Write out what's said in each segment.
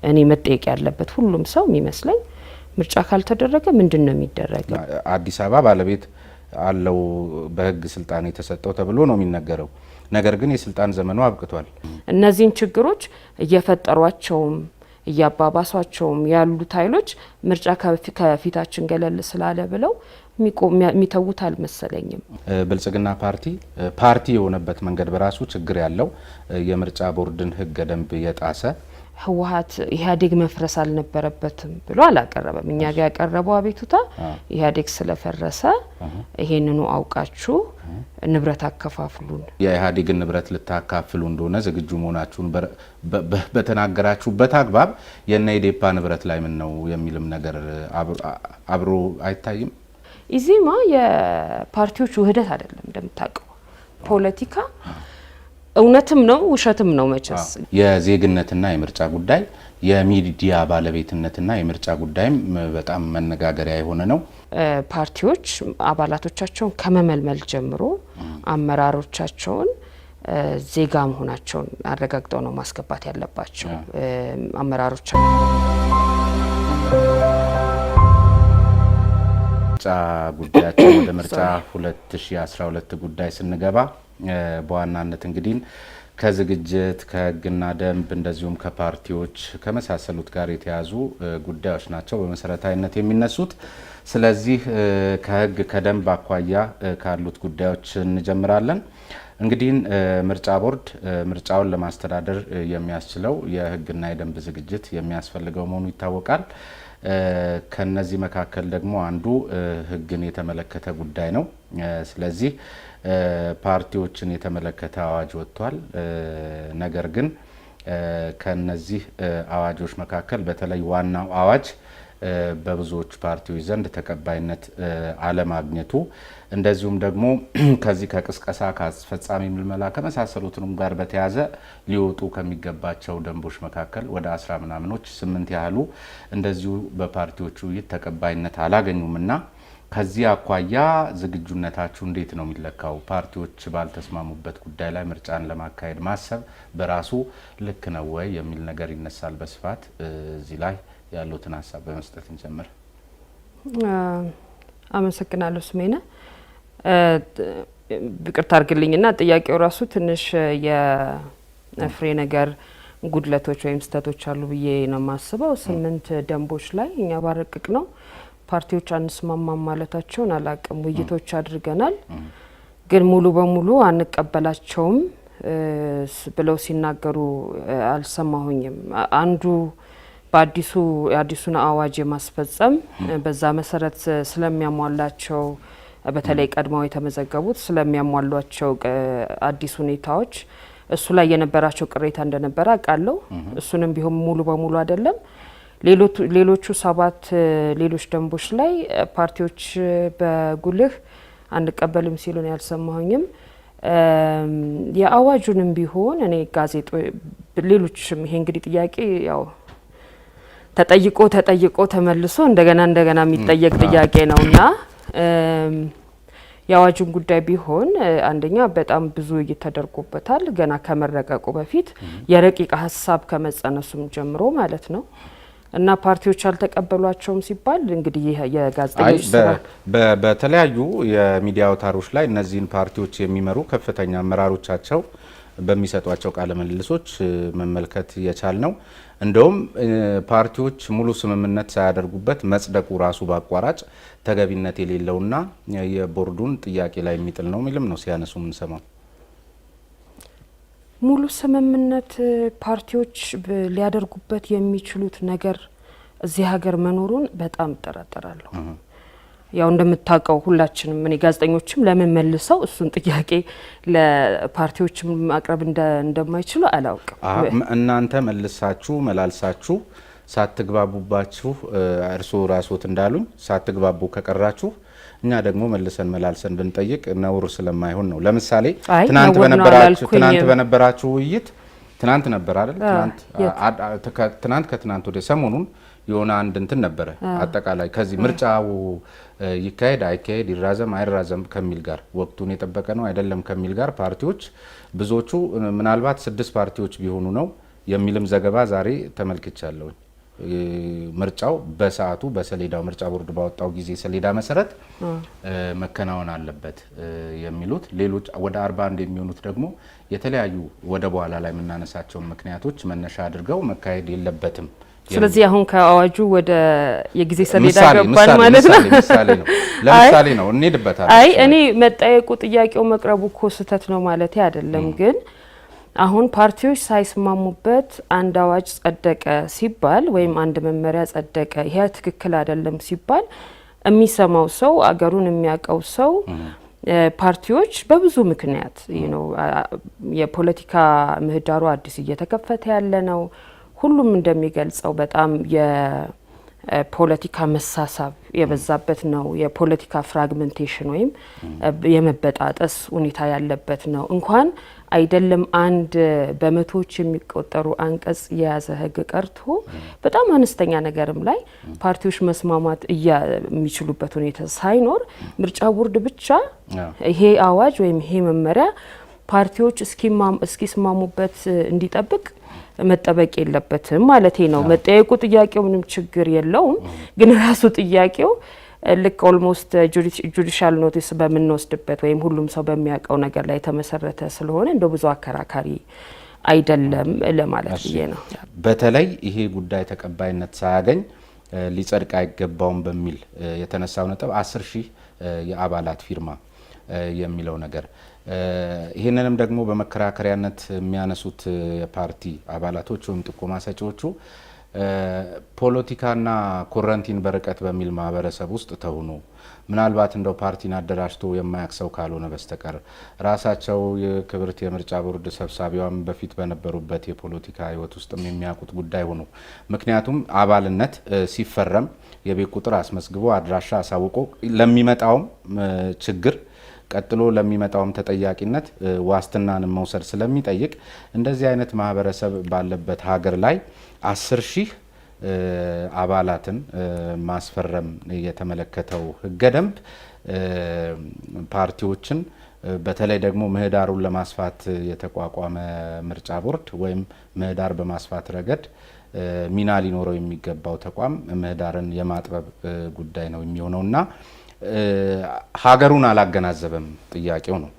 እኔ መጠየቅ ያለበት ሁሉም ሰው የሚመስለኝ ምርጫ ካልተደረገ ምንድነው የሚደረገው? አዲስ አበባ ባለቤት አለው በህግ ስልጣን የተሰጠው ተብሎ ነው የሚነገረው። ነገር ግን የስልጣን ዘመኑ አብቅቷል። እነዚህን ችግሮች እየፈጠሯቸውም እያባባሷቸውም ያሉት ኃይሎች ምርጫ ከፊታችን ገለል ስላለ ብለው የሚተውት አልመሰለኝም። ብልጽግና ፓርቲ የሆነበት መንገድ በራሱ ችግር ያለው የምርጫ ቦርድን ህገ ደንብ የጣሰ ህወሓት ኢህአዴግ መፍረስ አልነበረበትም ብሎ አላቀረበም። እኛ ጋር ያቀረበው አቤቱታ ኢህአዴግ ስለፈረሰ ይሄንኑ አውቃችሁ ንብረት አከፋፍሉን፣ የኢህአዴግን ንብረት ልታካፍሉ እንደሆነ ዝግጁ መሆናችሁን በተናገራችሁበት አግባብ የነ ኢዴፓ ንብረት ላይ ምን ነው የሚልም ነገር አብሮ አይታይም። ኢዜማ የፓርቲዎች ውህደት አይደለም እንደምታውቀው። ፖለቲካ እውነትም ነው ውሸትም ነው። መቼስ የዜግነትና የምርጫ ጉዳይ የሚዲያ ባለቤትነትና የምርጫ ጉዳይም በጣም መነጋገሪያ የሆነ ነው። ፓርቲዎች አባላቶቻቸውን ከመመልመል ጀምሮ አመራሮቻቸውን ዜጋ መሆናቸውን አረጋግጠው ነው ማስገባት ያለባቸው። አመራሮቻቸው ምርጫ ጉዳያችን ወደ ምርጫ 2012 ጉዳይ ስንገባ በዋናነት እንግዲህ ከዝግጅት ከህግና ደንብ እንደዚሁም ከፓርቲዎች ከመሳሰሉት ጋር የተያዙ ጉዳዮች ናቸው በመሰረታዊነት የሚነሱት። ስለዚህ ከህግ ከደንብ አኳያ ካሉት ጉዳዮች እንጀምራለን። እንግዲህ ምርጫ ቦርድ ምርጫውን ለማስተዳደር የሚያስችለው የህግና የደንብ ዝግጅት የሚያስፈልገው መሆኑ ይታወቃል። ከነዚህ መካከል ደግሞ አንዱ ህግን የተመለከተ ጉዳይ ነው። ስለዚህ ፓርቲዎችን የተመለከተ አዋጅ ወጥቷል። ነገር ግን ከነዚህ አዋጆች መካከል በተለይ ዋናው አዋጅ በብዙዎች ፓርቲዎች ዘንድ ተቀባይነት አለማግኘቱ እንደዚሁም ደግሞ ከዚህ ከቅስቀሳ ከአስፈጻሚ ምልመላ ከመሳሰሉትንም ጋር በተያያዘ ሊወጡ ከሚገባቸው ደንቦች መካከል ወደ 10 ምናምኖች 8 ያህሉ እንደዚሁ በፓርቲዎቹ ውይይት ተቀባይነት አላገኙምና ከዚህ አኳያ ዝግጁነታችሁ እንዴት ነው የሚለካው? ፓርቲዎች ባልተስማሙበት ጉዳይ ላይ ምርጫን ለማካሄድ ማሰብ በራሱ ልክ ነው ወይ የሚል ነገር ይነሳል በስፋት። እዚህ ላይ ያሉትን ሀሳብ በመስጠት እንጀምር። አመሰግናለሁ ስሜነ። ይቅርታ አድርግልኝና ጥያቄው ራሱ ትንሽ የፍሬ ነገር ጉድለቶች ወይም ስህተቶች አሉ ብዬ ነው የማስበው። 8 ደንቦች ላይ እኛ ባረቅቅ ነው ፓርቲዎች አንስማማም ማለታቸውን አላቅም። ውይይቶች አድርገናል፣ ግን ሙሉ በሙሉ አንቀበላቸውም ብለው ሲናገሩ አልሰማሁኝም። አንዱ የአዲሱን አዋጅ የማስፈጸም በዛ መሰረት ስለሚያሟላቸው በተለይ ቀድመው የተመዘገቡት ስለሚያሟሏቸው አዲስ ሁኔታዎች እሱ ላይ የነበራቸው ቅሬታ እንደነበረ አውቃለሁ። እሱንም ቢሆን ሙሉ በሙሉ አይደለም። ሌሎቹ 7 ሌሎች ደንቦች ላይ ፓርቲዎች በጉልህ አንቀበልም ሲሉን ያልሰማሁኝም። የአዋጁንም ቢሆን እኔ ሌሎችም ይሄ እንግዲህ ጥያቄ ያው ተጠይቆ ተመልሶ እንደገና የሚጠየቅ ጥያቄ ነውና የአዋጁን ጉዳይ ቢሆን አንደኛ በጣም ብዙ እየተደርጎበታል ገና ከመረቀቁ በፊት የረቂቅ ሀሳብ ከመጸነሱም ጀምሮ ማለት ነው። እና ፓርቲዎች አልተቀበሏቸውም ሲባል እንግዲህ የጋዜጠኞች ስራ በተለያዩ የሚዲያ አውታሮች ላይ እነዚህን ፓርቲዎች የሚመሩ ከፍተኛ አመራሮቻቸው በሚሰጧቸው ቃለ ምልልሶች መመልከት የቻል ነው። እንደውም ፓርቲዎች ሙሉ ስምምነት ሳያደርጉበት መጽደቁ ራሱ በአቋራጭ ተገቢነት የሌለውና የቦርዱን ጥያቄ ላይ የሚጥል ነው የሚልም ነው ሲያነሱ የምንሰማው። ሙሉ ስምምነት ፓርቲዎች ሊያደርጉበት የሚችሉት ነገር እዚህ ሀገር መኖሩን በጣም እጠራጠራለሁ። ያው እንደምታውቀው ሁላችንም እኔ ጋዜጠኞችም ለምን መልሰው እሱን ጥያቄ ለፓርቲዎች ማቅረብ እንደማይችሉ አላውቅም። እናንተ መልሳችሁ መላልሳችሁ ሳትግባቡባችሁ እርሱ ራስዎት እንዳሉኝ ሳትግባቡ ከቀራችሁ እኛ ደግሞ መልሰን መላልሰን ብንጠይቅ ነውር ስለማይሆን ነው። ለምሳሌ ትናንት በነበራችሁ ውይይት ትናንት ነበር አይደል? ትናንት ከትናንት ወደ ሰሞኑን የሆነ አንድ እንትን ነበረ። አጠቃላይ ከዚህ ምርጫው ይካሄድ አይካሄድ ይራዘም አይራዘም ከሚል ጋር ወቅቱን የጠበቀ ነው አይደለም ከሚል ጋር ፓርቲዎች ብዙዎቹ ምናልባት 6 ፓርቲዎች ቢሆኑ ነው የሚልም ዘገባ ዛሬ ተመልክቻለሁ። ምርጫው በሰዓቱ በሰሌዳው ምርጫ ቦርድ ባወጣው ጊዜ ሰሌዳ መሰረት መከናወን አለበት የሚሉት ሌሎች ወደ 41 የሚሆኑት ደግሞ የተለያዩ ወደ በኋላ ላይ የምናነሳቸውን ምክንያቶች መነሻ አድርገው መካሄድ የለበትም። ስለዚህ አሁን ከአዋጁ ወደ የጊዜ ሰሌዳ ገባን ማለት ነው። ለምሳሌ ነው እንሄድበታለን። አይ እኔ መጠየቁ ጥያቄው መቅረቡ እኮ ስህተት ነው ማለት አይደለም። ግን አሁን ፓርቲዎች ሳይስማሙበት አንድ አዋጅ ጸደቀ ሲባል ወይም አንድ መመሪያ ጸደቀ ይሄ ትክክል አይደለም ሲባል የሚሰማው ሰው አገሩን የሚያውቀው ሰው ፓርቲዎች በብዙ ምክንያት የፖለቲካ ምህዳሩ አዲስ እየተከፈተ ያለ ነው። ሁሉም እንደሚገልጸው በጣም የፖለቲካ መሳሳብ የበዛበት ነው። የፖለቲካ ፍራግመንቴሽን ወይም የመበጣጠስ ሁኔታ ያለበት ነው። እንኳን አይደለም አንድ በመቶዎች የሚቆጠሩ አንቀጽ የያዘ ህግ ቀርቶ በጣም አነስተኛ ነገርም ላይ ፓርቲዎች መስማማት የሚችሉበት ሁኔታ ሳይኖር ምርጫ ቦርድ ብቻ ይሄ አዋጅ ወይም ይሄ መመሪያ ፓርቲዎች እስኪስማሙበት እንዲጠብቅ መጠበቅ የለበትም ማለቴ ነው። መጠየቁ ጥያቄው ምንም ችግር የለውም። ግን ራሱ ጥያቄው ልክ ኦልሞስት ጁዲሻል ኖቲስ በምንወስድበት ወይም ሁሉም ሰው በሚያውቀው ነገር ላይ የተመሰረተ ስለሆነ እንደ ብዙ አከራካሪ አይደለም ለማለት ብዬ ነው። በተለይ ይሄ ጉዳይ ተቀባይነት ሳያገኝ ሊጸድቅ አይገባውም በሚል የተነሳው ነጥብ 10,000 የአባላት ፊርማ የሚለው ነገር ይህንንም ደግሞ በመከራከሪያነት የሚያነሱት የፓርቲ አባላቶች ወይም ጥቆማ ሰጪዎቹ ፖለቲካና ኮረንቲን በርቀት በሚል ማህበረሰብ ውስጥ ተሆኑ ምናልባት እንደው ፓርቲን አደራጅቶ የማያውቅ ሰው ካልሆነ በስተቀር ራሳቸው የክብርት የምርጫ ቦርድ ሰብሳቢዋም በፊት በነበሩበት የፖለቲካ ህይወት ውስጥም የሚያውቁት ጉዳይ ሆኖ ምክንያቱም አባልነት ሲፈረም የቤት ቁጥር አስመዝግቦ አድራሻ አሳውቆ ለሚመጣውም ችግር ቀጥሎ ለሚመጣውም ተጠያቂነት ዋስትናን መውሰድ ስለሚጠይቅ እንደዚህ አይነት ማህበረሰብ ባለበት ሀገር ላይ 10,000 አባላትን ማስፈረም የተመለከተው ህገ ደንብ ፓርቲዎችን በተለይ ደግሞ ምህዳሩን ለማስፋት የተቋቋመ ምርጫ ቦርድ ወይም ምህዳር በማስፋት ረገድ ሚና ሊኖረው የሚገባው ተቋም ምህዳርን የማጥበብ ጉዳይ ነው የሚሆነውና ሀገሩን አላገናዘበም ጥያቄው ነው።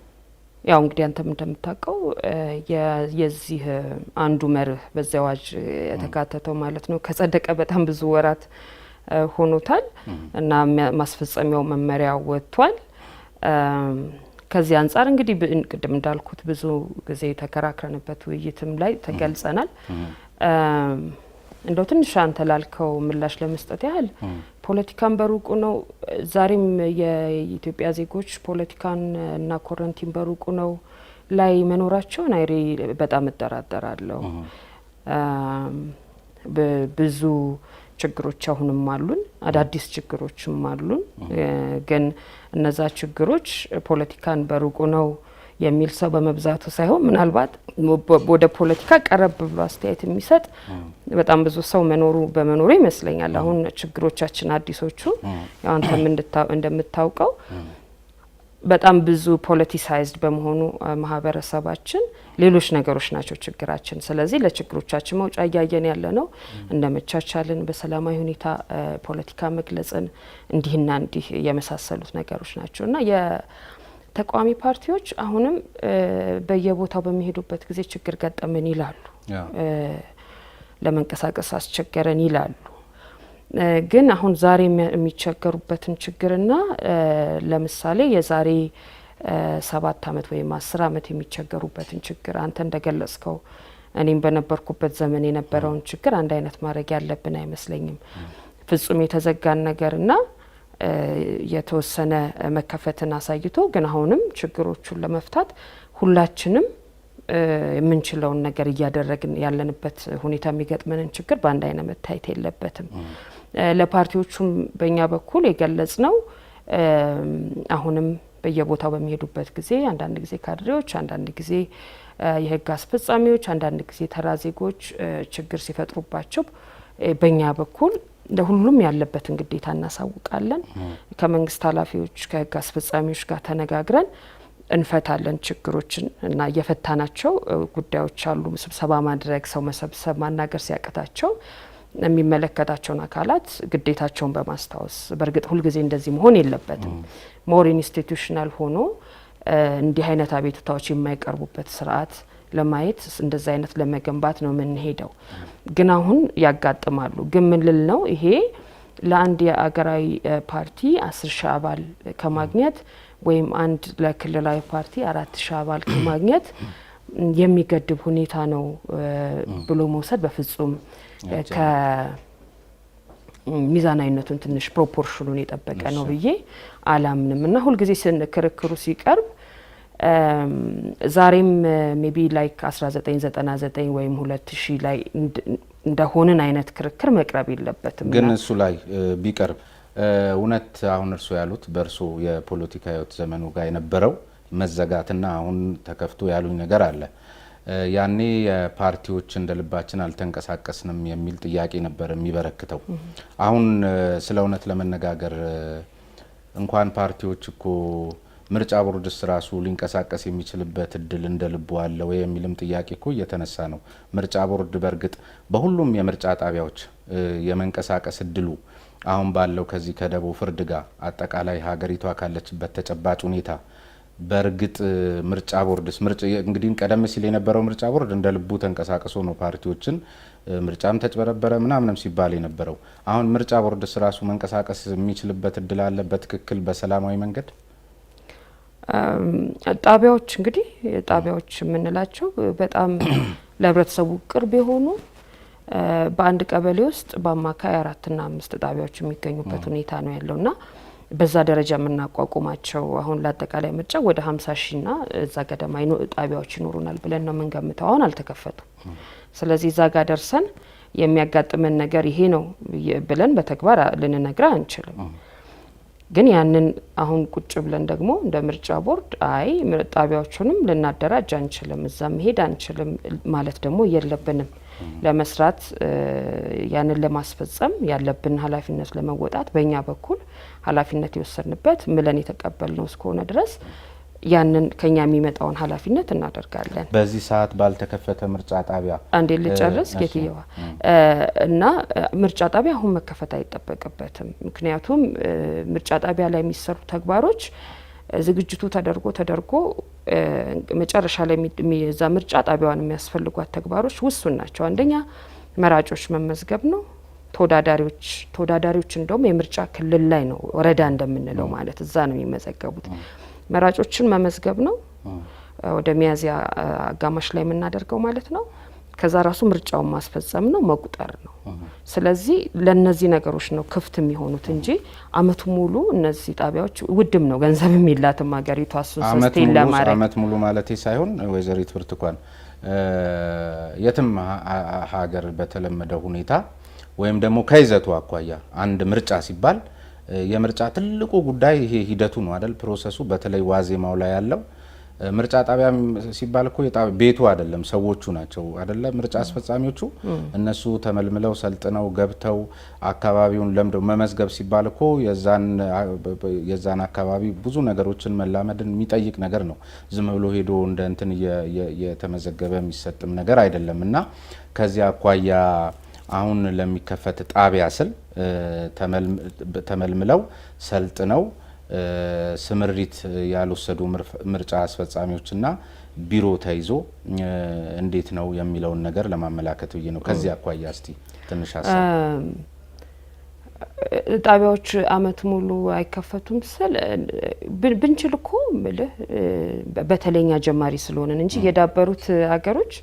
ያው እንግዲህ አንተም እንደምታውቀው የዚህ አንዱ መርህ በዚያ አዋጅ የተካተተው ማለት ነው ከጸደቀ በጣም ብዙ ወራት ሆኖታል እና ማስፈጸሚያው መመሪያ ወጥቷል። ከዚህ አንጻር እንግዲህ ቅድም እንዳልኩት ብዙ ጊዜ ተከራክረንበት ውይይትም ላይ ተገልጸናል። እንደው ትንሽ አንተ ላልከው ምላሽ ለመስጠት ያህል ፖለቲካን በሩቁ ነው። ዛሬም የኢትዮጵያ ዜጎች ፖለቲካን እና ኮረንቲን በሩቁ ነው ላይ መኖራቸውን አይሬ በጣም እጠራጠራለሁ። ብዙ ችግሮች አሁንም አሉን፣ አዳዲስ ችግሮችም አሉን። ግን እነዛ ችግሮች ፖለቲካን በሩቁ ነው የሚል ሰው በመብዛቱ ሳይሆን ምናልባት ወደ ፖለቲካ ቀረብ ብሎ አስተያየት የሚሰጥ በጣም ብዙ ሰው በመኖሩ ይመስለኛል። አሁን ችግሮቻችን አዲሶቹ ያው አንተም እንደምታውቀው በጣም ብዙ ፖለቲሳይዝድ በመሆኑ ማህበረሰባችን ሌሎች ነገሮች ናቸው ችግራችን። ስለዚህ ለችግሮቻችን መውጫ እያየን ያለ ነው እንደ መቻቻልን፣ በሰላማዊ ሁኔታ ፖለቲካ መግለጽን እንዲህና እንዲህ የመሳሰሉት ነገሮች ናቸው እና ተቃዋሚ ፓርቲዎች አሁንም በየቦታው በሚሄዱበት ጊዜ ችግር ገጠመን ይላሉ፣ ለመንቀሳቀስ አስቸገረን ይላሉ። ግን አሁን ዛሬ የሚቸገሩበትን ችግርና ለምሳሌ የዛሬ 7 ዓመት ወይም 10 ዓመት የሚቸገሩበትን ችግር አንተ እንደገለጽከው እኔም በነበርኩበት ዘመን የነበረውን ችግር አንድ አይነት ማድረግ ያለብን አይመስለኝም። ፍጹም የተዘጋን ነገርና የተወሰነ መከፈትን አሳይቶ ግን አሁንም ችግሮቹን ለመፍታት ሁላችንም የምንችለውን ነገር እያደረግን ያለንበት ሁኔታ የሚገጥመንን ችግር በአንድ አይነት መታየት የለበትም። ለፓርቲዎቹም በእኛ በኩል የገለጽ ነው አሁንም በየቦታው በሚሄዱበት ጊዜ አንዳንድ ጊዜ ካድሬዎች፣ አንዳንድ ጊዜ የህግ አስፈጻሚዎች፣ አንዳንድ ጊዜ ተራ ዜጎች ችግር ሲፈጥሩባቸው በእኛ በኩል ለሁሉም ያለበትን ግዴታ እናሳውቃለን። ከመንግስት ኃላፊዎች ከህግ አስፈጻሚዎች ጋር ተነጋግረን እንፈታለን ችግሮችን እና እየፈታናቸው ጉዳዮች አሉ። ስብሰባ ማድረግ፣ ሰው መሰብሰብ፣ ማናገር ሲያቀታቸው የሚመለከታቸውን አካላት ግዴታቸውን በማስታወስ በእርግጥ ሁልጊዜ እንደዚህ መሆን የለበትም። ሞር ኢንስቲትዩሽናል ሆኖ እንዲህ አይነት አቤቱታዎች የማይቀርቡበት ስርዓት ለማየት እንደዚህ አይነት ለመገንባት ነው የምንሄደው። ግን አሁን ያጋጥማሉ። ግን ምን ልል ነው ይሄ ለአንድ የአገራዊ ፓርቲ 10,000 አባል ከማግኘት ወይም አንድ ለክልላዊ ፓርቲ 4,000 አባል ከማግኘት የሚገድብ ሁኔታ ነው ብሎ መውሰድ በፍጹም ከሚዛናዊነቱን ትንሽ ፕሮፖርሽኑን የጠበቀ ነው ብዬ አላምንም። እና ሁልጊዜ ክርክሩ ሲቀርብ ዛሬም ሜቢ ላይክ 1999 ወይም 2000 ላይ እንደሆንን አይነት ክርክር መቅረብ የለበትም። ግን እሱ ላይ ቢቀርብ እውነት አሁን እርሶ ያሉት በእርሶ የፖለቲካ ህይወት ዘመኑ ጋር የነበረው መዘጋትና አሁን ተከፍቶ ያሉኝ ነገር አለ። ያኔ ፓርቲዎች እንደልባችን አልተንቀሳቀስንም የሚል ጥያቄ ነበር የሚበረክተው። አሁን ስለ እውነት ለመነጋገር እንኳን ፓርቲዎች እኮ ምርጫ ቦርድስ ራሱ ሊንቀሳቀስ የሚችልበት እድል እንደልቡ አለ ወይ የሚልም ጥያቄ እኮ እየተነሳ ነው። ምርጫ ቦርድ በእርግጥ በሁሉም የምርጫ ጣቢያዎች የመንቀሳቀስ እድሉ አሁን ባለው ከዚህ ከደቡብ ፍርድ ጋር አጠቃላይ ሀገሪቷ ካለችበት ተጨባጭ ሁኔታ በእርግጥ ምርጫ ቦርድስ እንግዲህ ቀደም ሲል የነበረው ምርጫ ቦርድ እንደልቡ ተንቀሳቅሶ ነው ፓርቲዎችን ምርጫም ተጭበረበረ ምናምንም ሲባል የነበረው። አሁን ምርጫ ቦርድስ ራሱ መንቀሳቀስ የሚችልበት እድል አለ በትክክል በሰላማዊ መንገድ? ጣቢያዎች እንግዲህ ጣቢያዎች የምንላቸው በጣም ለህብረተሰቡ ቅርብ የሆኑ በአንድ ቀበሌ ውስጥ በአማካይ 4 እና 5 ጣቢያዎች የሚገኙበት ሁኔታ ነው ያለውና በዛ ደረጃ የምናቋቁማቸው አሁን ለአጠቃላይ ምርጫ ወደ 50,000 እና እዛ ገደማ ጣቢያዎች ይኖሩናል ብለን ነው የምንገምተው። አሁን አልተከፈቱም። ስለዚህ እዛ ጋር ደርሰን የሚያጋጥመን ነገር ይሄ ነው ብለን በተግባር ልንነግራ አንችልም። ግን ያንን አሁን ቁጭ ብለን ደግሞ እንደ ምርጫ ቦርድ አይ ጣቢያዎቹንም ልናደራጅ አንችልም፣ እዛ መሄድ አንችልም ማለት ደግሞ የለብንም። ለመስራት ያንን ለማስፈጸም ያለብን ኃላፊነት ለመወጣት በእኛ በኩል ኃላፊነት የወሰድንበት ምለን የተቀበልነው እስከሆነ ድረስ ያንን ከኛ የሚመጣውን ኃላፊነት እናደርጋለን። በዚህ ሰዓት ባልተከፈተ ምርጫ ጣቢያ አንዴ ልጨርስ ጌትየዋ እና ምርጫ ጣቢያ አሁን መከፈት አይጠበቅበትም። ምክንያቱም ምርጫ ጣቢያ ላይ የሚሰሩ ተግባሮች ዝግጅቱ ተደርጎ መጨረሻ ላይ እዛ ምርጫ ጣቢያዋን የሚያስፈልጓት ተግባሮች ውሱን ናቸው። አንደኛ መራጮች መመዝገብ ነው። ተወዳዳሪዎች እንደውም የምርጫ ክልል ላይ ነው ወረዳ እንደምንለው ማለት እዛ ነው የሚመዘገቡት። መራጮችን መመዝገብ ነው ወደ ሚያዝያ አጋማሽ ላይ የምናደርገው ማለት ነው። ከዛ ራሱ ምርጫውን ማስፈጸም ነው፣ መቁጠር ነው። ስለዚህ ለነዚህ ነገሮች ነው ክፍት የሚሆኑት እንጂ አመቱ ሙሉ እነዚህ ጣቢያዎች ውድም ነው ገንዘብ የሚላትም ሀገሪቷ ሱስቴን ለማድረግ አመት ሙሉ ማለት ሳይሆን ወይዘሪት ብርቱካን የትም ሀገር በተለመደው ሁኔታ ወይም ደግሞ ከይዘቱ አኳያ አንድ ምርጫ ሲባል የምርጫ ትልቁ ጉዳይ ይሄ ሂደቱ ነው አይደል? ፕሮሰሱ በተለይ ዋዜማው ላይ ያለው ምርጫ ጣቢያ ሲባል እኮ ቤቱ አይደለም ሰዎቹ ናቸው አይደለ? ምርጫ አስፈጻሚዎቹ እነሱ ተመልምለው ሰልጥነው ገብተው አካባቢውን ለምደው መመዝገብ ሲባል እኮ የዛን አካባቢ ብዙ ነገሮችን መላመድን የሚጠይቅ ነገር ነው። ዝም ብሎ ሄዶ እንደ እንትን የተመዘገበ የሚሰጥም ነገር አይደለም። እና ከዚያ አኳያ አሁን ለሚከፈት ጣቢያ ስል ተመልምለው ሰልጥነው ስምሪት ያልወሰዱ ምርጫ አስፈጻሚዎችና ቢሮ ተይዞ እንዴት ነው የሚለውን ነገር ለማመላከት ብዬ ነው። ከዚህ አኳያ እስቲ ትንሽ ሀሳብ። ጣቢያዎች አመት ሙሉ አይከፈቱም ስል ብንችል እኮ በተለይኛ ጀማሪ ስለሆነን እንጂ የዳበሩት ሀገሮች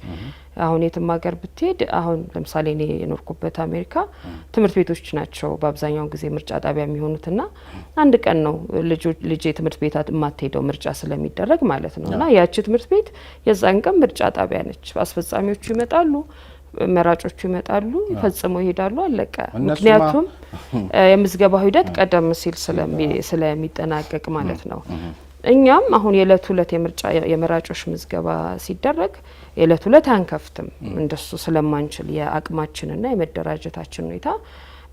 አሁን የትም ሀገር ብትሄድ አሁን ለምሳሌ እኔ የኖርኩበት አሜሪካ ትምህርት ቤቶች ናቸው በአብዛኛው ጊዜ ምርጫ ጣቢያ የሚሆኑትና አንድ ቀን ነው ልጅ ትምህርት ቤት የማትሄደው ምርጫ ስለሚደረግ ማለት ነው። እና ያቺ ትምህርት ቤት የዛን ቀን ምርጫ ጣቢያ ነች። አስፈጻሚዎቹ ይመጣሉ፣ መራጮቹ ይመጣሉ፣ ፈጽመው ይሄዳሉ፣ አለቀ። ምክንያቱም የምዝገባው ሂደት ቀደም ሲል ስለሚጠናቀቅ ማለት ነው። እኛም አሁን የዕለት ሁለት የመራጮች ምዝገባ ሲደረግ የዕለት ሁለት አንከፍትም እንደሱ ስለማንችል የአቅማችንና የመደራጀታችን ሁኔታ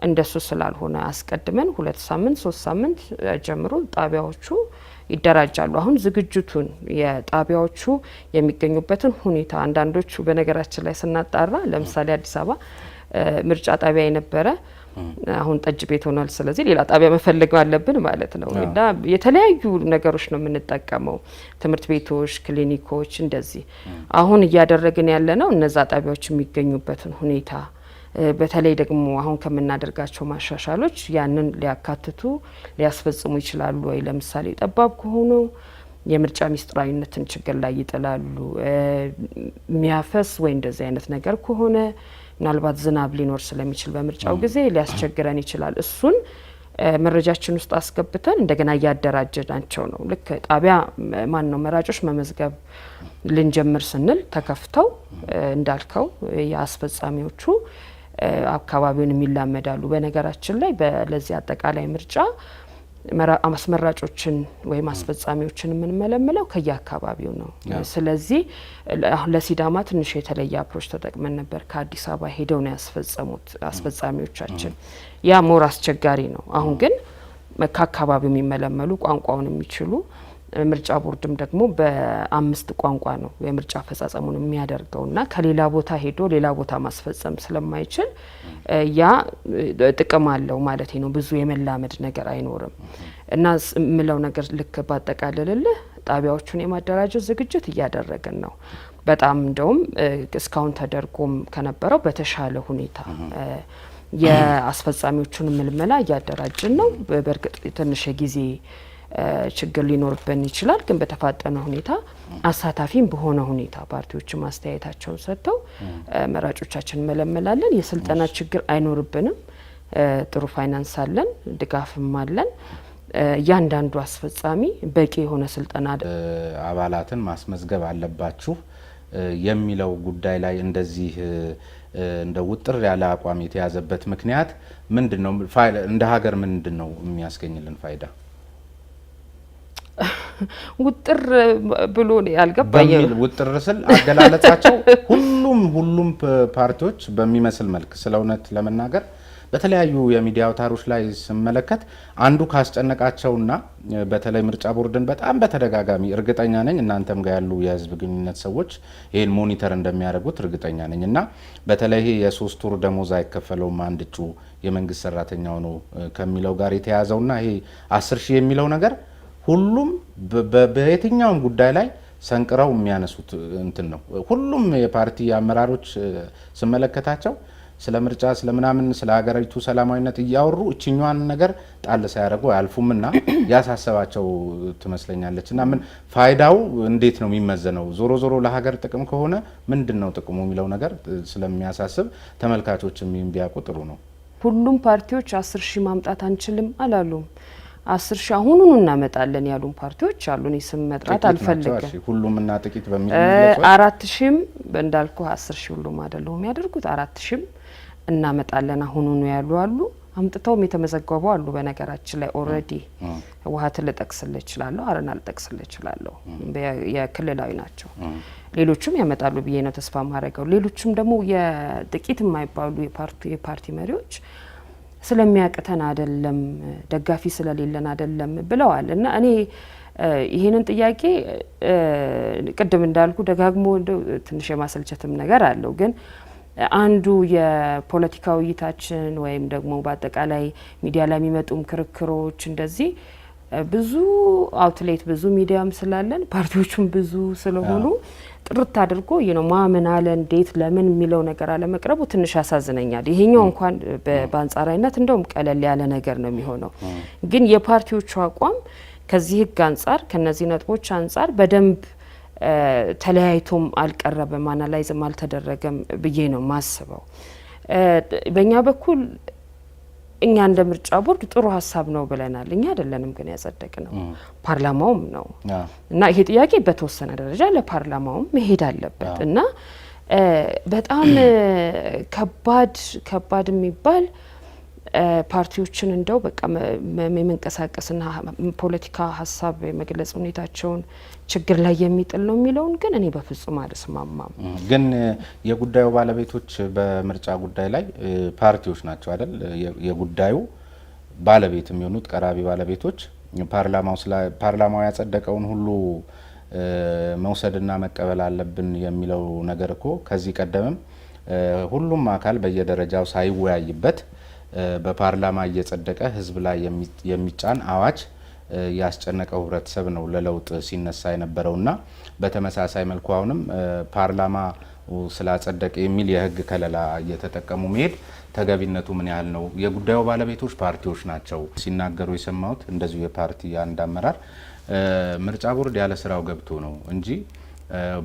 እንደሱ ስላልሆነ አስቀድመን 2 ሳምንት 3 ሳምንት ጀምሮ ጣቢያዎቹ ይደራጃሉ። አሁን ዝግጅቱን የጣቢያዎቹ የሚገኙበትን ሁኔታ አንዳንዶቹ በነገራችን ላይ ስናጣራ ለምሳሌ አዲስ አበባ ምርጫ ጣቢያ የነበረ አሁን ጠጅ ቤት ሆኗል። ስለዚህ ሌላ ጣቢያ መፈለግ አለብን ማለት ነው። እና የተለያዩ ነገሮች ነው የምንጠቀመው፣ ትምህርት ቤቶች፣ ክሊኒኮች እንደዚህ። አሁን እያደረግን ያለ ነው እነዛ ጣቢያዎች የሚገኙበትን ሁኔታ በተለይ ደግሞ አሁን ከምናደርጋቸው ማሻሻሎች ያንን ሊያካትቱ ሊያስፈጽሙ ይችላሉ ወይ? ለምሳሌ ጠባብ ከሆኑ የምርጫ ሚስጥራዊነትን ችግር ላይ ይጥላሉ። የሚያፈስ ወይ እንደዚህ አይነት ነገር ከሆነ ምናልባት ዝናብ ሊኖር ስለሚችል በምርጫው ጊዜ ሊያስቸግረን ይችላል። እሱን መረጃችን ውስጥ አስገብተን እንደገና እያደራጀናቸው ነው። ልክ ጣቢያ ማን ነው መራጮች መመዝገብ ልንጀምር ስንል ተከፍተው እንዳልከው የአስፈጻሚዎቹ አካባቢውን የሚላመዳሉ። በነገራችን ላይ ለዚህ አጠቃላይ ምርጫ አስመራጮችን ወይም አስፈጻሚዎችን የምንመለምለው ከየአካባቢው ነው። ስለዚህ አሁን ለሲዳማ ትንሽ የተለየ አፕሮች ተጠቅመን ነበር። ከአዲስ አበባ ሄደው ነው ያስፈጸሙት አስፈጻሚዎቻችን። ያ ሞር አስቸጋሪ ነው። አሁን ግን ከአካባቢው የሚመለመሉ ቋንቋውን የሚችሉ ምርጫ ቦርድም ደግሞ በ5 ቋንቋ ነው የምርጫ አፈጻጸሙን የሚያደርገውና ከሌላ ቦታ ሄዶ ሌላ ቦታ ማስፈጸም ስለማይችል ያ ጥቅም አለው ማለት ነው። ብዙ የመላመድ ነገር አይኖርም እና ምለው ነገር ልክ ባጠቃልልልህ ጣቢያዎቹን የማደራጀት ዝግጅት እያደረግን ነው። በጣም እንደውም እስካሁን ተደርጎም ከነበረው በተሻለ ሁኔታ የአስፈጻሚዎቹን ምልመላ እያደራጅን ነው። በእርግጥ ትንሽ የጊዜ ችግር ሊኖርብን ይችላል፣ ግን በተፋጠነ ሁኔታ አሳታፊም በሆነ ሁኔታ ፓርቲዎችም አስተያየታቸውን ሰጥተው መራጮቻችን መለመላለን። የስልጠና ችግር አይኖርብንም። ጥሩ ፋይናንስ አለን፣ ድጋፍም አለን። እያንዳንዱ አስፈጻሚ በቂ የሆነ ስልጠና አባላትን ማስመዝገብ አለባችሁ የሚለው ጉዳይ ላይ እንደዚህ እንደ ውጥር ያለ አቋም የተያዘበት ምክንያት ምንድነው? እንደ ሀገር ምንድነው የሚያስገኝልን ፋይዳ? ውጥር ብሎ ያልገባኝ ውጥር ስል አገላለጻቸው ሁሉም ፓርቲዎች በሚመስል መልክ ስለ እውነት ለመናገር በተለያዩ የሚዲያ አውታሮች ላይ ስመለከት አንዱ ካስጨነቃቸውና በተለይ ምርጫ ቦርድን በጣም በተደጋጋሚ እርግጠኛ ነኝ እናንተም ጋር ያሉ የህዝብ ግንኙነት ሰዎች ይሄን ሞኒተር እንደሚያደርጉት እርግጠኛ ነኝ እና በተለይ የ3 ወር ደሞዝ አይከፈለውም አንድ እጩ የመንግስት ሰራተኛ ነው ከሚለው ጋር የተያዘውና ይሄ 10 ሺህ የሚለው ነገር ሁሉም በየትኛውም ጉዳይ ላይ ሰንቅረው የሚያነሱት እንትን ነው። ሁሉም የፓርቲ አመራሮች ስመለከታቸው ስለ ምርጫ ስለምናምን ስለ ሀገሪቱ ሰላማዊነት እያወሩ እችኛዋን ነገር ጣል ሳያደርጉ አያልፉምና ያሳሰባቸው ትመስለኛለች። እና ምን ፋይዳው እንዴት ነው የሚመዘነው? ዞሮ ለሀገር ጥቅም ከሆነ ምንድነው ጥቅሙ የሚለው ነገር ስለሚያሳስብ ተመልካቾችም ቢያውቁ ጥሩ ነው። ሁሉም ፓርቲዎች 10 ሺህ ማምጣት አንችልም አላሉም። 10 ሺህ አሁኑን እናመጣለን ያሉን ፓርቲዎች አሉ። እኔ ስም መጥራት አልፈልግም። ሁሉም እና ጥቂት በሚል 4 ሺህም እንዳልኩ 10 ሺህ ሁሉም አይደለም የሚያደርጉት 4 ሺህም እናመጣለን አሁኑን ያሉ አሉ። አምጥተውም የተመዘገቡ አሉ። በነገራችን ላይ ኦሬዲ ህወሓትን ልጠቅስልህ እችላለሁ፣ አረና ልጠቅስልህ እችላለሁ። የክልላዊ ናቸው። ሌሎችም ያመጣሉ ብዬ ነው ተስፋ ማድረገው። ሌሎችም ደግሞ የጥቂት የማይባሉ የፓርቲ መሪዎች ስለሚያቅተን አይደለም ደጋፊ ስለሌለን አይደለም ብለዋል። እና እኔ ይሄንን ጥያቄ ቅድም እንዳልኩ ደጋግሞ ትንሽ የማሰልቸትም ነገር አለው። ግን አንዱ የፖለቲካ ውይይታችን ወይም ደግሞ በአጠቃላይ ሚዲያ ላይ የሚመጡም ክርክሮች እንደዚህ ብዙ አውትሌት ብዙ ሚዲያም ስላለን ፓርቲዎቹም ብዙ ስለሆኑ ጥርት አድርጎ ማምን አለ እንዴት ለምን የሚለው ነገር አለመቅረቡ ትንሽ ያሳዝነኛል። ይሄኛው እንኳን በአንጻራዊነት እንደውም ቀለል ያለ ነገር ነው የሚሆነው። ግን የፓርቲዎቹ አቋም ከዚህ ህግ አንጻር ከነዚህ ነጥቦች አንጻር በደንብ ተለያይቶም አልቀረበም፣ አናላይዝም አልተደረገም ብዬ ነው ማስበው። በእኛ በኩል እኛ እንደ ምርጫ ቦርድ ጥሩ ሀሳብ ነው ብለናል። እኛ አይደለንም ግን ያጸደቅ ነው ፓርላማውም ነው እና ይሄ ጥያቄ በተወሰነ ደረጃ ለፓርላማውም መሄድ አለበት እና በጣም ከባድ የሚባል ፓርቲዎችን እንደው በቃ የመንቀሳቀስና ፖለቲካ ሀሳብ የመግለጽ ሁኔታቸውን ችግር ላይ የሚጥል ነው የሚለውን ግን እኔ በፍጹም አልስማማም። ግን የጉዳዩ ባለቤቶች በምርጫ ጉዳይ ላይ ፓርቲዎች ናቸው አይደል? የጉዳዩ ባለቤት የሚሆኑት ቀራቢ ባለቤቶች ፓርላማው ያጸደቀውን ሁሉ መውሰድና መቀበል አለብን የሚለው ነገር እኮ ከዚህ ቀደምም ሁሉም አካል በየደረጃው ሳይወያይበት በፓርላማ እየጸደቀ ህዝብ ላይ የሚጫን አዋጅ ያስጨነቀው ህብረተሰብ ነው ለለውጥ ሲነሳ የነበረውና በተመሳሳይ መልኩ አሁንም ፓርላማ ስላጸደቀ የሚል የህግ ከለላ እየተጠቀሙ መሄድ ተገቢነቱ ምን ያህል ነው? የጉዳዩ ባለቤቶች ፓርቲዎች ናቸው ሲናገሩ የሰማሁት። እንደዚሁ የፓርቲ አንድ አመራር ምርጫ ቦርድ ያለ ስራው ገብቶ ነው እንጂ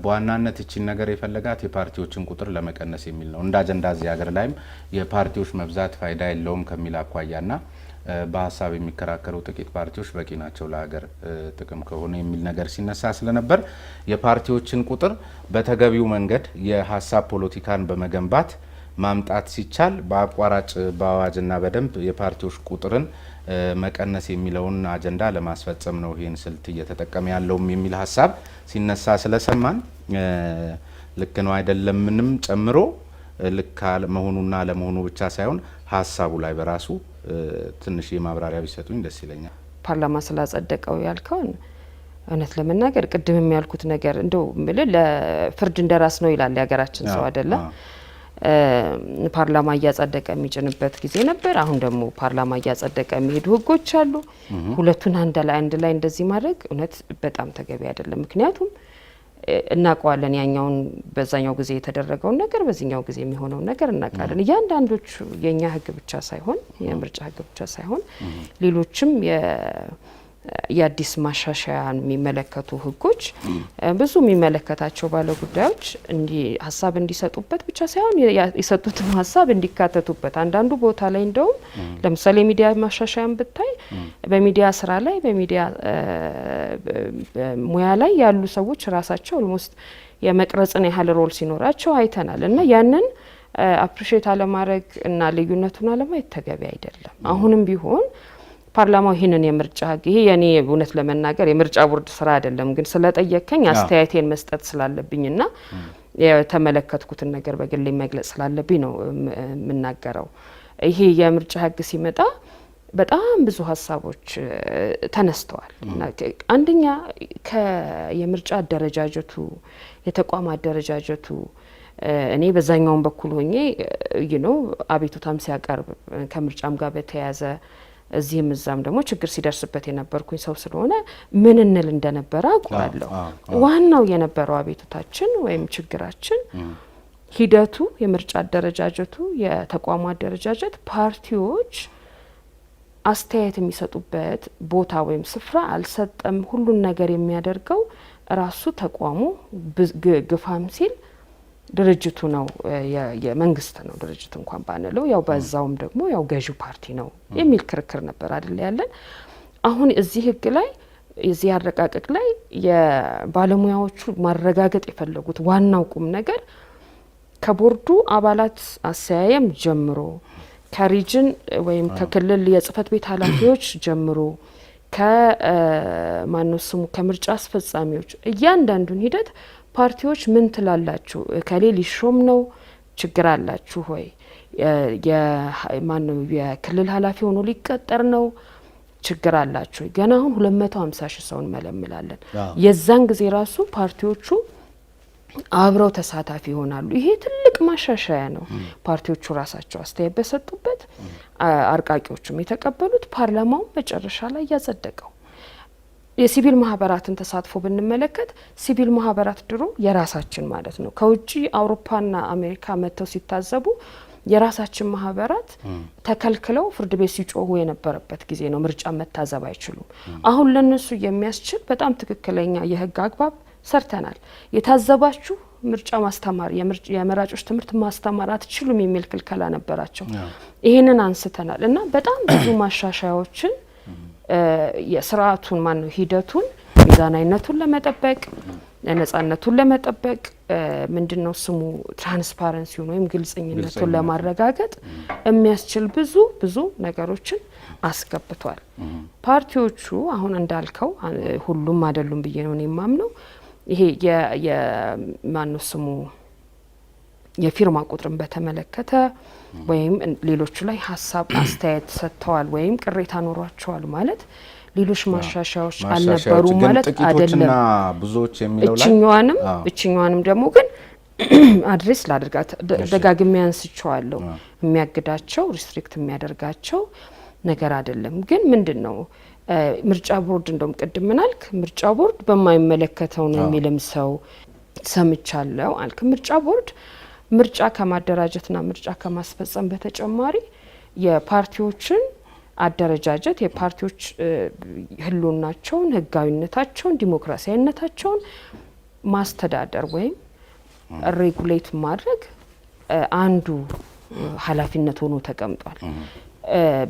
በዋናነት እቺን ነገር የፈለጋት የፓርቲዎችን ቁጥር ለመቀነስ የሚል ነው። እንደ አጀንዳ እዚህ ሀገር ላይም የፓርቲዎች መብዛት ፋይዳ የለውም ከሚል አኳያና በሀሳብ የሚከራከሩ ጥቂት ፓርቲዎች በቂ ናቸው ለሀገር ጥቅም ከሆነ የሚል ነገር ሲነሳ ስለነበር የፓርቲዎችን ቁጥር በተገቢው መንገድ የሀሳብ ፖለቲካን በመገንባት ማምጣት ሲቻል በአቋራጭ በአዋጅና በደንብ የፓርቲዎች ቁጥርን መቀነስ የሚለውን አጀንዳ ለማስፈጸም ነው ይህን ስልት እየተጠቀመ ያለውም የሚል ሀሳብ ሲነሳ ስለሰማን ልክ ነው አይደለምንም ጨምሮ ልክ መሆኑና ለመሆኑ ብቻ ሳይሆን ሀሳቡ ላይ በራሱ ትንሽ የማብራሪያ ቢሰጡኝ ደስ ይለኛል። ፓርላማ ስላጸደቀው ያልከውን እውነት ለመናገር ቅድም ያልኩት ነገር እንደው ለፍርድ እንደራስ ነው ይላል የሀገራችን ሰው አይደለ? ፓርላማ እያጸደቀ የሚጭንበት ጊዜ ነበር። አሁን ደግሞ ፓርላማ እያጸደቀ የሚሄዱ ህጎች አሉ። ሁለቱን አንድ ላይ እንደዚህ ማድረግ እውነት በጣም ተገቢ አይደለም። ምክንያቱም እናውቀዋለን ያኛውን በዛኛው ጊዜ የተደረገውን ነገር በዚህኛው ጊዜ የሚሆነውን ነገር እናውቃለን። እያንዳንዶቹ የኛ ህግ ብቻ ሳይሆን የምርጫ ህግ ብቻ ሳይሆን ሌሎችም የአዲስ ማሻሻያን የሚመለከቱ ህጎች ብዙ የሚመለከታቸው ባለ ጉዳዮች ሀሳብ እንዲሰጡበት ብቻ ሳይሆን የሰጡትን ሀሳብ እንዲካተቱበት አንዳንዱ ቦታ ላይ እንደውም ለምሳሌ ሚዲያ ማሻሻያን ብታይ በሚዲያ ስራ ላይ በሚዲያ ሙያ ላይ ያሉ ሰዎች ራሳቸው ኦልሞስት የመቅረጽን ያህል ሮል ሲኖራቸው አይተናል እና ያንን አፕሪሼት አለማድረግ እና ልዩነቱን አለማየት ተገቢ አይደለም። አሁንም ቢሆን ፓርላማው ይህንን የምርጫ ህግ ይሄ የኔ እውነት ለመናገር የምርጫ ቦርድ ስራ አይደለም፣ ግን ስለጠየቀኝ አስተያየቴን መስጠት ስላለብኝና የተመለከትኩትን ነገር በግሌ መግለጽ ስላለብኝ ነው የምናገረው። ይሄ የምርጫ ህግ ሲመጣ በጣም ብዙ ሀሳቦች ተነስተዋል። አንደኛ የምርጫ አደረጃጀቱ የተቋም አደረጃጀቱ እኔ በዛኛውን በኩል ሆኜ አቤቱታም ሲያቀርብ ከምርጫም ጋር በተያያዘ እዚህም እዛም ደግሞ ችግር ሲደርስበት የነበርኩኝ ሰው ስለሆነ ምን እንል እንደነበረ አውቃለሁ። ዋናው የነበረው አቤቱታችን ወይም ችግራችን ሂደቱ የምርጫ አደረጃጀቱ የተቋሙ አደረጃጀት ፓርቲዎች አስተያየት የሚሰጡበት ቦታ ወይም ስፍራ አልሰጠም። ሁሉን ነገር የሚያደርገው ራሱ ተቋሙ ግፋም ሲል ድርጅቱ ነው የመንግስት ነው ድርጅት እንኳን ባንለው ያው በዛውም ደግሞ ያው ገዢው ፓርቲ ነው የሚል ክርክር ነበር አይደል ያለን። አሁን እዚህ ህግ ላይ እዚህ አረቃቀቅ ላይ የባለሙያዎቹ ማረጋገጥ የፈለጉት ዋናው ቁም ነገር ከቦርዱ አባላት አሰያየም ጀምሮ ከሪጅን ወይም ከክልል የጽህፈት ቤት ኃላፊዎች ጀምሮ ከማንስሙ ከምርጫ አስፈጻሚዎች እያንዳንዱን ሂደት ፓርቲዎች ምን ትላላችሁ? ከሌ ሊሾም ነው ችግር አላችሁ ሆይ? የክልል ኃላፊ ሆኖ ሊቀጠር ነው ችግር አላችሁ? ገና አሁን 250 ሺህ ሰውን መለምላለን። የዛን ጊዜ ራሱ ፓርቲዎቹ አብረው ተሳታፊ ይሆናሉ። ይሄ ትልቅ ማሻሻያ ነው። ፓርቲዎቹ ራሳቸው አስተያየት በሰጡበት አርቃቂዎቹም የተቀበሉት ፓርላማው መጨረሻ ላይ ያጸደቀው። የሲቪል ማህበራትን ተሳትፎ ብንመለከት ሲቪል ማህበራት ድሮ የራሳችን ማለት ነው ከውጪ አውሮፓና አሜሪካ መጥተው ሲታዘቡ የራሳችን ማህበራት ተከልክለው ፍርድ ቤት ሲጮሁ የነበረበት ጊዜ ነው። ምርጫ መታዘብ አይችሉም። አሁን ለነሱ የሚያስችል በጣም ትክክለኛ የህግ አግባብ ሰርተናል። የታዘባችሁ ምርጫ ማስተማር የመራጮች ትምህርት ማስተማር አትችሉም የሚል ክልከላ ነበራቸው። ይሄንን አንስተናል እና በጣም ብዙ ማሻሻያዎችን የስርዓቱን ሂደቱን ሚዛናዊነቱን ለመጠበቅ ነጻነቱን ለመጠበቅ ምንድነው ስሙ ትራንስፓረንሲውን ወይም ግልጽኝነቱን ለማረጋገጥ የሚያስችል ብዙ ነገሮችን አስገብቷል። ፓርቲዎቹ አሁን እንዳልከው ሁሉም አይደሉም ብዬ ነው የማምነው። ይሄ የማንስሙ የፊርማ ቁጥርን በተመለከተ ወይም ሌሎቹ ላይ ሀሳብ አስተያየት ሰጥተዋል ወይም ቅሬታ ኖሯቸዋል ማለት ሌሎች ማሻሻያዎች አልነበሩ ማለት አይደለም። ብዙዎች የሚለው ላይ እችኛዋንም ደግሞ ግን አድሬስ ላድርጋት ደጋግሜ አንስቼዋለሁ። የሚያግዳቸው ሪስትሪክት የሚያደርጋቸው ነገር አይደለም። ግን ምንድነው ምርጫ ቦርድ እንደውም ቅድም ምናልክ ምርጫ ቦርድ በማይመለከተው ነው የሚልም ሰው ሰምቻለሁ አልክ። ምርጫ ቦርድ ምርጫ ከማደራጀትና ምርጫ ከማስፈጸም በተጨማሪ የፓርቲዎችን አደረጃጀት የፓርቲዎች ህልውናቸውን፣ ህጋዊነታቸውን፣ ዲሞክራሲያዊነታቸውን ማስተዳደር ወይም ሬጉሌት ማድረግ አንዱ ኃላፊነት ሆኖ ተቀምጧል።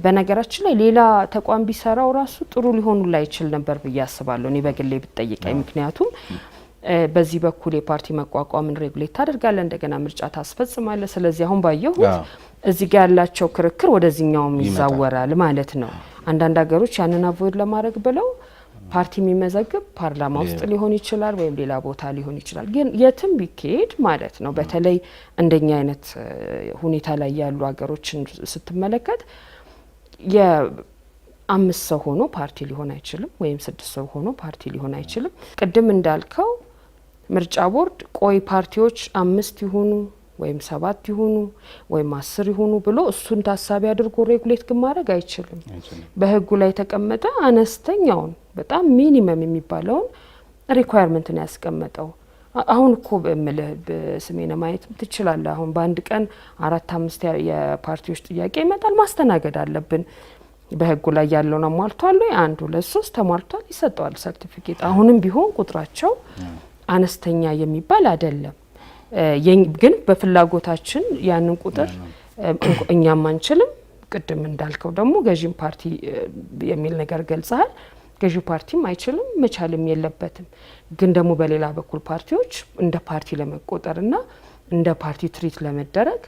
በነገራችን ላይ ሌላ ተቋም ቢሰራው ራሱ ጥሩ ሊሆኑ ላይ ይችል ነበር ብዬ አስባለሁ እኔ በግሌ ብትጠይቀኝ። ምክንያቱም በዚህ በኩል የፓርቲ መቋቋምን ሬጉሌት ታደርጋለህ፣ እንደገና ምርጫ ታስፈጽማለህ። ስለዚህ አሁን ባየሁት እዚህ ጋር ያላቸው ክርክር ወደዚህኛውም ይዛወራል ማለት ነው። አንዳንድ ሀገሮች ያንን አቮይድ ለማድረግ ብለው ፓርቲ የሚመዘግብ ፓርላማ ውስጥ ሊሆን ይችላል ወይም ሌላ ቦታ ሊሆን ይችላል። ግን የትም ቢካሄድ ማለት ነው በተለይ እንደኛ አይነት ሁኔታ ላይ ያሉ ሀገሮችን ስትመለከት የአምስት ሰው ሆኖ ፓርቲ ሊሆን አይችልም፣ ወይም 6 ሰው ሆኖ ፓርቲ ሊሆን አይችልም። ቅድም እንዳልከው ምርጫ ቦርድ ቆይ ፓርቲዎች 5 ይሁኑ ወይም 7 ይሁኑ ወይም 10 ይሁኑ ብሎ እሱን ታሳቢ አድርጎ ሬጉሌት ግን ማድረግ አይችልም። በህጉ ላይ የተቀመጠ አነስተኛውን በጣም ሚኒመም የሚባለውን ሪኳየርመንት ነው ያስቀመጠው። አሁን እኮ በመለህ በስሜነ ማየት ትችላለህ። አሁን በአንድ ቀን 4-5 የፓርቲዎች ጥያቄ ይመጣል፣ ማስተናገድ አለብን። በህጉ ላይ ያለውን አሟልቷል ወይ 1 2 3 ተሟልቷል፣ ይሰጠዋል ሰርቲፊኬት። አሁንም ቢሆን ቁጥራቸው አነስተኛ የሚባል አይደለም። ግን በፍላጎታችን ያንን ቁጥር እኛም አንችልም። ቅድም እንዳልከው ደግሞ ገዢም ፓርቲ የሚል ነገር ገልጸሃል። ገዢ ፓርቲም አይችልም መቻልም የለበትም። ግን ደግሞ በሌላ በኩል ፓርቲዎች እንደ ፓርቲ ለመቆጠርና እንደ ፓርቲ ትሪት ለመደረግ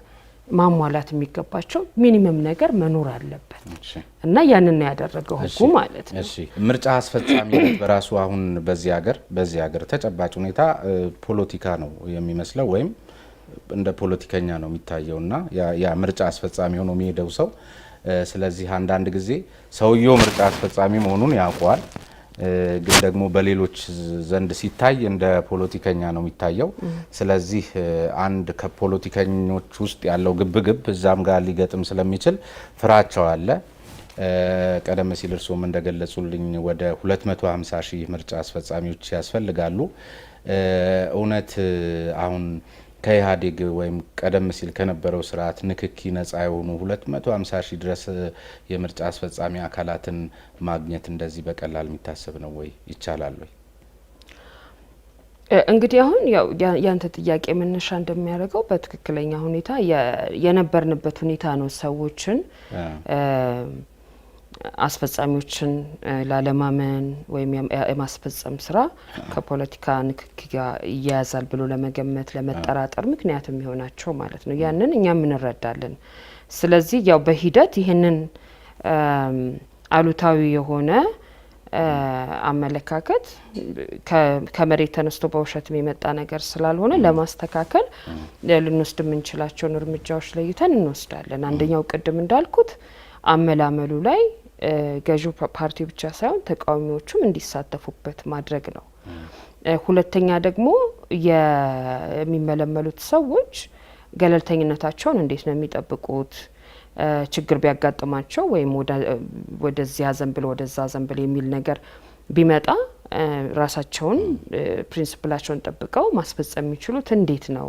ማሟላት የሚገባቸው ሚኒመም ነገር መኖር አለበት እና ያንን ነው ያደረገው ህጉ ማለት ነው። እሺ ምርጫ አስፈጻሚነት በራሱ አሁን በዚህ ሀገር ተጨባጭ ሁኔታ ፖለቲካ ነው የሚመስለው ወይም እንደ ፖለቲከኛ ነው የሚታየውና ያ ምርጫ አስፈጻሚ ሆኖ የሚሄደው ሰው ስለዚህ አንዳንድ ጊዜ ሰውየው ምርጫ አስፈጻሚ መሆኑን ያውቀዋል፣ ግን ደግሞ በሌሎች ዘንድ ሲታይ እንደ ፖለቲከኛ ነው የሚታየው። ስለዚህ አንድ ከፖለቲከኞች ውስጥ ያለው ግብግብ እዛም ጋር ሊገጥም ስለሚችል ፍራቻው አለ። ቀደም ሲል እርስዎም እንደገለጹልኝ ወደ 250 ሺህ ምርጫ አስፈጻሚዎች ያስፈልጋሉ። እውነት አሁን ከኢህአዴግ ወይም ቀደም ሲል ከነበረው ስርዓት ንክኪ ነጻ የሆኑ 250 ሺህ ድረስ የምርጫ አስፈጻሚ አካላትን ማግኘት እንደዚህ በቀላል የሚታሰብ ነው ወይ? ይቻላል ወይ? እንግዲህ አሁን ያው ያንተ ጥያቄ መነሻ እንደሚያደርገው በትክክለኛ ሁኔታ የነበርንበት ሁኔታ ነው። ሰዎችን አስፈጻሚዎችን ላለማመን ወይም የማስፈጸም ስራ ከፖለቲካ ንክኪ ጋር ይያያዛል ብሎ ለመገመት ለመጠራጠር ምክንያት የሚሆናቸው ማለት ነው። ያንን እኛም እንረዳለን። ስለዚህ ያው በሂደት ይህንን አሉታዊ የሆነ አመለካከት ከመሬት ተነስቶ በውሸት የመጣ ነገር ስላልሆነ ለማስተካከል ልንወስድ የምንችላቸውን እርምጃዎች ለይተን እንወስዳለን። አንደኛው ቅድም እንዳልኩት አመላመሉ ላይ ገዢው ፓርቲ ብቻ ሳይሆን ተቃዋሚዎቹም እንዲሳተፉበት ማድረግ ነው። ሁለተኛ ደግሞ የሚመለመሉት ሰዎች ገለልተኝነታቸውን እንዴት ነው የሚጠብቁት? ችግር ቢያጋጥማቸው ወይም ወደዚያ ዘንብል ወደዛ ዘንብል የሚል ነገር ቢመጣ ራሳቸውን ፕሪንሲፕላቸውን ጠብቀው ማስፈጸም የሚችሉት እንዴት ነው?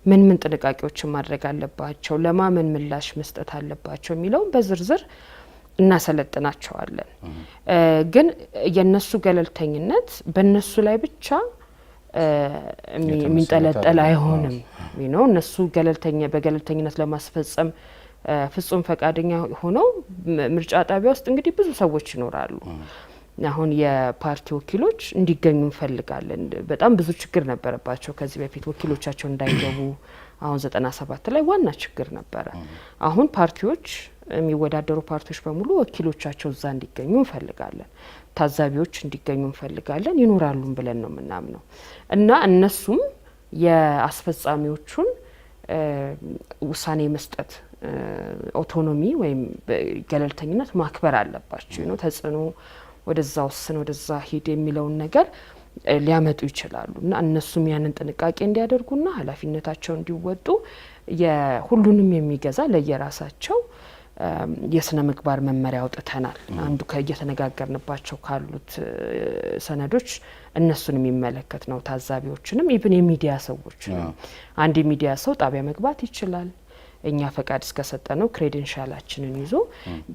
ምን ጥንቃቄዎችን ማድረግ አለባቸው? ለማመን ምላሽ መስጠት አለባቸው የሚለውን በዝርዝር እናሰለጥናቸዋለን። ግን የነሱ ገለልተኝነት በነሱ ላይ ብቻ የሚንጠለጠል አይሆንም ነው። እነሱ በገለልተኝነት ለማስፈጸም ፍጹም ፈቃደኛ ሆነው ምርጫ ጣቢያ ውስጥ እንግዲህ ብዙ ሰዎች ይኖራሉ። አሁን የፓርቲ ወኪሎች እንዲገኙ እንፈልጋለን። በጣም ብዙ ችግር ነበረባቸው ከዚህ በፊት ወኪሎቻቸው እንዳይገቡ። አሁን 97 ላይ ዋና ችግር ነበረ። አሁን ፓርቲዎች የሚወዳደሩ ፓርቲዎች በሙሉ ወኪሎቻቸው እዛ እንዲገኙ እንፈልጋለን። ታዛቢዎች እንዲገኙ እንፈልጋለን። ይኖራሉም ብለን ነው የምናምነው እና እነሱም የአስፈጻሚዎቹን ውሳኔ መስጠት ኦቶኖሚ ወይም ገለልተኝነት ማክበር አለባቸው ነው። ተጽዕኖ ወደዛ ወስን ወደዛ ሂድ የሚለውን ነገር ሊያመጡ ይችላሉ እና እነሱም ያንን ጥንቃቄ እንዲያደርጉና ኃላፊነታቸውን እንዲወጡ የሁሉንም የሚገዛ ለየራሳቸው የስነ ምግባር መመሪያ አውጥተናል። አንዱ ከየተነጋገርንባቸው ካሉት ሰነዶች እነሱን የሚመለከት ነው። ታዛቢዎችንም ኢቭን የሚዲያ ሰዎች አንድ የሚዲያ ሰው ጣቢያ መግባት ይችላል። እኛ ፈቃድ እስከሰጠነው ክሬዴንሻላችንን ይዞ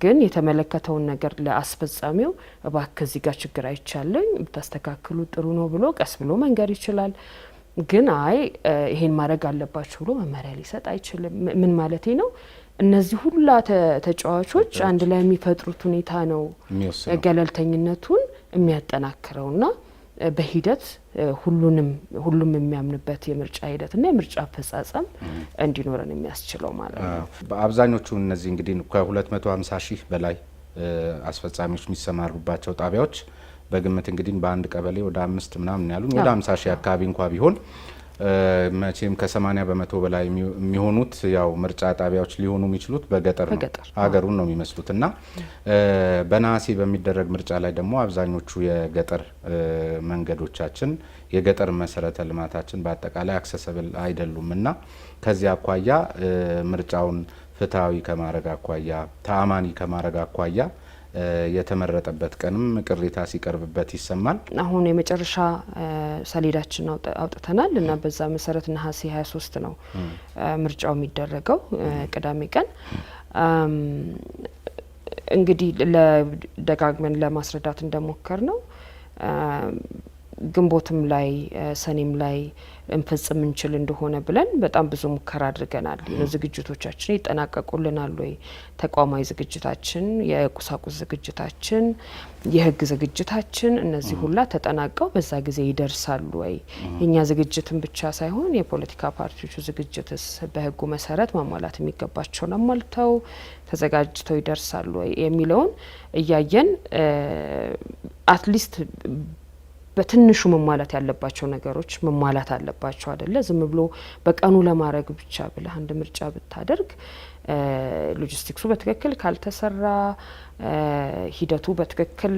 ግን የተመለከተውን ነገር ለአስፈጻሚው እባክህ እዚህ ጋር ችግር አይቻለኝ ብታስተካክሉ ጥሩ ነው ብሎ ቀስ ብሎ መንገር ይችላል። ግን አይ ይሄን ማድረግ አለባችሁ ብሎ መመሪያ ሊሰጥ አይችልም። ምን ማለቴ ነው? እነዚህ ሁላ ተጫዋቾች አንድ ላይ የሚፈጥሩት ሁኔታ ነው ገለልተኝነቱን የሚያጠናክረውና በሂደት ሁሉም የሚያምንበት የምርጫ ሂደትና የምርጫ አፈጻጸም እንዲኖረን የሚያስችለው ማለት ነው። በአብዛኞቹ እነዚህ እንግዲህ ከ250 ሺህ በላይ አስፈጻሚዎች የሚሰማሩባቸው ጣቢያዎች በግምት እንግዲህ በአንድ ቀበሌ ወደ 5 ምናምን ያሉ ወደ 50 ሺህ አካባቢ እንኳን ቢሆን መቼም ከ80 በመቶ በላይ የሚሆኑት ያው ምርጫ ጣቢያዎች ሊሆኑ የሚችሉት በገጠር ነው። ሀገሩን ነው የሚመስሉት እና በነሐሴ በሚደረግ ምርጫ ላይ ደግሞ አብዛኞቹ የገጠር መንገዶቻችን የገጠር መሰረተ ልማታችን በአጠቃላይ አክሰሰብል አይደሉም እና ከዚህ አኳያ ምርጫውን ፍትሐዊ ከማድረግ አኳያ ተአማኒ ከማድረግ አኳያ የተመረጠበት ቀንም ቅሬታ ሲቀርብበት ይሰማል። አሁን የመጨረሻ ሰሌዳችን አውጥተናል እና በዛ መሰረት ነሐሴ 23 ነው ምርጫው የሚደረገው ቅዳሜ ቀን። እንግዲህ ለደጋግመን ለማስረዳት እንደሞከር ነው ግንቦትም ላይ ሰኔም ላይ እንፈጽም እንችል እንደሆነ ብለን በጣም ብዙ ሙከራ አድርገናል። ዝግጅቶቻችን ይጠናቀቁልናል ወይ? ተቋማዊ ዝግጅታችን፣ የቁሳቁስ ዝግጅታችን፣ የህግ ዝግጅታችን እነዚህ ሁላ ተጠናቀው በዛ ጊዜ ይደርሳሉ ወይ? የኛ ዝግጅትን ብቻ ሳይሆን የፖለቲካ ፓርቲዎቹ ዝግጅትስ በህጉ መሰረት ማሟላት የሚገባቸውን አሟልተው ተዘጋጅተው ይደርሳሉ ወይ የሚለውን እያየን አትሊስት በትንሹ መሟላት ያለባቸው ነገሮች መሟላት አለባቸው አይደለ? ዝም ብሎ በቀኑ ለማድረግ ብቻ ብለህ አንድ ምርጫ ብታደርግ ሎጂስቲክሱ በትክክል ካልተሰራ ሂደቱ በትክክል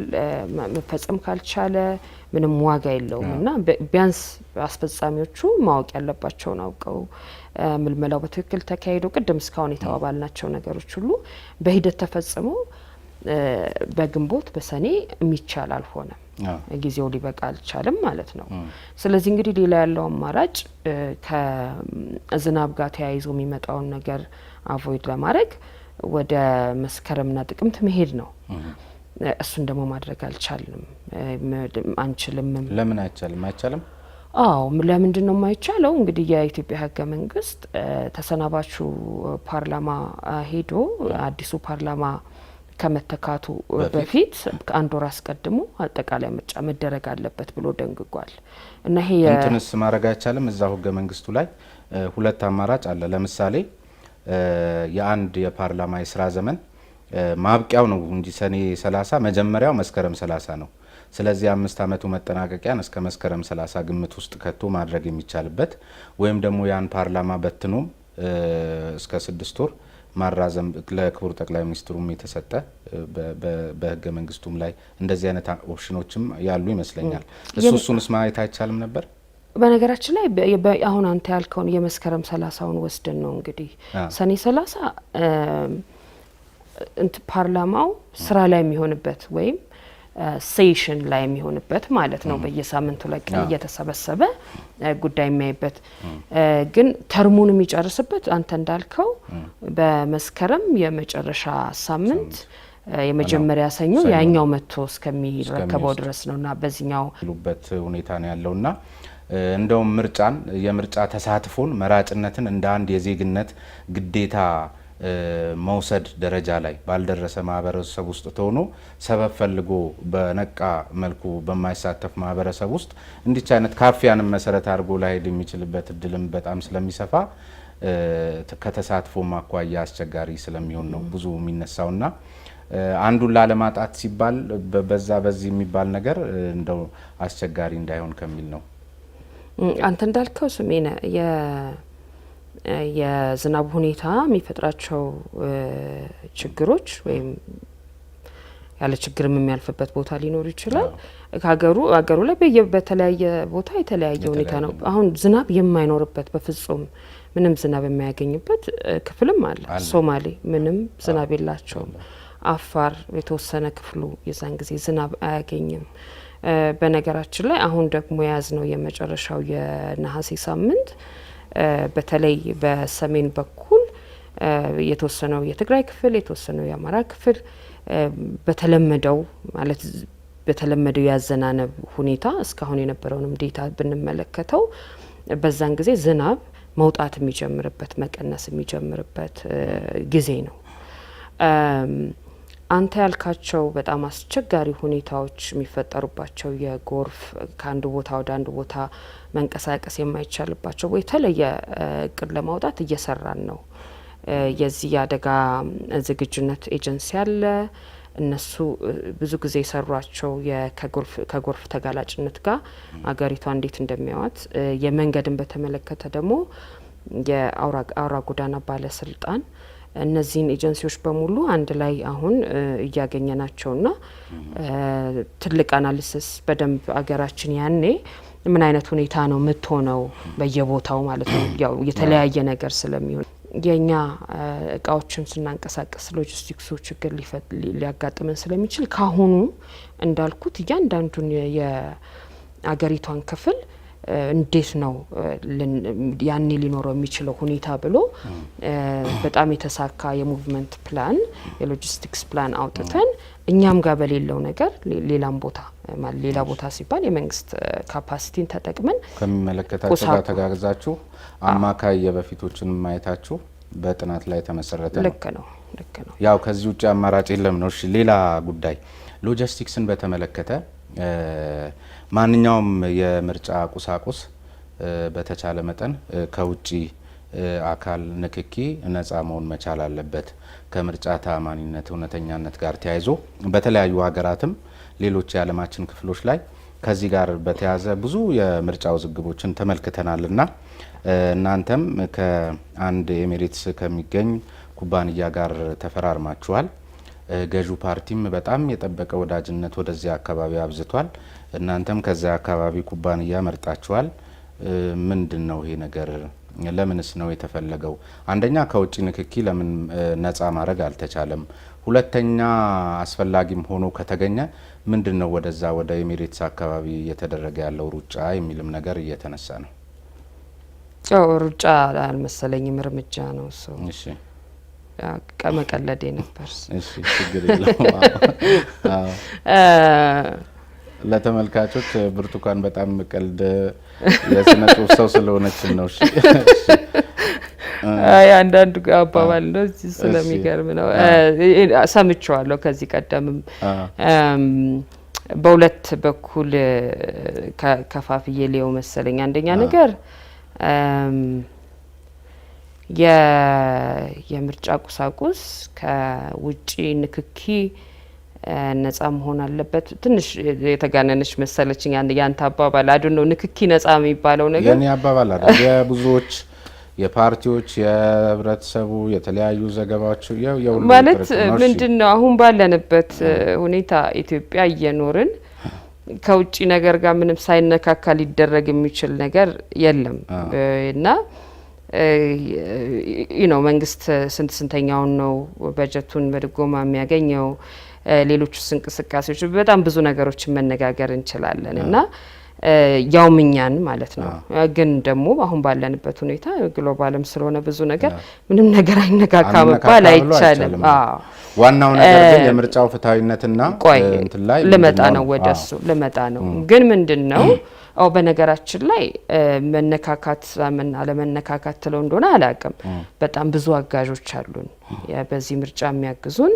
መፈጸም ካልቻለ ምንም ዋጋ የለውም እና ቢያንስ አስፈጻሚዎቹ ማወቅ ያለባቸውን አውቀው ምልመላው በትክክል ተካሂዶ ቅድም እስካሁን የተባባልናቸው ነገሮች ሁሉ በሂደት ተፈጽሞ በግንቦት በሰኔ የሚቻል አልሆነም። ጊዜው ሊበቃ አልቻለም ማለት ነው። ስለዚህ እንግዲህ ሌላ ያለው አማራጭ ከዝናብ ጋር ተያይዞ የሚመጣውን ነገር አቮይድ ለማድረግ ወደ መስከረምና ጥቅምት መሄድ ነው። እሱን ደግሞ ማድረግ አልቻልንም፣ አንችልም። ለምን አይቻልም? አዎ ለምንድን ነው የማይቻለው? እንግዲህ የኢትዮጵያ ህገ መንግስት ተሰናባቹ ፓርላማ ሄዶ አዲሱ ፓርላማ ከመተካቱ በፊት ከአንድ ወር አስቀድሞ አጠቃላይ ምርጫ መደረግ አለበት ብሎ ደንግጓል እና ይሄ እንትንስ ማድረግ አይቻልም? እዛው ህገ መንግስቱ ላይ ሁለት አማራጭ አለ። ለምሳሌ የአንድ የፓርላማ የስራ ዘመን ማብቂያው ነው እንጂ ሰኔ 30 መጀመሪያው መስከረም 30 ነው። ስለዚህ 5 አመቱ መጠናቀቂያን እስከ መስከረም 30 ግምት ውስጥ ከቶ ማድረግ የሚቻልበት ወይም ደግሞ ያን ፓርላማ በትኖም እስከ 6 ወር ማራዘም ለክቡር ጠቅላይ ሚኒስትሩም የተሰጠ በህገ መንግስቱም ላይ እንደዚህ አይነት ኦፕሽኖችም ያሉ ይመስለኛል። እሱንስ ማየት አይቻልም ነበር? በነገራችን ላይ አሁን አንተ ያልከውን የመስከረም 30ውን ወስደን ነው እንግዲህ ሰኔ 30 ፓርላማው ስራ ላይ የሚሆንበት ወይም ሴሽን ላይ የሚሆንበት ማለት ነው። በየሳምንቱ ላይ ቀን እየተሰበሰበ ጉዳይ የሚያይበት ግን ተርሙን የሚጨርስበት አንተ እንዳልከው በመስከረም የመጨረሻ ሳምንት የመጀመሪያ ሰኞ ያኛው መጥቶ እስከሚረከበው ድረስ ነውና በዚህኛው ሉበት ሁኔታ ነው ያለውና እንደውም የምርጫ ተሳትፎን መራጭነትን እንደ አንድ የዜግነት ግዴታ መውሰድ ደረጃ ላይ ባልደረሰ ማህበረሰብ ውስጥ ተሆኖ ሰበብ ፈልጎ በነቃ መልኩ በማይሳተፍ ማህበረሰብ ውስጥ እንዲች አይነት ካፊያንም መሰረት አድርጎ ላይሄድ የሚችልበት እድልም በጣም ስለሚሰፋ ከተሳትፎ ማኳያ አስቸጋሪ ስለሚሆን ነው ብዙ የሚነሳውና አንዱን ላለማጣት ሲባል በዚህ የሚባል ነገር እንደው አስቸጋሪ እንዳይሆን ከሚል ነው። አንተ እንዳልከው ስሜነ የዝናብ ሁኔታ የሚፈጥራቸው ችግሮች ወይም ያለ ችግር የሚያልፍበት ቦታ ሊኖር ይችላል። ሀገሩ ላይ በተለያየ ቦታ የተለያየ ሁኔታ ነው። አሁን ዝናብ የማይኖርበት በፍጹም ምንም ዝናብ የማያገኝበት ክፍልም አለ። ሶማሌ ምንም ዝናብ የላቸውም። አፋር የተወሰነ ክፍሉ የዛን ጊዜ ዝናብ አያገኝም። በነገራችን ላይ አሁን ደግሞ የያዝነው የመጨረሻው የነሐሴ ሳምንት በተለይ በሰሜን በኩል የተወሰነው የትግራይ ክፍል የተወሰነው የአማራ ክፍል በተለመደው ያዘናነብ ሁኔታ እስካሁን የነበረውንም ዴታ ብንመለከተው በዛን ጊዜ ዝናብ መውጣት የሚጀምርበት መቀነስ የሚጀምርበት ጊዜ ነው። አንተ ያልካቸው በጣም አስቸጋሪ ሁኔታዎች የሚፈጠሩባቸው የጎርፍ ከአንዱ ቦታ ወደ አንዱ ቦታ መንቀሳቀስ የማይቻልባቸው የተለየ እቅድ ለማውጣት እየሰራን ነው። የዚህ የአደጋ ዝግጁነት ኤጀንሲ አለ። እነሱ ብዙ ጊዜ የሰሯቸው ከጎርፍ ተጋላጭነት ጋር አገሪቷ እንዴት እንደሚያዋት የመንገድን በተመለከተ ደግሞ የአውራ ጎዳና ባለስልጣን እነዚህን ኤጀንሲዎች በሙሉ አንድ ላይ አሁን እያገኘናቸውና ትልቅ አናሊሲስ በደንብ አገራችን ያኔ ምን አይነት ሁኔታ ነው የምትሆነው በየቦታው ማለት ነው። ያው የተለያየ ነገር ስለሚሆን የኛ እቃዎችን ስናንቀሳቀስ ሎጂስቲክሱ ችግር ሊያጋጥመን ስለሚችል ካሁኑ እንዳልኩት እያንዳንዱን የአገሪቷን ክፍል እንዴት ነው ያኔ ሊኖረው የሚችለው ሁኔታ ብሎ በጣም የተሳካ የሙቭመንት ፕላን የሎጂስቲክስ ፕላን አውጥተን እኛም ጋር በሌለው ነገር ሌላ ቦታ ሲባል የመንግስት ካፓሲቲን ተጠቅመን ከሚመለከታቸው ጋር ተጋግዛችሁ አማካይ የበፊቶችን ማየታችሁ በጥናት ላይ ተመሰረተ ነው። ልክ ነው። ያው ከዚህ ውጭ አማራጭ የለም ነው። እሺ ሌላ ጉዳይ ሎጂስቲክስን በተመለከተ ማንኛውም የምርጫ ቁሳቁስ በተቻለ መጠን ከውጪ አካል ንክኪ ነጻ መሆን መቻል አለበት። ከምርጫ ተአማኒነት እውነተኛነት ጋር ተያይዞ በተለያዩ ሀገራትም ሌሎች የዓለማችን ክፍሎች ላይ ከዚህ ጋር በተያያዘ ብዙ የምርጫ ውዝግቦችን ተመልክተናልና እናንተም ከአንድ ኤሚሬትስ ከሚገኝ ኩባንያ ጋር ተፈራርማችኋል። ገዢው ፓርቲም በጣም የጠበቀ ወዳጅነት ወደዚያ አካባቢ አብዝቷል። እናንተም ከዚያ አካባቢ ኩባንያ መርጣችኋል። ምንድን ነው ይሄ ነገር? ለምንስ ነው የተፈለገው? አንደኛ ከውጭ ንክኪ ለምን ነጻ ማድረግ አልተቻለም? ሁለተኛ አስፈላጊም ሆኖ ከተገኘ ምንድን ነው ወደዛ ወደ ኤሚሬትስ አካባቢ እየተደረገ ያለው ሩጫ የሚልም ነገር እየተነሳ ነው። ሩጫ አልመሰለኝም፣ እርምጃ ነው እሱ። እሺ ቀመቀለዴ ነበር። እሺ ችግር የለውም። ለተመልካቾች ብርቱካን በጣም ቀልድ የስነ ጽሁፍ ሰው ስለሆነች ነው። እሺ አንዳንዱ አባባል ነው እዚህ ስለሚገርም ነው። ሰምቼዋለሁ ከዚህ ቀደምም በሁለት በኩል ከፋፍዬ ሊየው መሰለኝ። አንደኛ ነገር የምርጫ ቁሳቁስ ከውጪ ንክኪ ነጻ መሆን አለበት። ትንሽ የተጋነነች መሰለችኝ ያንተ አባባል። አዱ ነው ንክኪ ነጻ የሚባለው ነገር የኔ አባባል አይደል። የብዙዎች የፓርቲዎች የህብረተሰቡ የተለያዩ ዘገባዎች ማለት ምንድነው አሁን ባለንበት ሁኔታ ኢትዮጵያ እየኖርን ከውጪ ነገር ጋር ምንም ሳይነካካ ሊደረግ የሚችል ነገር የለም እና መንግስት ስንተኛውን ነው በጀቱን በድጎማ የሚያገኘው? ሌሎቹ እንቅስቃሴዎች በጣም ብዙ ነገሮችን መነጋገር እንችላለን እና ያው ምኛን ማለት ነው። ግን ደግሞ አሁን ባለንበት ሁኔታ ግሎባልም ስለሆነ ብዙ ነገር ምንም ነገር አይነካካ መባል አይቻልም። ዋናው ነገር ግን የምርጫው ፍትሃዊነትና እንትን ላይ ልመጣ ነው ወደሱ ልመጣ ነው። ግን ምንድነው በነገራችን ላይ መነካካት አለመነካካት ትለው እንደሆነ አላውቅም። በጣም ብዙ አጋዦች አሉን። በዚህ ምርጫ የሚያግዙን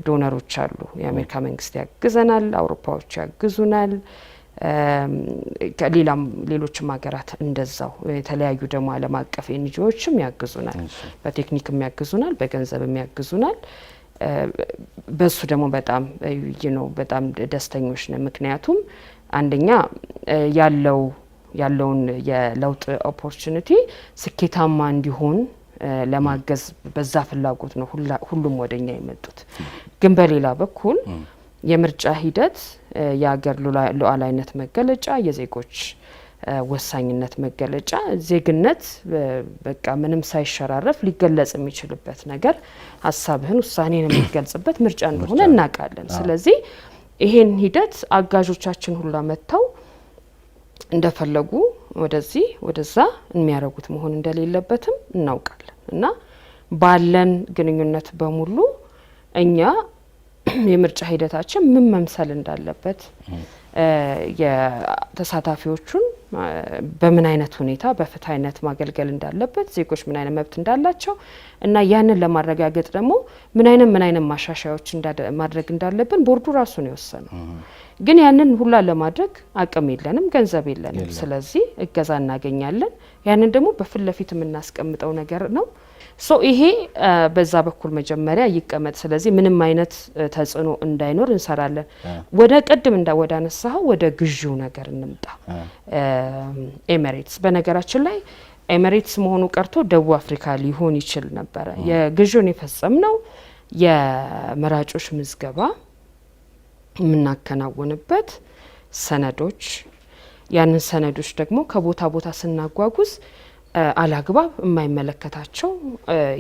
ዶነሮች አሉ። የአሜሪካ መንግስት ያግዘናል፣ አውሮፓዎች ያግዙናል፣ ሌሎችም ሀገራት እንደዛው የተለያዩ ደግሞ ዓለም አቀፍ ኤንጂኦዎችም ያግዙናል። በቴክኒክም ያግዙናል፣ በገንዘብም ያግዙናል። በሱ ደግሞ በጣም ደስተኞች ነን። ምክንያቱም አንደኛ ያለውን የለውጥ ኦፖርቹኒቲ ስኬታማ እንዲሆን ለማገዝ በዛ ፍላጎት ነው ሁሉም ወደኛ የመጡት። ግን በሌላ በኩል የምርጫ ሂደት የሀገር ሉዓላዊነት መገለጫ፣ የዜጎች ወሳኝነት መገለጫ፣ ዜግነት በቃ ምንም ሳይሸራረፍ ሊገለጽ የሚችልበት ነገር ሀሳብህን ውሳኔን የሚገልጽበት ምርጫ እንደሆነ እናውቃለን። ስለዚህ ይሄን ሂደት አጋዦቻችን ሁላ መጥተው እንደፈለጉ ወደዚህ ወደዛ የሚያደርጉት መሆን እንደሌለበትም እናውቃለን እና ባለን ግንኙነት በሙሉ እኛ የምርጫ ሂደታችን ምን መምሰል እንዳለበት የተሳታፊዎቹን በምን አይነት ሁኔታ በፍትሃዊነት ማገልገል እንዳለበት ዜጎች ምን አይነት መብት እንዳላቸው እና ያንን ለማረጋገጥ ደግሞ ምን አይነት ማሻሻያዎች ማድረግ እንዳለብን ቦርዱ ራሱ ነው የወሰነው። ግን ያንን ሁላ ለማድረግ አቅም የለንም፣ ገንዘብ የለንም። ስለዚህ እገዛ እናገኛለን። ያንን ደግሞ በፊት ለፊት የምናስቀምጠው ነገር ነው። ሶ ይሄ በዛ በኩል መጀመሪያ ይቀመጥ። ስለዚህ ምንም አይነት ተጽዕኖ እንዳይኖር እንሰራለን። ወደ ቅድም ወደ አነሳው ወደ ግዢው ነገር እንምጣ። ኤሚሬትስ በነገራችን ላይ ኤሚሬትስ መሆኑ ቀርቶ ደቡብ አፍሪካ ሊሆን ይችል ነበረ። የግዢውን የፈጸምነው የመራጮች ምዝገባ የምናከናውንበት ሰነዶች፣ ያንን ሰነዶች ደግሞ ከቦታ ቦታ ስናጓጉዝ አላግባብ የማይመለከታቸው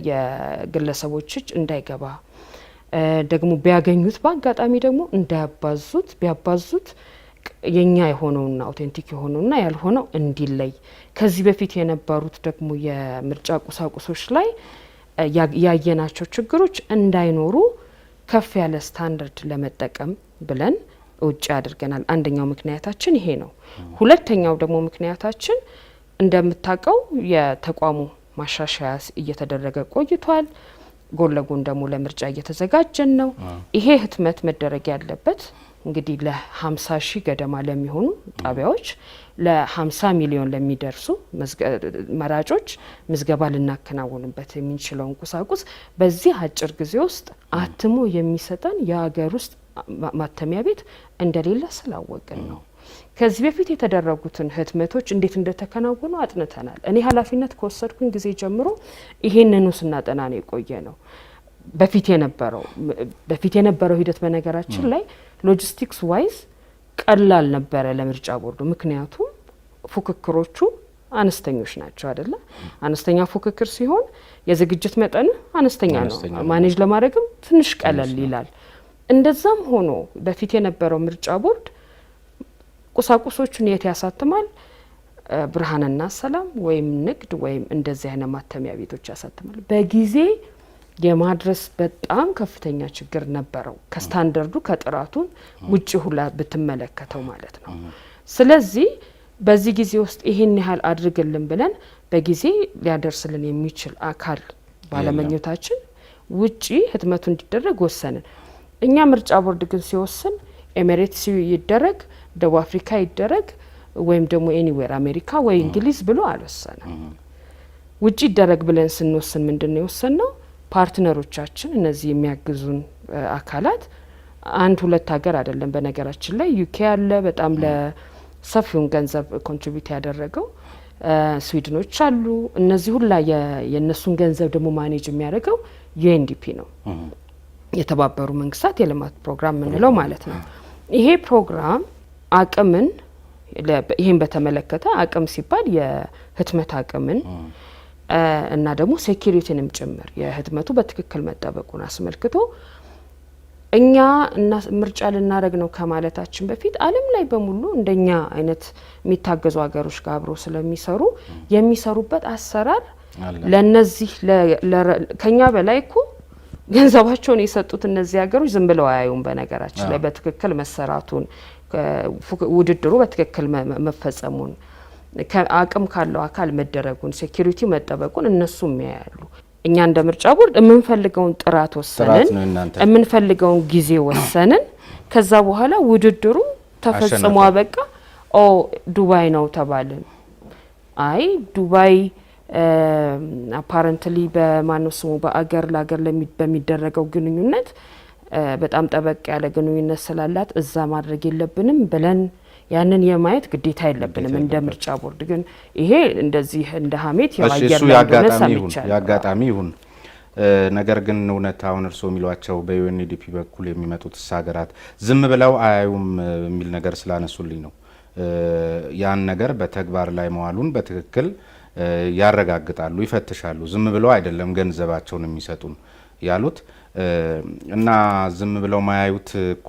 የግለሰቦች እጅ እንዳይገባ ደግሞ ቢያገኙት በአጋጣሚ ደግሞ እንዳያባዙት ቢያባዙት የኛ የሆነውና አውቴንቲክ የሆነውና ያልሆነው እንዲለይ ከዚህ በፊት የነበሩት ደግሞ የምርጫ ቁሳቁሶች ላይ ያየናቸው ችግሮች እንዳይኖሩ ከፍ ያለ ስታንዳርድ ለመጠቀም ብለን ውጪ አድርገናል። አንደኛው ምክንያታችን ይሄ ነው። ሁለተኛው ደግሞ ምክንያታችን እንደምታውቀው የተቋሙ ማሻሻያ እየተደረገ ቆይቷል። ጎን ለጎን ደግሞ ለምርጫ እየተዘጋጀን ነው። ይሄ ህትመት መደረግ ያለበት እንግዲህ ለ50 ሺህ ገደማ ለሚሆኑ ጣቢያዎች ለ50 ሚሊዮን ለሚደርሱ መራጮች ምዝገባ ልናከናውንበት የሚችለውን ቁሳቁስ በዚህ አጭር ጊዜ ውስጥ አትሞ የሚሰጠን የሀገር ውስጥ ማተሚያ ቤት እንደሌለ ስላወቅን ነው። ከዚህ በፊት የተደረጉትን ህትመቶች እንዴት እንደተከናወኑ አጥንተናል። እኔ ኃላፊነት ከወሰድኩኝ ጊዜ ጀምሮ ይሄንኑ ስናጠና ነው የቆየ ነው። በፊት የነበረው ሂደት በነገራችን ላይ ሎጂስቲክስ ዋይዝ ቀላል ነበረ ለምርጫ ቦርዱ። ምክንያቱም ፉክክሮቹ አነስተኞች ናቸው አይደለ? አነስተኛ ፉክክር ሲሆን የዝግጅት መጠን አነስተኛ ነው። ማኔጅ ለማድረግም ትንሽ ቀለል ይላል። እንደዛም ሆኖ በፊት የነበረው ምርጫ ቦርድ ቁሳቁሶቹን የት ያሳትማል? ብርሃንና ሰላም ወይም ንግድ ወይም እንደዚህ አይነት ማተሚያ ቤቶች ያሳትማል። በጊዜ የማድረስ በጣም ከፍተኛ ችግር ነበረው። ከስታንዳርዱ ከጥራቱን ውጪ ሁላ ብትመለከተው ማለት ነው። ስለዚህ በዚህ ጊዜ ውስጥ ይሄን ያህል አድርግልን ብለን በጊዜ ሊያደርስልን የሚችል አካል ባለመኞታችን ውጪ ህትመቱ እንዲደረግ ወሰንን። እኛ ምርጫ ቦርድ ግን ሲወስን ኤሚሬትስ ይደረግ፣ ደቡብ አፍሪካ ይደረግ ወይም ደግሞ ኤኒዌር አሜሪካ ወይ እንግሊዝ ብሎ አልወሰነም። ውጪ ይደረግ ብለን ስንወስን ምንድነው የወሰነው? ፓርትነሮቻችን እነዚህ የሚያግዙን አካላት አንድ ሁለት ሀገር አይደለም። በነገራችን ላይ ዩኬ ያለ በጣም ለሰፊውን ገንዘብ ኮንትሪቢዩት ያደረገው ስዊድኖች አሉ። እነዚህ ሁላ የነሱን ገንዘብ ደግሞ ማኔጅ የሚያደርገው ዩኤንዲፒ ነው፣ የተባበሩ መንግስታት የልማት ፕሮግራም ምንለው ማለት ነው። ይሄ ፕሮግራም አቅምን ይሄን በተመለከተ አቅም ሲባል የህትመት አቅምን እና ደግሞ ሴኩሪቲንም ጭምር የህትመቱ በትክክል መጠበቁን አስመልክቶ እኛ ምርጫ ልናደርግ ነው ከማለታችን በፊት ዓለም ላይ በሙሉ እንደኛ አይነት የሚታገዙ ሀገሮች ጋር አብረው ስለሚሰሩ የሚሰሩበት አሰራር ለነዚህ ከኛ በላይ እኮ ገንዘባቸውን የሰጡት እነዚህ ሀገሮች ዝም ብለው አያዩም። በነገራችን ላይ በትክክል መሰራቱን ውድድሩ በትክክል መፈጸሙን አቅም ካለው አካል መደረጉን ሴኩሪቲ መጠበቁን እነሱም ያያሉ። እኛ እንደ ምርጫ ቦርድ የምንፈልገውን ጥራት ወሰንን፣ የምንፈልገውን ጊዜ ወሰንን። ከዛ በኋላ ውድድሩ ተፈጽሞ አበቃ። ዱባይ ነው ተባልን። አይ ዱባይ አፓረንትሊ በማነው ስሙ በአገር ለአገር በሚደረገው ግንኙነት በጣም ጠበቅ ያለ ግንኙነት ስላላት እዛ ማድረግ የለብንም ብለን ያንን የማየት ግዴታ የለብንም እንደ ምርጫ ቦርድ። ግን ይሄ እንደዚህ እንደ ሀሜት ያጋጣሚ ይሁን ነገር ግን እውነት አሁን እርስዎ የሚሏቸው በዩኤንዲፒ በኩል የሚመጡት ሀገራት ዝም ብለው አያዩም የሚል ነገር ስላነሱልኝ ነው። ያን ነገር በተግባር ላይ መዋሉን በትክክል ያረጋግጣሉ፣ ይፈትሻሉ። ዝም ብለው አይደለም ገንዘባቸውን የሚሰጡን ያሉት እና ዝም ብለው ማያዩት እኮ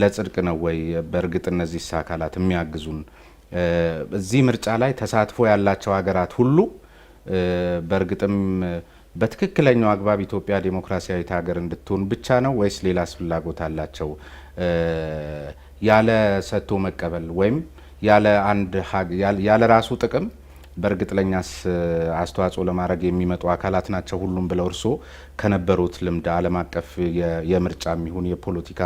ለጽድቅ ነው ወይ? በእርግጥ እነዚህ አካላት የሚያግዙን እዚህ ምርጫ ላይ ተሳትፎ ያላቸው ሀገራት ሁሉ በእርግጥም በትክክለኛው አግባብ ኢትዮጵያ ዴሞክራሲያዊት ሀገር እንድትሆን ብቻ ነው ወይስ ሌላስ ፍላጎት አላቸው? ያለ ሰጥቶ መቀበል ወይም ያለ ራሱ ጥቅም በእርግጥ ለኛስ አስተዋጽኦ ለማድረግ የሚመጡ አካላት ናቸው ሁሉም ብለው እርስዎ ከነበሩት ልምድ ዓለም አቀፍ የምርጫም ይሁን የፖለቲካ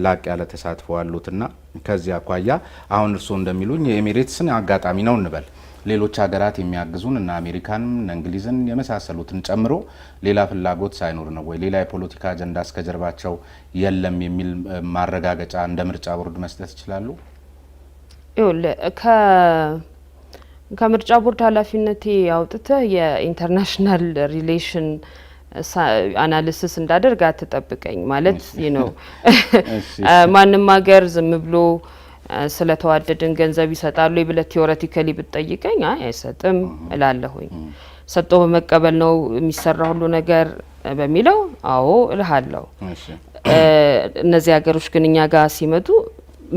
ላቅ ያለ ተሳትፎ አሉትና ከዚህ አኳያ አሁን እርስዎ እንደሚሉኝ የኤሚሬትስን አጋጣሚ ነው እንበል ሌሎች ሀገራት የሚያግዙን እና አሜሪካንም እንግሊዝን የመሳሰሉትን ጨምሮ ሌላ ፍላጎት ሳይኖር ነው ወይ ሌላ የፖለቲካ አጀንዳ እስከጀርባቸው የለም የሚል ማረጋገጫ እንደ ምርጫ ቦርድ መስጠት ይችላሉ? ከምርጫ ቦርድ ኃላፊነቴ አውጥተህ የኢንተርናሽናል ሪሌሽን አናሊሲስ እንዳደርግ አትጠብቀኝ። ማለት ነው ማንም ሀገር ዝም ብሎ ስለተዋደድን ገንዘብ ይሰጣሉ ብለ ቲዮሬቲካሊ ብትጠይቀኝ አይሰጥም እላለሁኝ። ሰጥቶ በመቀበል ነው የሚሰራ ሁሉ ነገር በሚለው አዎ እልሃለሁ። እነዚህ ሀገሮች ግን እኛ ጋር ሲመጡ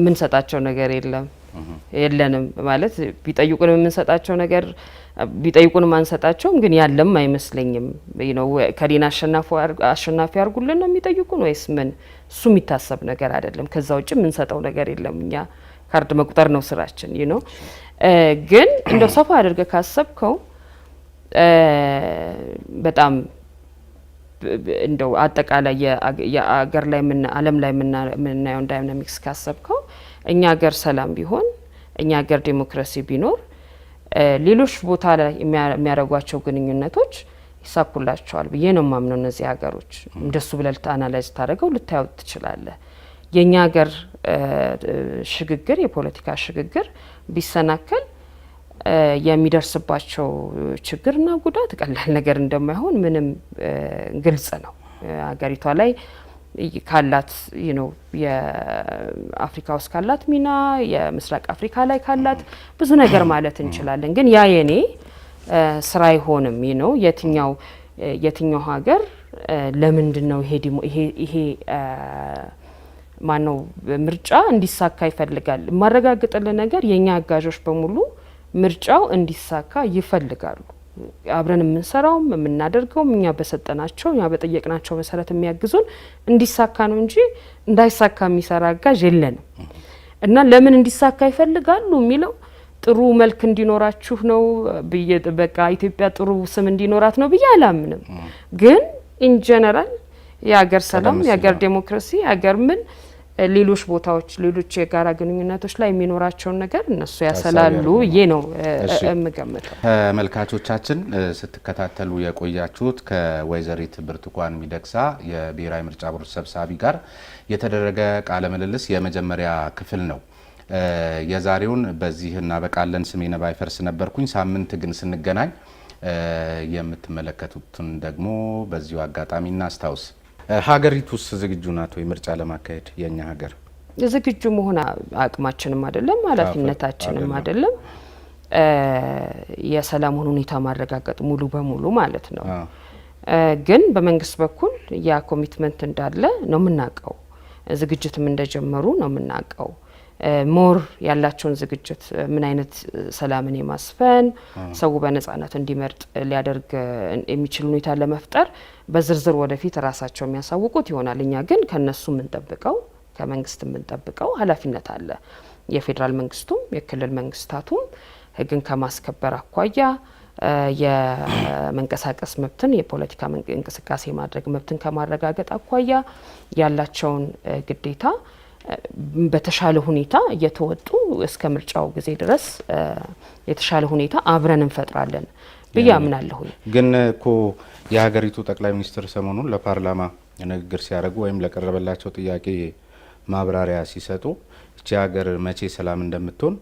ምን ሰጣቸው ነገር የለንም ማለት ቢጠይቁንም የምንሰጣቸው ነገር ቢጠይቁንም አንሰጣቸውም፣ ግን ያለም አይመስለኝም። ነው ከዲና አሸናፊ አርጉልን ነው የሚጠይቁን ወይስ ምን? እሱ የሚታሰብ ነገር አይደለም። ከዛ ውጭ የምንሰጠው ነገር የለም። እኛ ካርድ መቁጠር ነው ስራችን። ነው ግን እንደው ሰፋ አድርገህ ካሰብከው በጣም እንደው አጠቃላይ የአገር ላይ ዓለም ላይ የምናየውን ዳይናሚክስ ካሰብከው እኛ ሀገር ሰላም ቢሆን እኛ ሀገር ዲሞክራሲ ቢኖር ሌሎች ቦታ ላይ የሚያደርጓቸው ግንኙነቶች ይሳኩላቸዋል ብዬ ነው ማምነው። እነዚህ ሀገሮች እንደሱ ብለህ አናላይዝ ታደርገው ልታየው ትችላለህ። የኛ ሀገር ሽግግር የፖለቲካ ሽግግር ቢሰናከል የሚደርስባቸው ችግርና ጉዳት ቀላል ነገር እንደማይሆን ምንም ግልጽ ነው። ሀገሪቷ ላይ ካላት የአፍሪካ ውስጥ ካላት ሚና የምስራቅ አፍሪካ ላይ ካላት ብዙ ነገር ማለት እንችላለን። ግን ያ የኔ ስራ አይሆንም። የትኛው ሀገር ለምንድን ነው ይሄ ማነው ምርጫ እንዲሳካ ይፈልጋል? ማረጋግጥልህ ነገር የኛ አጋዦች በሙሉ ምርጫው እንዲሳካ ይፈልጋሉ። አብረን የምንሰራውም የምናደርገውም እኛ በሰጠናቸው እኛ በጠየቅናቸው መሰረት የሚያግዙን እንዲሳካ ነው እንጂ እንዳይሳካ የሚሰራ አጋዥ የለንም። እና ለምን እንዲሳካ ይፈልጋሉ የሚለው ጥሩ መልክ እንዲኖራችሁ ነው ብዬ በቃ ኢትዮጵያ ጥሩ ስም እንዲኖራት ነው ብዬ አላምንም። ግን ኢን ጀነራል የሀገር ሰላም የሀገር ዴሞክራሲ የሀገር ምን ሌሎች ቦታዎች ሌሎች የጋራ ግንኙነቶች ላይ የሚኖራቸውን ነገር እነሱ ያሰላሉ ብዬ ነው የምገምተው። ተመልካቾቻችን ስትከታተሉ የቆያችሁት ከወይዘሪት ብርቱካን ሚደቅሳ የብሔራዊ ምርጫ ቦርድ ሰብሳቢ ጋር የተደረገ ቃለ ምልልስ የመጀመሪያ ክፍል ነው። የዛሬውን በዚህ እናበቃለን። ስሜነ ባይፈርስ ነበርኩኝ። ሳምንት ግን ስንገናኝ የምትመለከቱትን ደግሞ በዚሁ አጋጣሚ እናስታውስ። ሀገሪቱስ ዝግጁ ናት ወይ ምርጫ ለማካሄድ? የኛ ሀገር ዝግጁ መሆን አቅማችንም አይደለም ኃላፊነታችንም አይደለም። የሰላሙን ሁኔታ ማረጋገጥ ሙሉ በሙሉ ማለት ነው። ግን በመንግስት በኩል ያ ኮሚትመንት እንዳለ ነው የምናውቀው። ዝግጅትም እንደጀመሩ ነው የምናውቀው። ሞር ያላቸውን ዝግጅት ምን አይነት ሰላምን የማስፈን ሰው በነጻነት እንዲመርጥ ሊያደርግ የሚችል ሁኔታ ለመፍጠር በዝርዝር ወደፊት ራሳቸው የሚያሳውቁት ይሆናል። እኛ ግን ከነሱ የምንጠብቀው ከመንግስት የምንጠብቀው ኃላፊነት አለ። የፌዴራል መንግስቱም የክልል መንግስታቱም ህግን ከማስከበር አኳያ የመንቀሳቀስ መብትን የፖለቲካ እንቅስቃሴ ማድረግ መብትን ከማረጋገጥ አኳያ ያላቸውን ግዴታ በተሻለ ሁኔታ እየተወጡ እስከ ምርጫው ጊዜ ድረስ የተሻለ ሁኔታ አብረን እንፈጥራለን ብዬ አምናለሁ። ግን እኮ የሀገሪቱ ጠቅላይ ሚኒስትር ሰሞኑን ለፓርላማ ንግግር ሲያደርጉ ወይም ለቀረበላቸው ጥያቄ ማብራሪያ ሲሰጡ እቺ ሀገር መቼ ሰላም እንደምትሆን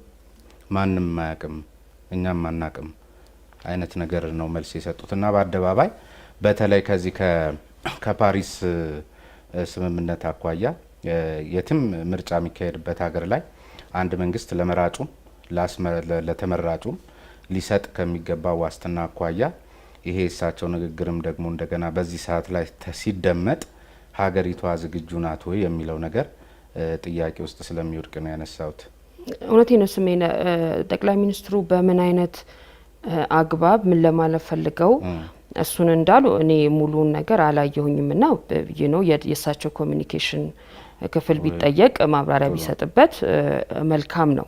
ማንም አያውቅም እኛም አናውቅም አይነት ነገር ነው መልስ የሰጡትና በአደባባይ በተለይ ከዚህ ከፓሪስ ስምምነት አኳያ የትም ምርጫ የሚካሄድበት ሀገር ላይ አንድ መንግስት ለመራጩም ለተመራጩም ሊሰጥ ከሚገባ ዋስትና አኳያ ይሄ እሳቸው ንግግርም ደግሞ እንደገና በዚህ ሰዓት ላይ ሲደመጥ ሀገሪቷ ዝግጁ ናት ወይ የሚለው ነገር ጥያቄ ውስጥ ስለሚወድቅ ነው ያነሳሁት። እውነቴ ነው ስሜነ። ጠቅላይ ሚኒስትሩ በምን አይነት አግባብ ምን ለማለት ፈልገው እሱን እንዳሉ እኔ ሙሉን ነገር አላየሁኝም ና የእሳቸው ኮሚኒኬሽን ክፍል ቢጠየቅ ማብራሪያ ቢሰጥበት መልካም ነው።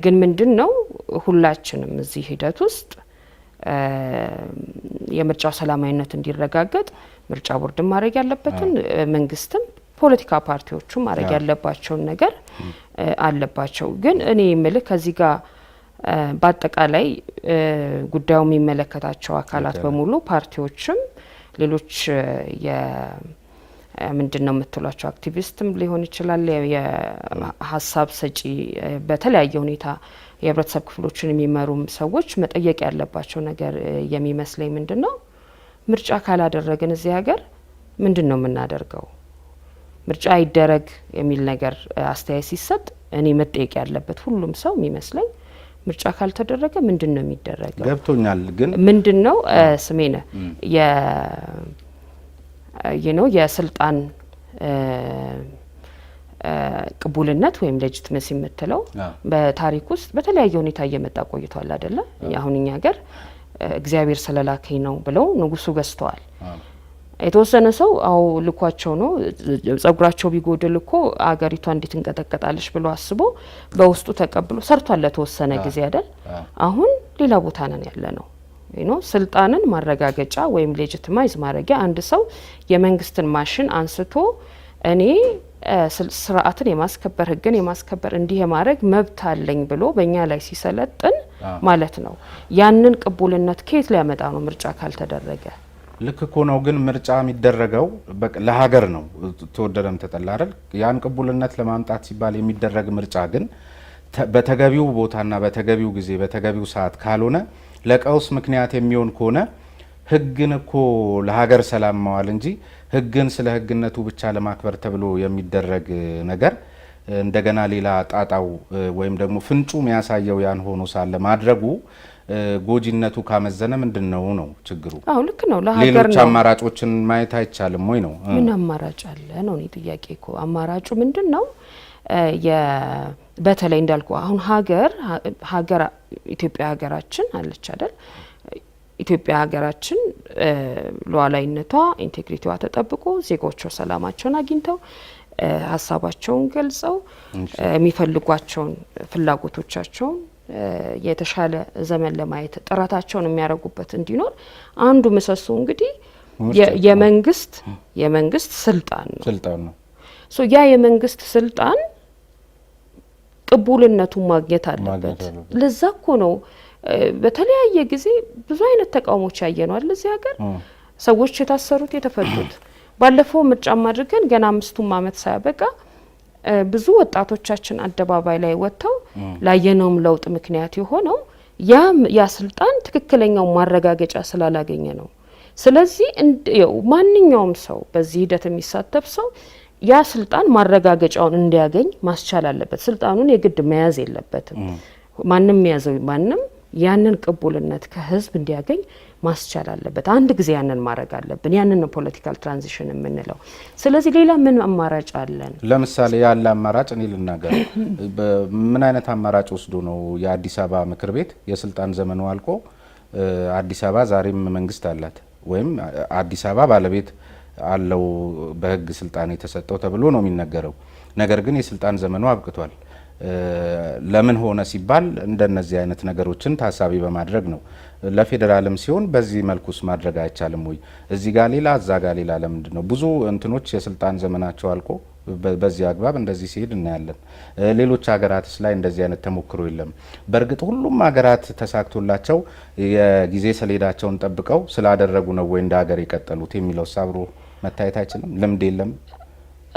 ግን ምንድነው ሁላችንም እዚህ ሂደት ውስጥ የምርጫው ሰላማዊነት እንዲረጋገጥ ምርጫ ቦርድም ማድረግ ያለበትን መንግስትም ፖለቲካ ፓርቲዎቹም ማድረግ ያለባቸውን ነገር አለባቸው። ግን እኔ የምልህ ከዚህ ጋር በአጠቃላይ ጉዳዩ የሚመለከታቸው አካላት በሙሉ ፓርቲዎችም ሌሎች ምንድነው የምትሏቸው አክቲቪስትም ሊሆን ይችላል የሀሳብ ሰጪ በተለያየ ሁኔታ የህብረተሰብ ክፍሎችን የሚመሩም ሰዎች መጠየቅ ያለባቸው ነገር የሚመስለኝ ምንድነው ምርጫ ካላደረግን እዚህ ሀገር ምንድነው የምናደርገው? ምርጫ ይደረግ የሚል ነገር አስተያየት ሲሰጥ እኔ መጠየቅ ያለበት ሁሉም ሰው የሚመስለኝ ምርጫ ካልተደረገ ምንድነው የሚደረገው? ገብቶኛል። ግን ምንድነው ስሜነ የስልጣን ቅቡልነት ወይም ሌጂቲመሲ የምትለው በታሪክ ውስጥ በተለያየ ሁኔታ እየመጣ ቆይቷል አይደለ? አሁን እኛ ሀገር እግዚአብሔር ስለላከኝ ነው ብለው ንጉሱ ገዝተዋል። የተወሰነ ሰው ልኳቸው ነው ጸጉራቸው ቢጎድል እኮ አገሪቷ እንዴት እንቀጠቀጣለች ብሎ አስቦ በውስጡ ተቀብሎ ሰርቷል ለተወሰነ ጊዜ አይደል? አሁን ሌላ ቦታ ነን ያለ ነው። ስልጣንን ማረጋገጫ ወይም ሌጂቲማይዝ ማድረጊያ አንድ ሰው የመንግስትን ማሽን አንስቶ እኔ ስርዓትን የማስከበር ህግን የማስከበር እንዲህ የማድረግ መብት አለኝ ብሎ በእኛ ላይ ሲሰለጥን ማለት ነው። ያንን ቅቡልነት ከየት ሊያመጣ ነው ምርጫ ካልተደረገ? ልክ እኮ ነው። ግን ምርጫ የሚደረገው ለሀገር ነው ተወደደም ተጠላ አይደል? ያን ቅቡልነት ለማምጣት ሲባል የሚደረግ ምርጫ ግን በተገቢው ቦታና በተገቢው ጊዜ በተገቢው ሰዓት ካልሆነ ለቀውስ ምክንያት የሚሆን ከሆነ ህግን እኮ ለሀገር ሰላም መዋል እንጂ ህግን ስለ ህግነቱ ብቻ ለማክበር ተብሎ የሚደረግ ነገር እንደገና ሌላ ጣጣው ወይም ደግሞ ፍንጩ የሚያሳየው ያን ሆኖ ሳለ ማድረጉ ጎጂነቱ ካመዘነ ምንድነው ነው ችግሩ? ልክ ነው። ለሀገር ነው። ሌሎች አማራጮችን ማየት አይቻልም ወይ ነው? ምን አማራጭ አለ ነው እኔ ጥያቄ እኮ። አማራጩ ምንድነው? በተለይ እንዳልኩ አሁን ሀገር ኢትዮጵያ ሀገራችን አለች አይደል? ኢትዮጵያ ሀገራችን ሉዓላዊነቷ ኢንቴግሪቲዋ ተጠብቆ ዜጎቿ ሰላማቸውን አግኝተው ሀሳባቸውን ገልጸው የሚፈልጓቸውን ፍላጎቶቻቸውን የተሻለ ዘመን ለማየት ጥረታቸውን የሚያደርጉበት እንዲኖር አንዱ ምሰሶ እንግዲህ የመንግስት ስልጣን ነው። ያ የመንግስት ስልጣን ቅቡልነቱን ማግኘት አለበት። ለዛ እኮ ነው በተለያየ ጊዜ ብዙ አይነት ተቃውሞች ያየነው አይደል? እዚህ ሀገር ሰዎች የታሰሩት የተፈቱት። ባለፈው ምርጫም አድርገን ገና 5 ዓመት ሳያበቃ ብዙ ወጣቶቻችን አደባባይ ላይ ወጥተው ላየነውም ለውጥ ምክንያት የሆነው ያ ስልጣን ትክክለኛው ማረጋገጫ ስላላገኘ ነው። ስለዚህ ማንኛውም ሰው በዚህ ሂደት የሚሳተፍ ሰው ያ ስልጣን ማረጋገጫውን እንዲያገኝ ማስቻል አለበት። ስልጣኑን የግድ መያዝ የለበትም። ማንም ያዘው ማንም ያንን ቅቡልነት ከህዝብ እንዲያገኝ ማስቻል አለበት። አንድ ጊዜ ያንን ማድረግ አለብን። ያንን ነው ፖለቲካል ትራንዚሽን የምንለው። ስለዚህ ሌላ ምን አማራጭ አለን? ለምሳሌ ያለ አማራጭ እኔ ልናገር። ምን አይነት አማራጭ ወስዶ ነው የአዲስ አበባ ምክር ቤት የስልጣን ዘመኑ አልቆ አዲስ አበባ ዛሬም መንግስት አላት ወይም አዲስ አበባ ባለቤት አለው በህግ ስልጣን የተሰጠው ተብሎ ነው የሚነገረው። ነገር ግን የስልጣን ዘመኑ አብቅቷል። ለምን ሆነ ሲባል እንደነዚህ አይነት ነገሮችን ታሳቢ በማድረግ ነው። ለፌዴራልም ሲሆን በዚህ መልኩስ ማድረግ አይቻልም ወይ? እዚህ ጋር ሌላ እዛ ጋር ሌላ ለምንድን ነው ብዙ እንትኖች የስልጣን ዘመናቸው አልቆ በዚህ አግባብ እንደዚህ ሲሄድ እናያለን። ሌሎች ሀገራትስ ላይ እንደዚህ አይነት ተሞክሮ የለም። በእርግጥ ሁሉም ሀገራት ተሳክቶላቸው የጊዜ ሰሌዳቸውን ጠብቀው ስላደረጉ ነው ወይ እንደ ሀገር የቀጠሉት የሚለው አብሮ መታየት አይችልም? ልምድ የለም?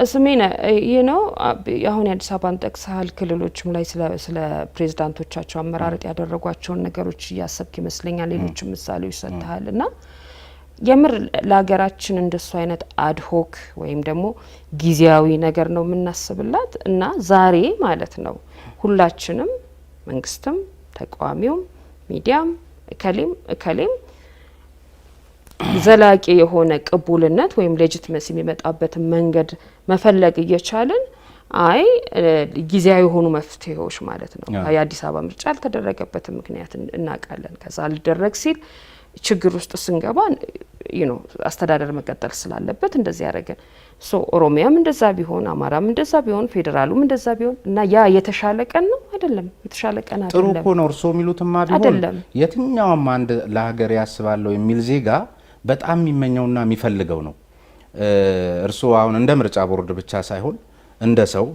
ስሜነ አሁን የአዲስ አበባን ጠቅሰሃል። ክልሎችም ላይ ስለ ፕሬዝዳንቶቻቸው አመራረጥ ያደረጓቸውን ነገሮች እያሰብክ ይመስለኛል። ሌሎችም ምሳሌዎች ሰጥተሃል እና የምር ለሀገራችን እንደሱ አይነት አድሆክ ወይም ደግሞ ጊዜያዊ ነገር ነው የምናስብላት እና ዛሬ ማለት ነው ሁላችንም መንግስትም ተቃዋሚውም ሚዲያም እከሌም ዘላቂ የሆነ ቅቡልነት ወይም ሌጂቲመሲ የሚመጣበትን መንገድ መፈለግ እየቻለን አይ ጊዜያዊ የሆኑ መፍትሄዎች ማለት ነው የአዲስ አበባ ምርጫ ያልተደረገበት ምክንያት እናውቃለን። ከዛ ሊደረግ ሲል ችግር ውስጥ ስንገባ አስተዳደር መቀጠል ስላለበት እንደዚህ ያደረገን ኦሮሚያም እንደዛ ቢሆን አማራም እንደዛ ቢሆን ፌዴራሉም እንደዛ ቢሆን እና ያ የተሻለ ቀን ነው አይደለም? የተሻለ ቀን አይደለም። ጥሩ እኮ ነው። እርሶ የሚሉትማ ቢሆን የትኛውም አንድ ለሀገር ያስባለው የሚል ዜጋ በጣም የሚመኘውና የሚፈልገው ነው። እርሶ አሁን እንደ ምርጫ ቦርድ ብቻ ሳይሆን እንደ ሰው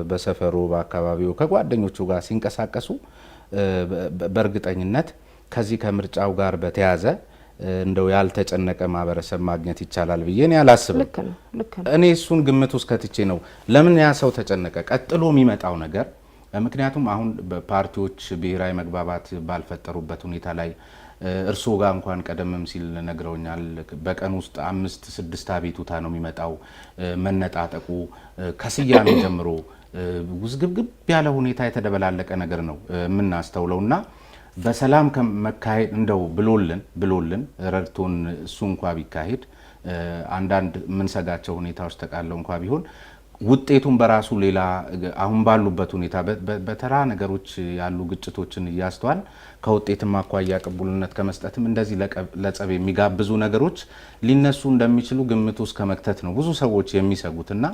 በሰፈሩ በአካባቢው ከጓደኞቹ ጋር ሲንቀሳቀሱ በእርግጠኝነት ከዚህ ከምርጫው ጋር በተያያዘ እንደው ያልተጨነቀ ማህበረሰብ ማግኘት ይቻላል ብዬ እኔ አላስብም። ልክ ነው። እኔ እሱን ግምት ውስጥ ከትቼ ነው ለምን ያ ሰው ተጨነቀ ቀጥሎ የሚመጣው ነገር። ምክንያቱም አሁን በፓርቲዎች ብሔራዊ መግባባት ባልፈጠሩበት ሁኔታ ላይ እርስዎ ጋር እንኳን ቀደምም ሲል ነግረውኛል። በቀን ውስጥ 5-6 አቤቱታ ነው የሚመጣው። መነጣጠቁ ከስያሜ ጀምሮ ውዝግብግብ ያለ ሁኔታ የተደበላለቀ ነገር ነው የምናስተውለውና በሰላም ከመካሄድ እንደው ብሎልን ረድቶን እሱ እንኳ ቢካሄድ አንዳንድ ምንሰጋቸው ሁኔታዎች ተቃለው እንኳ ቢሆን ውጤቱን በራሱ ሌላ አሁን ባሉበት ሁኔታ በተራ ነገሮች ያሉ ግጭቶችን እያስተዋል ከውጤትም አኳያ ቅቡልነት ከመስጠትም እንደዚህ ለጸብ የሚጋብዙ ነገሮች ሊነሱ እንደሚችሉ ግምት ውስጥ ከመክተት ነው ብዙ ሰዎች የሚሰጉትና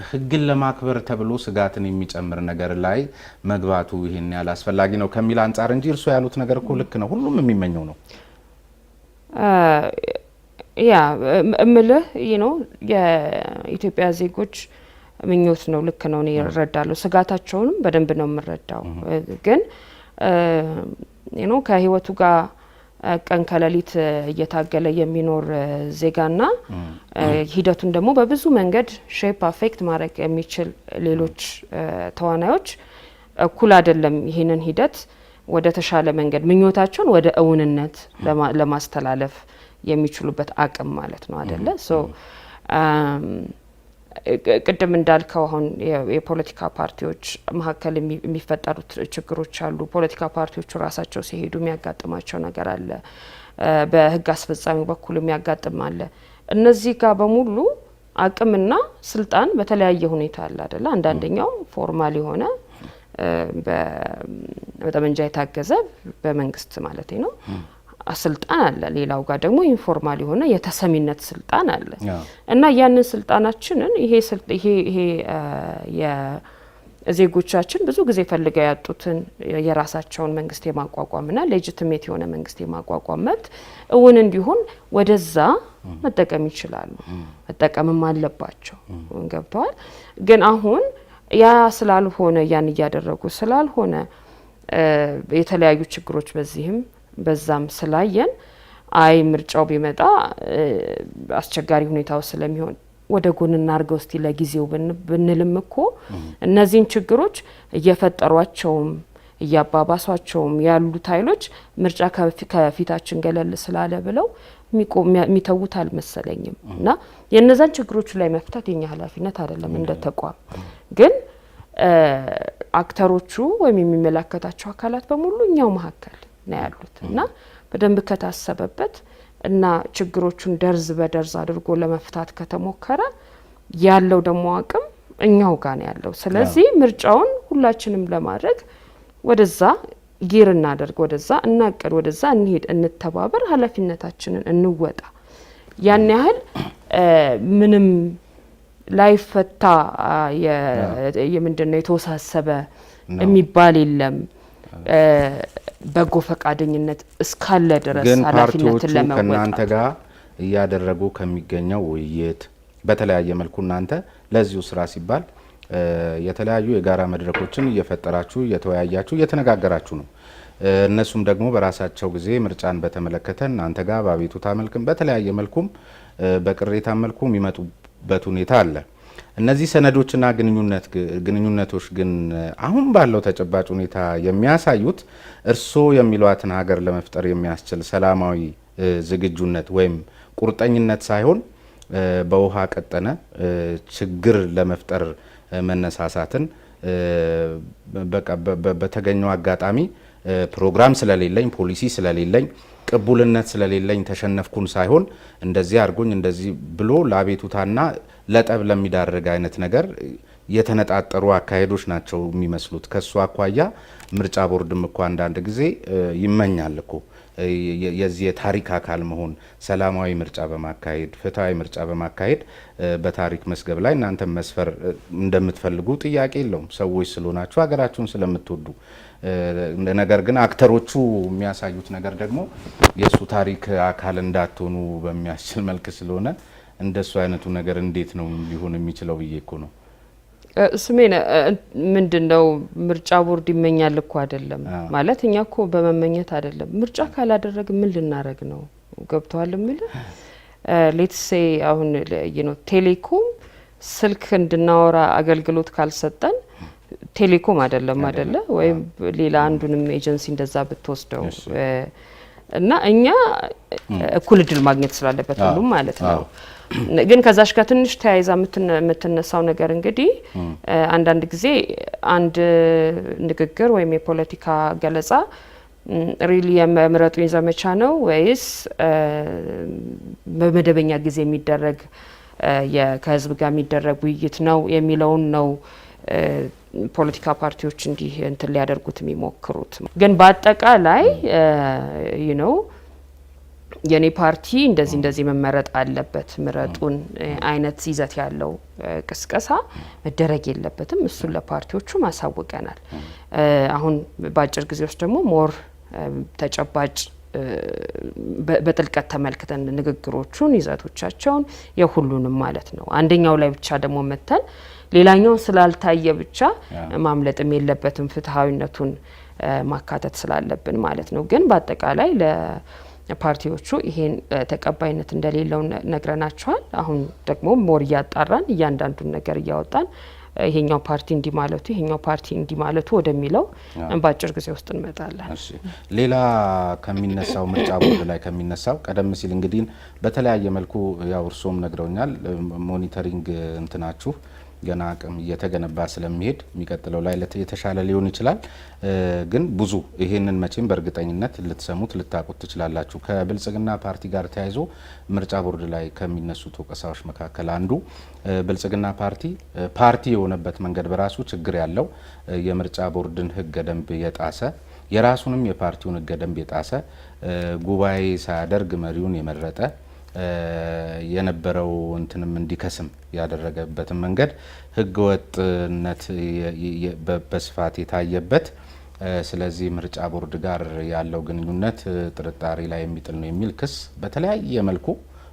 ህግን ለማክበር ተብሎ ስጋትን የሚጨምር ነገር ላይ መግባቱ ይሄን ያህል አስፈላጊ ነው ከሚል አንፃር እንጂ እርሱ ያሉት ነገር እኮ ልክ ነው። ሁሉም የሚመኘው ነው። ያ እምልህ የኢትዮጵያ ዜጎች ምኞት ነው። ልክ ነው። እኔ እረዳለሁ። ስጋታቸውንም በደንብ ነው የምረዳው። ግን ከህይወቱ ጋር ቀን ከሌሊት እየታገለ የሚኖር ዜጋና ሂደቱን ደግሞ በብዙ መንገድ ሼፕ አፌክት ማድረግ የሚችል ሌሎች ተዋናዮች እኩል አይደለም። ይህንን ሂደት ወደ ተሻለ መንገድ ምኞታቸውን ወደ እውንነት ለማስተላለፍ የሚችሉበት አቅም ማለት ነው አይደለ? ቅድም እንዳልከው አሁን የፖለቲካ ፓርቲዎች መካከል የሚፈጠሩት ችግሮች አሉ። ፖለቲካ ፓርቲዎቹ ራሳቸው ሲሄዱ የሚያጋጥማቸው ነገር አለ። በህግ አስፈጻሚው በኩል የሚያጋጥም አለ። እነዚህ ጋር በሙሉ አቅምና ስልጣን በተለያየ ሁኔታ አለ አይደለ? አንዳንደኛው ፎርማል የሆነ በጠመንጃ የታገዘ በመንግስት ማለት ነው ስልጣን አለ። ሌላው ጋር ደግሞ ኢንፎርማል የሆነ የተሰሚነት ስልጣን አለ እና ያንን ስልጣናችንን ይሄ የዜጎቻችን ብዙ ጊዜ ፈልገው ያጡትን የራሳቸውን መንግስት የማቋቋምና ሌጂቲሜት የሆነ መንግስት የማቋቋም መብት እውን እንዲሆን ወደዛ መጠቀም ይችላሉ፣ መጠቀምም አለባቸው። ገብተዋል። ግን አሁን ያ ስላልሆነ ያን እያደረጉ ስላልሆነ የተለያዩ ችግሮች በዚህም በዛም ስላየን አይ ምርጫው ቢመጣ አስቸጋሪ ሁኔታው ስለሚሆን ወደ ጎን እናርገው እስቲ ለጊዜው ብንልም እኮ እነዚህን ችግሮች እየፈጠሯቸውም እያባባሷቸውም ያሉት ኃይሎች ምርጫ ከፊታችን ገለል ስላለ ብለው የሚተውት አልመሰለኝም። እና የነዛን ችግሮች ላይ መፍታት የኛ ኃላፊነት አይደለም እንደ ተቋም። ግን አክተሮቹ ወይም የሚመለከታቸው አካላት በሙሉ እኛው መካከል ነው ያሉት እና በደንብ ከታሰበበት እና ችግሮቹን ደርዝ በደርዝ አድርጎ ለመፍታት ከተሞከረ ያለው ደግሞ አቅም እኛው ጋር ነው ያለው። ስለዚህ ምርጫውን ሁላችንም ለማድረግ ወደዛ ጊር እናደርግ፣ ወደዛ እናቅድ፣ ወደዛ እንሄድ፣ እንተባበር፣ ኃላፊነታችንን እንወጣ። ያን ያህል ምንም ላይፈታ የምንድነው የተወሳሰበ የሚባል የለም። በጎ ፈቃደኝነት እስካለ ድረስ ኃላፊነትን ለመወጣት ከናንተ ጋር እያደረጉ ከሚገኘው ውይይት በተለያየ መልኩ እናንተ ለዚሁ ስራ ሲባል የተለያዩ የጋራ መድረኮችን እየፈጠራችሁ እየተወያያችሁ እየተነጋገራችሁ ነው። እነሱም ደግሞ በራሳቸው ጊዜ ምርጫን በተመለከተ እናንተ ጋር በአቤቱታ መልኩም በተለያየ መልኩም በቅሬታ መልኩ የሚመጡበት ሁኔታ አለ። እነዚህ ሰነዶችና ግንኙነቶች ግን አሁን ባለው ተጨባጭ ሁኔታ የሚያሳዩት እርስዎ የሚሏትን ሀገር ለመፍጠር የሚያስችል ሰላማዊ ዝግጁነት ወይም ቁርጠኝነት ሳይሆን በውሃ ቀጠነ ችግር ለመፍጠር መነሳሳትን በቃ በተገኘው አጋጣሚ ፕሮግራም ስለሌለኝ ፖሊሲ ስለሌለኝ ቅቡልነት ስለሌለኝ ተሸነፍኩን ሳይሆን እንደዚህ አድርጎኝ እንደዚህ ብሎ ለአቤቱታና ለጠብ ለሚዳርግ አይነት ነገር የተነጣጠሩ አካሄዶች ናቸው የሚመስሉት። ከሱ አኳያ ምርጫ ቦርድም እኮ አንዳንድ ጊዜ ይመኛል እኮ የዚህ የታሪክ አካል መሆን፣ ሰላማዊ ምርጫ በማካሄድ ፍትሃዊ ምርጫ በማካሄድ በታሪክ መስገብ ላይ እናንተ መስፈር እንደምትፈልጉ ጥያቄ የለውም። ሰዎች ስለሆናችሁ ሀገራችሁን ስለምትወዱ። ነገር ግን አክተሮቹ የሚያሳዩት ነገር ደግሞ የእሱ ታሪክ አካል እንዳትሆኑ በሚያስችል መልክ ስለሆነ እንደሱ አይነቱ ነገር እንዴት ነው ሊሆን የሚችለው ብዬ እኮ ነው። ስሜነ ምንድነው ምርጫ ቦርድ ይመኛል እኮ አይደለም ማለት እኛ እኮ በመመኘት አይደለም። ምርጫ ካላደረግ ምን ልናረግ ነው? ገብቷል የሚል ሌትስ ሴ አሁን ቴሌኮም ስልክ እንድናወራ አገልግሎት ካልሰጠን ቴሌኮም አይደለም አይደለ? ወይም ሌላ አንዱንም ኤጀንሲ እንደዛ ብትወስደው እና እኛ እኩል እድል ማግኘት ስላለበት ሁሉም ማለት ነው። ግን ከዛሽ ጋር ትንሽ ተያይዛ የምትነሳው ነገር እንግዲህ አንዳንድ ጊዜ አንድ ንግግር ወይም የፖለቲካ ገለጻ ሪሊ የምረጡኝ ዘመቻ ነው ወይስ በመደበኛ ጊዜ የሚደረግ ከህዝብ ጋር የሚደረግ ውይይት ነው የሚለውን ነው ፖለቲካ ፓርቲዎች እንዲህ እንትን ሊያደርጉት የሚሞክሩት። ግን በአጠቃላይ የኔ ፓርቲ እንደዚህ መመረጥ አለበት ምረጡን አይነት ይዘት ያለው ቅስቀሳ መደረግ የለበትም። እሱን ለፓርቲዎቹ ማሳወቀናል። አሁን በአጭር ጊዜ ውስጥ ደግሞ ሞር ተጨባጭ በጥልቀት ተመልክተን ንግግሮቹን ይዘቶቻቸውን የሁሉንም ማለት ነው። አንደኛው ላይ ብቻ ደግሞ መተን ሌላኛውን ስላልታየ ብቻ ማምለጥም የለበትም ፍትሃዊነቱን ማካተት ስላለብን ማለት ነው። ግን በአጠቃላይ ለፓርቲዎቹ ይሄን ተቀባይነት እንደሌለው ነግረናቸዋል። አሁን ደግሞ ሞር እያጣራን እያንዳንዱን ነገር እያወጣን ይሄኛው ፓርቲ እንዲ ማለቱ ይሄኛው ፓርቲ እንዲ ማለቱ ወደሚለው በአጭር ጊዜ ውስጥ እንመጣለን። እሺ ሌላ ከሚነሳው ምርጫ ቦርድ ላይ ከሚነሳው ቀደም ሲል እንግዲህ በተለያየ መልኩ ያው እርሶም ነግረውኛል ሞኒተሪንግ እንትናችሁ ገና አቅም እየተገነባ ስለሚሄድ የሚቀጥለው ላይ የተሻለ ሊሆን ይችላል። ግን ብዙ ይሄንን መቼም በእርግጠኝነት ልትሰሙት ልታቁት ትችላላችሁ። ከብልጽግና ፓርቲ ጋር ተያይዞ ምርጫ ቦርድ ላይ ከሚነሱት ወቀሳዎች መካከል አንዱ ብልጽግና ፓርቲ የሆነበት መንገድ በራሱ ችግር ያለው የምርጫ ቦርድን ሕገ ደንብ የጣሰ የራሱንም የፓርቲውን ሕገ ደንብ የጣሰ ጉባኤ ሳያደርግ መሪውን የመረጠ የነበረው እንትንም እንዲከስም ያደረገበትን መንገድ ህገወጥነት በስፋት የታየበት ስለዚህ ምርጫ ቦርድ ጋር ያለው ግንኙነት ጥርጣሬ ላይ የሚጥል ነው የሚል ክስ በተለያየ መልኩ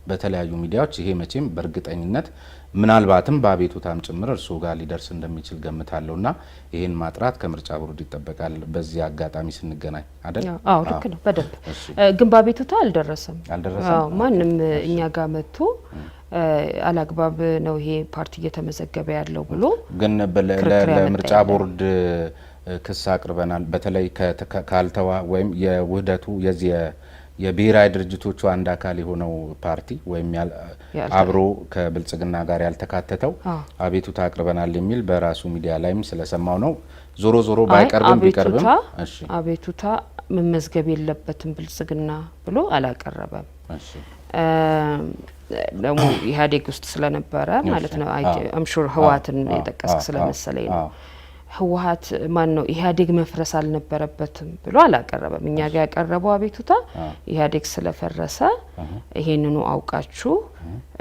በተለያዩ ሚዲያዎች ይሄ መቼም በእርግጠኝነት ምናልባትም በአቤቱታም ጭምር እርሱ ጋር ሊደርስ እንደሚችል ገምታለሁና ይሄን ማጥራት ከምርጫ ቦርድ ይጠበቃል። በዚህ አጋጣሚ ስንገናኝ አይደል? አዎ ልክ ነው በደንብ ግን በአቤቱታ አልደረሰም። ማንም እኛ ጋር መጥቶ አላግባብ ነው ይሄ ፓርቲ እየተመዘገበ ያለው ብሎ ግን ለምርጫ ቦርድ ክስ አቅርበናል። በተለይ ካልተዋ ወይም የውህደቱ የዚህ የብሔራዊ ድርጅቶቹ አንድ አካል የሆነው ፓርቲ ወይም አብሮ ከብልጽግና ጋር ያልተካተተው አቤቱታ አቅርበናል የሚል በራሱ ሚዲያ ላይም ስለሰማው ነው። ዞሮ ባይቀርብም ቢቀርብም አቤቱታ መመዝገብ የለበትም ብልጽግና ብሎ አላቀረበም። ደግሞ ኢህአዴግ ውስጥ ስለነበረ ማለት ነው። አምሹር ህወሓትን የጠቀስክ ስለመሰለኝ ነው። ህወሓት ማን ነው ኢህአዴግ መፍረስ አልነበረበትም ብሎ አላቀረበም። እኛ ጋር ያቀረበው አቤቱታ ኢህአዴግ ስለፈረሰ ይሄንኑ አውቃችሁ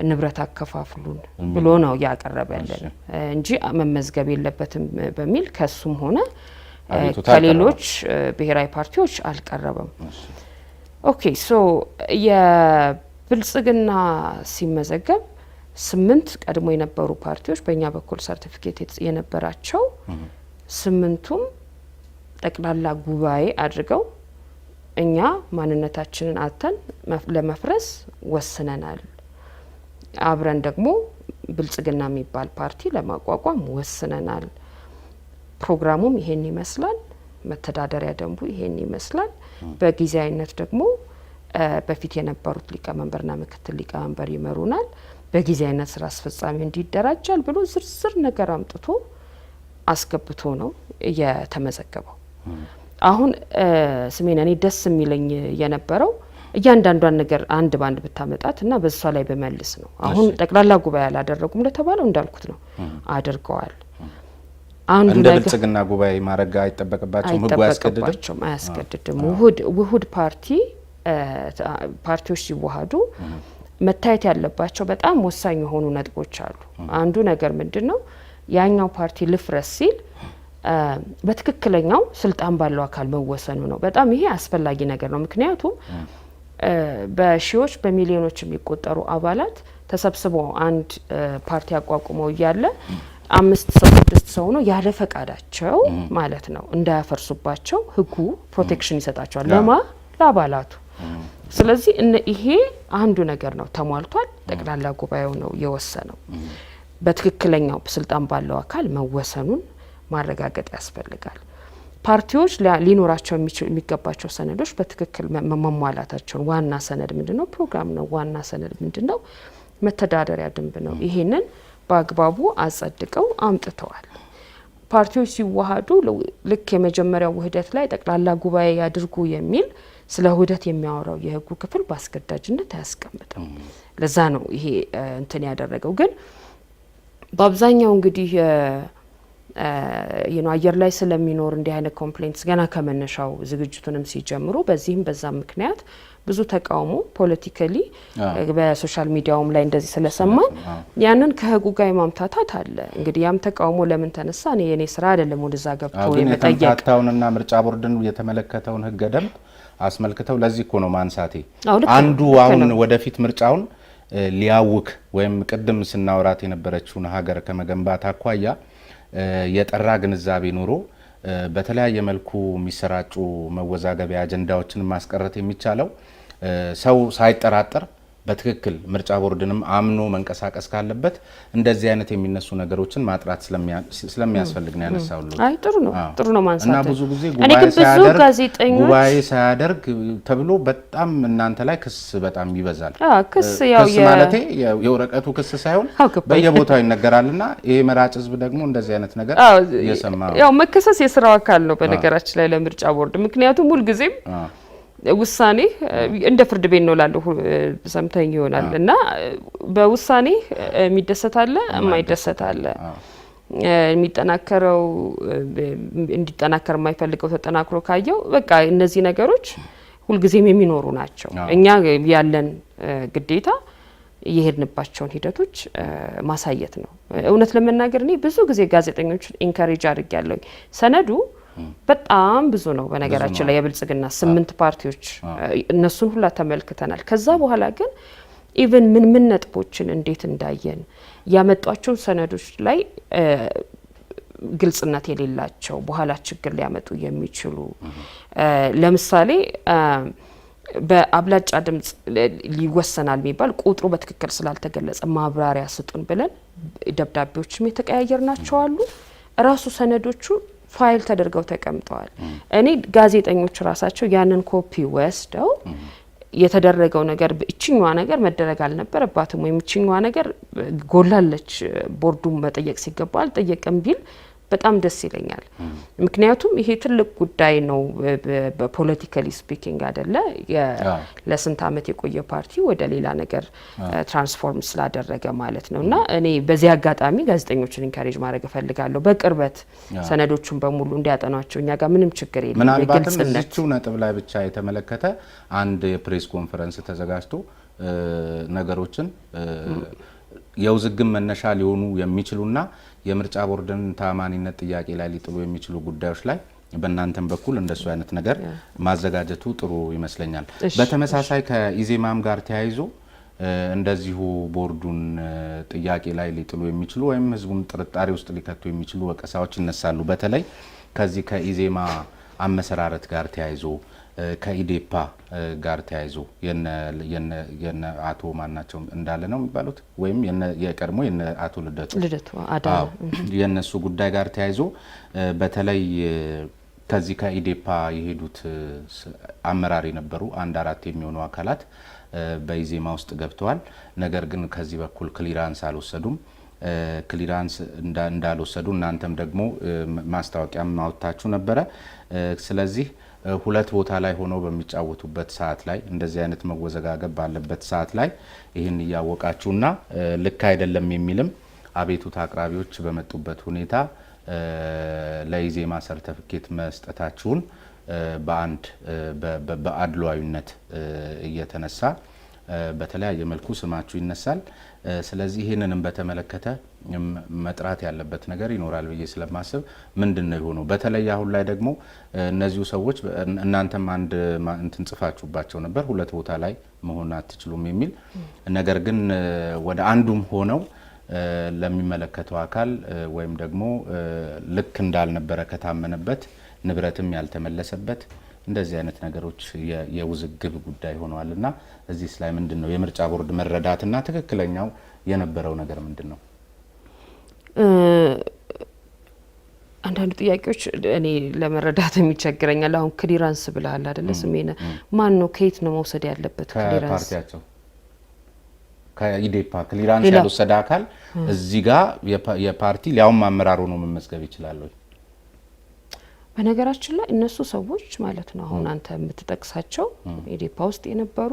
ንብረት አከፋፍሉን ብሎ ነው ያቀረበልን እንጂ መመዝገብ የለበትም በሚል ከሱም ሆነ ከሌሎች ብሔራዊ ፓርቲዎች አልቀረበም። ኦኬ ሶ የብልጽግና ሲመዘገብ 8 ቀድሞ የነበሩ ፓርቲዎች በእኛ በኩል ሰርቲፊኬት የነበራቸው 8ቱም ጠቅላላ ጉባኤ አድርገው እኛ ማንነታችንን አተን ለመፍረስ ወስነናል። አብረን ደግሞ ብልጽግና የሚባል ፓርቲ ለማቋቋም ወስነናል። ፕሮግራሙም ይሄን ይመስላል፣ መተዳደሪያ ደንቡ ይሄን ይመስላል። በጊዜያዊነት ደግሞ በፊት የነበሩት ሊቀመንበርና ምክትል ሊቀመንበር ይመሩናል፣ በጊዜያዊነት ስራ አስፈጻሚ እንዲደራጃል ብሎ ዝርዝር ነገር አምጥቶ አስገብቶ ነው የተመዘገበው። አሁን ስሜን እኔ ደስ የሚለኝ የነበረው እያንዳንዷን ነገር አንድ ባንድ ብታመጣት እና በሷ ላይ በመልስ ነው። አሁን ጠቅላላ ጉባኤ አላደረጉም ለተባለው እንዳልኩት ነው አድርገዋል። አንዱ እንደ ብልጽግና ጉባኤ ማረጋ አይጠበቅባቸውም፣ ህጉ አያስገድድም። ውሁድ ፓርቲዎች ሲዋሃዱ መታየት ያለባቸው በጣም ወሳኝ የሆኑ ነጥቦች አሉ። አንዱ ነገር ምንድነው? ያኛው ፓርቲ ልፍረስ ሲል በትክክለኛው ስልጣን ባለው አካል መወሰኑ ነው። በጣም ይሄ አስፈላጊ ነገር ነው። ምክንያቱም በሺዎች በሚሊዮኖች የሚቆጠሩ አባላት ተሰብስበው አንድ ፓርቲ አቋቁመው እያለ 5 ሰው 6 ሰው ነው ያለ ፈቃዳቸው ማለት ነው እንዳያፈርሱባቸው ህጉ ፕሮቴክሽን ይሰጣቸዋል ለአባላቱ። ስለዚህ ይሄ አንዱ ነገር ነው፣ ተሟልቷል። ጠቅላላ ጉባኤው ነው የወሰነው። በትክክለኛው ስልጣን ባለው አካል መወሰኑን ማረጋገጥ ያስፈልጋል። ፓርቲዎች ሊኖራቸው የሚገባቸው ሰነዶች በትክክል መሟላታቸውን፣ ዋና ሰነድ ምንድነው? ፕሮግራም ነው። ዋና ሰነድ ምንድነው? መተዳደሪያ ደንብ ነው። ይሄንን በአግባቡ አጸድቀው አምጥተዋል። ፓርቲዎች ሲዋሃዱ ልክ የመጀመሪያው ውህደት ላይ ጠቅላላ ጉባኤ ያድርጉ የሚል ስለ ውህደት የሚያወራው የህጉ ክፍል በአስገዳጅነት አያስቀምጥም። ለዛ ነው ይሄ እንትን ያደረገው። ግን በአብዛኛው እንግዲህ አየር ላይ ስለሚኖር እንዲህ አይነት ኮምፕሌንትስ ገና ከመነሻው ዝግጅቱንም ሲጀምሩ በዚህም በዛም ምክንያት ብዙ ተቃውሞ ፖለቲካሊ በሶሻል ሚዲያውም ላይ እንደዚህ ስለሰማን ያንን ከህጉ ጋር ማምታታት አለ። እንግዲህ ያም ተቃውሞ ለምን ተነሳ? የኔ ስራ አይደለም ወደዛ ገብቶ የመጠየቅ የተምታታውንና ምርጫ ቦርድን የተመለከተውን ህገ ደንብ አስመልክተው ለዚህ እኮ ነው ማንሳቴ። አንዱ አሁን ወደፊት ምርጫውን ሊያውክ ወይም ቅድም ስናወራት የነበረችውን ሀገር ከመገንባት አኳያ የጠራ ግንዛቤ ኑሮ በተለያየ መልኩ የሚሰራጩ መወዛገቢያ አጀንዳዎችን ማስቀረት የሚቻለው ሰው ሳይጠራጠር በትክክል ምርጫ ቦርድንም አምኖ መንቀሳቀስ ካለበት እንደዚህ አይነት የሚነሱ ነገሮችን ማጥራት ስለሚያስፈልግ ነው ያነሳው። አይ ጥሩ ነው ማንሳት። እና ብዙ ጊዜ ጉባኤ ሳያደርግ ተብሎ በጣም እናንተ ላይ ክስ በጣም ይበዛል። ክስ ያው ማለት የወረቀቱ ክስ ሳይሆን በየቦታው ይነገራልና ይሄ መራጭ ህዝብ ደግሞ እንደዚህ አይነት ነገር እየሰማ ያው መከሰስ የስራው አካል ነው በነገራችን ላይ ለምርጫ ቦርድ። ምክንያቱም ሁልጊዜም ውሳኔ እንደ ፍርድ ቤት ነው ላለው ሰምተኝ ይሆናል እና በውሳኔ የሚደሰት አለ፣ የማይደሰት አለ። የሚጠናከረው እንዲጠናከር የማይፈልገው ተጠናክሮ ካየው በቃ እነዚህ ነገሮች ሁልጊዜም የሚኖሩ ናቸው። እኛ ያለን ግዴታ የሄድንባቸውን ሂደቶች ማሳየት ነው። እውነት ለመናገር እኔ ብዙ ጊዜ ጋዜጠኞችን ኢንካሬጅ አድርጌያለሁ። ሰነዱ በጣም ብዙ ነው በነገራችን ላይ የብልጽግና 8 ፓርቲዎች እነሱን ሁላ ተመልክተናል። ከዛ በኋላ ግን ኢቭን ምን ነጥቦችን እንዴት እንዳየን ያመጧቸው ሰነዶች ላይ ግልጽነት የሌላቸው በኋላ ችግር ሊያመጡ የሚችሉ ለምሳሌ በአብላጫ ድምጽ ሊወሰናል የሚባል ቁጥሩ በትክክል ስላልተገለጸ ማብራሪያ ስጡን ብለን ደብዳቤዎችም የተቀያየርናቸው አሉ። ራሱ ሰነዶቹ ፋይል ተደርገው ተቀምጠዋል። እኔ ጋዜጠኞች ራሳቸው ያንን ኮፒ ወስደው የተደረገው ነገር እቺኛዋ ነገር መደረግ አልነበረባትም ወይም እቺኛዋ ነገር ጎላለች ቦርዱ መጠየቅ ሲገባ አልጠየቀም ቢል በጣም ደስ ይለኛል። ምክንያቱም ይሄ ትልቅ ጉዳይ ነው በፖለቲካሊ ስፒኪንግ አይደለ ለስንት ዓመት የቆየ ፓርቲ ወደ ሌላ ነገር ትራንስፎርም ስላደረገ ማለት ነውና እኔ በዚህ አጋጣሚ ጋዜጠኞችን ኢንካሬጅ ማድረግ እፈልጋለሁ። በቅርበት ሰነዶቹን በሙሉ እንዲያጠኗቸው እኛ ጋር ምንም ችግር የለም። ምናልባትም እዚህው ነጥብ ላይ ብቻ የተመለከተ አንድ የፕሬስ ኮንፈረንስ ተዘጋጅቶ ነገሮችን የውዝግም መነሻ ሊሆኑ የሚችሉና የምርጫ ቦርድን ታማኒነት ጥያቄ ላይ ሊጥሉ የሚችሉ ጉዳዮች ላይ በእናንተም በኩል እንደሱ አይነት ነገር ማዘጋጀቱ ጥሩ ይመስለኛል። በተመሳሳይ ከኢዜማም ጋር ተያይዞ እንደዚሁ ቦርዱን ጥያቄ ላይ ሊጥሉ የሚችሉ ወይም ህዝቡን ጥርጣሬ ውስጥ ሊከቱ የሚችሉ ወቀሳዎች ይነሳሉ። በተለይ ከዚህ ከኢዜማ አመሰራረት ጋር ተያይዞ ከኢዴፓ ጋር ተያይዞ የነ አቶ ማናቸው እንዳለ ነው የሚባሉት ወይም የቀድሞ የነ አቶ ልደቱ አዳነ የነሱ ጉዳይ ጋር ተያይዞ በተለይ ከዚህ ከኢዴፓ የሄዱት አመራር የነበሩ 1-4 የሚሆኑ አካላት በኢዜማ ውስጥ ገብተዋል። ነገር ግን ከዚህ በኩል ክሊራንስ አልወሰዱም። ክሊራንስ እንዳልወሰዱ እናንተም ደግሞ ማስታወቂያም ማውጣታችሁ ነበረ። ስለዚህ ሁለት ቦታ ላይ ሆነው በሚጫወቱበት ሰዓት ላይ እንደዚህ አይነት መወዘጋገብ ባለበት ሰዓት ላይ ይህን እያወቃችሁና ልክ አይደለም የሚልም አቤቱታ አቅራቢዎች በመጡበት ሁኔታ ለኢዜማ ሰርተፊኬት መስጠታችሁን በአንድ በአድሏዊነት እየተነሳ በተለያየ መልኩ ስማችሁ ይነሳል። ስለዚህ ይህንንም በተመለከተ መጥራት ያለበት ነገር ይኖራል ብዬ ስለማስብ ምንድነው የሆነው? በተለይ አሁን ላይ ደግሞ እነዚሁ ሰዎች እናንተም አንድ እንትን ጽፋችሁባቸው ነበር፣ ሁለት ቦታ ላይ መሆን አትችሉም የሚል ነገር ግን ወደ አንዱም ሆነው ለሚመለከተው አካል ወይም ደግሞ ልክ እንዳልነበረ ከታመነበት ንብረትም ያልተመለሰበት እንደዚህ አይነት ነገሮች የውዝግብ ጉዳይ ሆነዋልና እዚህስ ላይ ምንድነው የምርጫ ቦርድ መረዳትና ትክክለኛው የነበረው ነገር ምንድነው? አንዳንድ ጥያቄዎች እኔ ለመረዳት የሚቸግረኛል። አሁን ክሊራንስ ብለሃል አይደለ? ስሜነ ማን ነው ከየት ነው መውሰድ ያለበት? ክሊራንስ ከፓርቲያቸው ከኢዴፓ ክሊራንስ ያልወሰደ አካል እዚህ ጋር የፓርቲ ሊያውም አመራሩ ነው መመዝገብ ይችላል ወይ? በነገራችን ላይ እነሱ ሰዎች ማለት ነው አሁን አንተ የምትጠቅሳቸው ኢዴፓ ውስጥ የነበሩ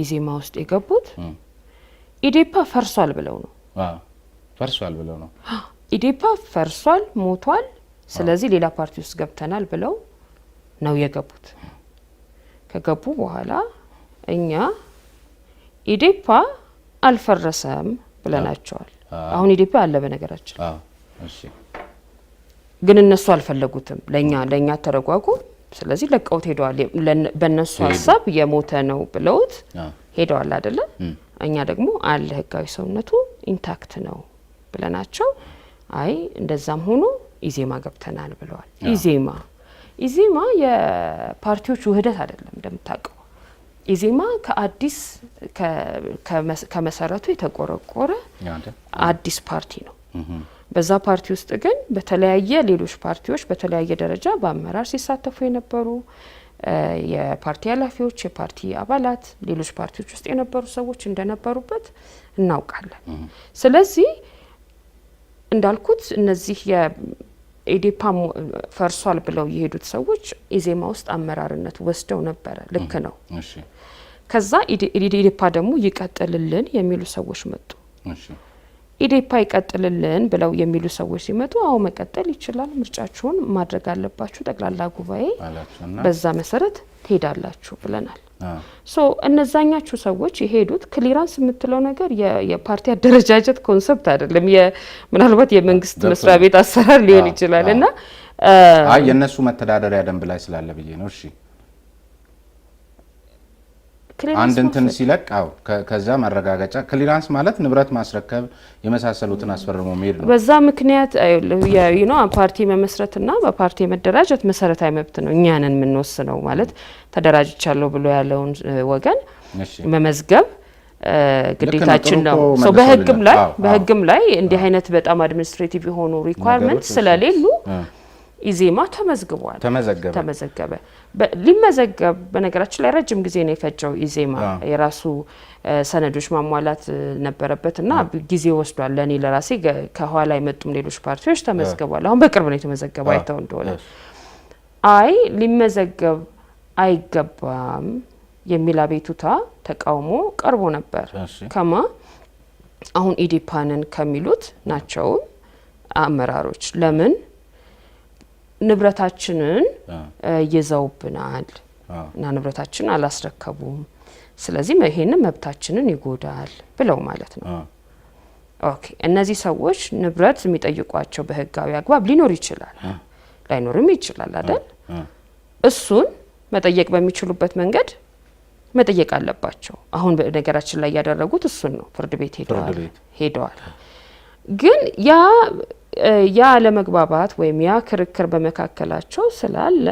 ኢዜማ ውስጥ የገቡት ኢዴፓ ፈርሷል ብለው ነው። ፈርሷል ብለው ነው። ኢዴፓ ፈርሷል፣ ሞቷል፣ ስለዚህ ሌላ ፓርቲ ውስጥ ገብተናል ብለው ነው የገቡት። ከገቡ በኋላ እኛ ኢዴፓ አልፈረሰም ብለናቸዋል። አሁን ኢዴፓ አለ በነገራችን። እሺ ግን እነሱ አልፈለጉትም። ለኛ ተረጓጉ። ስለዚህ ለቀውት ሄደዋል። በእነሱ ሀሳብ የሞተ ነው ብለውት ሄደዋል አይደለ? እኛ ደግሞ አለ ህጋዊ ሰውነቱ ኢንታክት ነው ብለናቸው አይ እንደዛም ሆኖ ኢዜማ ገብተናል ብለዋል። ኢዜማ የፓርቲዎች ውህደት አይደለም እንደምታውቀው። ኢዜማ ከአዲስ ከመሰረቱ የተቆረቆረ አዲስ ፓርቲ ነው። በዛ ፓርቲ ውስጥ ግን በተለያየ ሌሎች ፓርቲዎች በተለያየ ደረጃ በአመራር ሲሳተፉ የነበሩ የፓርቲ ኃላፊዎች፣ የፓርቲ አባላት፣ ሌሎች ፓርቲዎች ውስጥ የነበሩ ሰዎች እንደነበሩበት እናውቃለን። ስለዚህ እንዳልኩት እነዚህ የኢዴፓ ፈርሷል ብለው የሄዱት ሰዎች ኢዜማ ውስጥ አመራርነት ወስደው ነበረ። ልክ ነው። ከዛ ኢዴፓ ደግሞ ይቀጥልልን የሚሉ ሰዎች መጡ። ኢዴፓ ይቀጥልልን ብለው የሚሉ ሰዎች ሲመጡ አዎ መቀጠል ይችላል፣ ምርጫችሁን ማድረግ አለባችሁ፣ ጠቅላላ ጉባኤ በዛ መሰረት ትሄዳላችሁ ብለናል። እነዛኛቹ ሰዎች የሄዱት ክሊራንስ የምትለው ነገር የፓርቲ አደረጃጀት ኮንሰፕት አይደለም። ምናልባት የመንግስት መስሪያ ቤት አሰራር ሊሆን ይችላል እና የነሱ መተዳደሪያ ደንብ ላይ ስላለ ብዬ ነው። እሺ አንድ እንትን ሲለቅ ከዛ ማረጋገጫ ክሊራንስ ማለት ንብረት ማስረከብ የመሳሰሉትን አስፈርሞ መሄድ ነው። በዛ ምክንያት ፓርቲ መመስረትና በፓርቲ መደራጀት መሰረታዊ መብት ነው። እኛንን የምንወስነው ማለት ተደራጅቻለሁ ብሎ ያለውን ወገን መመዝገብ ግዴታችን ነው። በህግም ላይ እንዲህ አይነት በጣም አድሚኒስትሬቲቭ የሆኑ ሪኳየርመንት ስለሌሉ ኢዜማ ተመዘገበ። ሊመዘገብ በነገራችን ላይ ረጅም ጊዜ ነው የፈጀው። ኢዜማ የራሱ ሰነዶች ማሟላት ነበረበትና ጊዜ ወስዷል። ለኔ ለራሴ ከኋላ የመጡም ሌሎች ፓርቲዎች ተመዝግበዋል። አሁን በቅርብ ነው የተመዘገበው። አይተው እንደሆነ ሊመዘገብ አይገባም የሚል አቤቱታ ተቃውሞ ቀርቦ ነበር። አሁን ኢዴፓንን ከሚሉት ናቸው አመራሮች ለምን ንብረታችንን ይዘውብናል እና ንብረታችንን አላስረከቡም፣ ስለዚህ ይሄንን መብታችንን ይጎዳል ብለው ማለት ነው። ኦኬ እነዚህ ሰዎች ንብረት የሚጠይቋቸው በህጋዊ አግባብ ሊኖር ይችላል፣ ላይኖርም ይችላል አይደል? እሱን መጠየቅ በሚችሉበት መንገድ መጠየቅ አለባቸው። አሁን በነገራችን ላይ ያደረጉት እሱን ነው። ፍርድ ቤት ሄደዋል። ግን ያ ለመግባባት ወይም ያ ክርክር በመካከላቸው ስላለ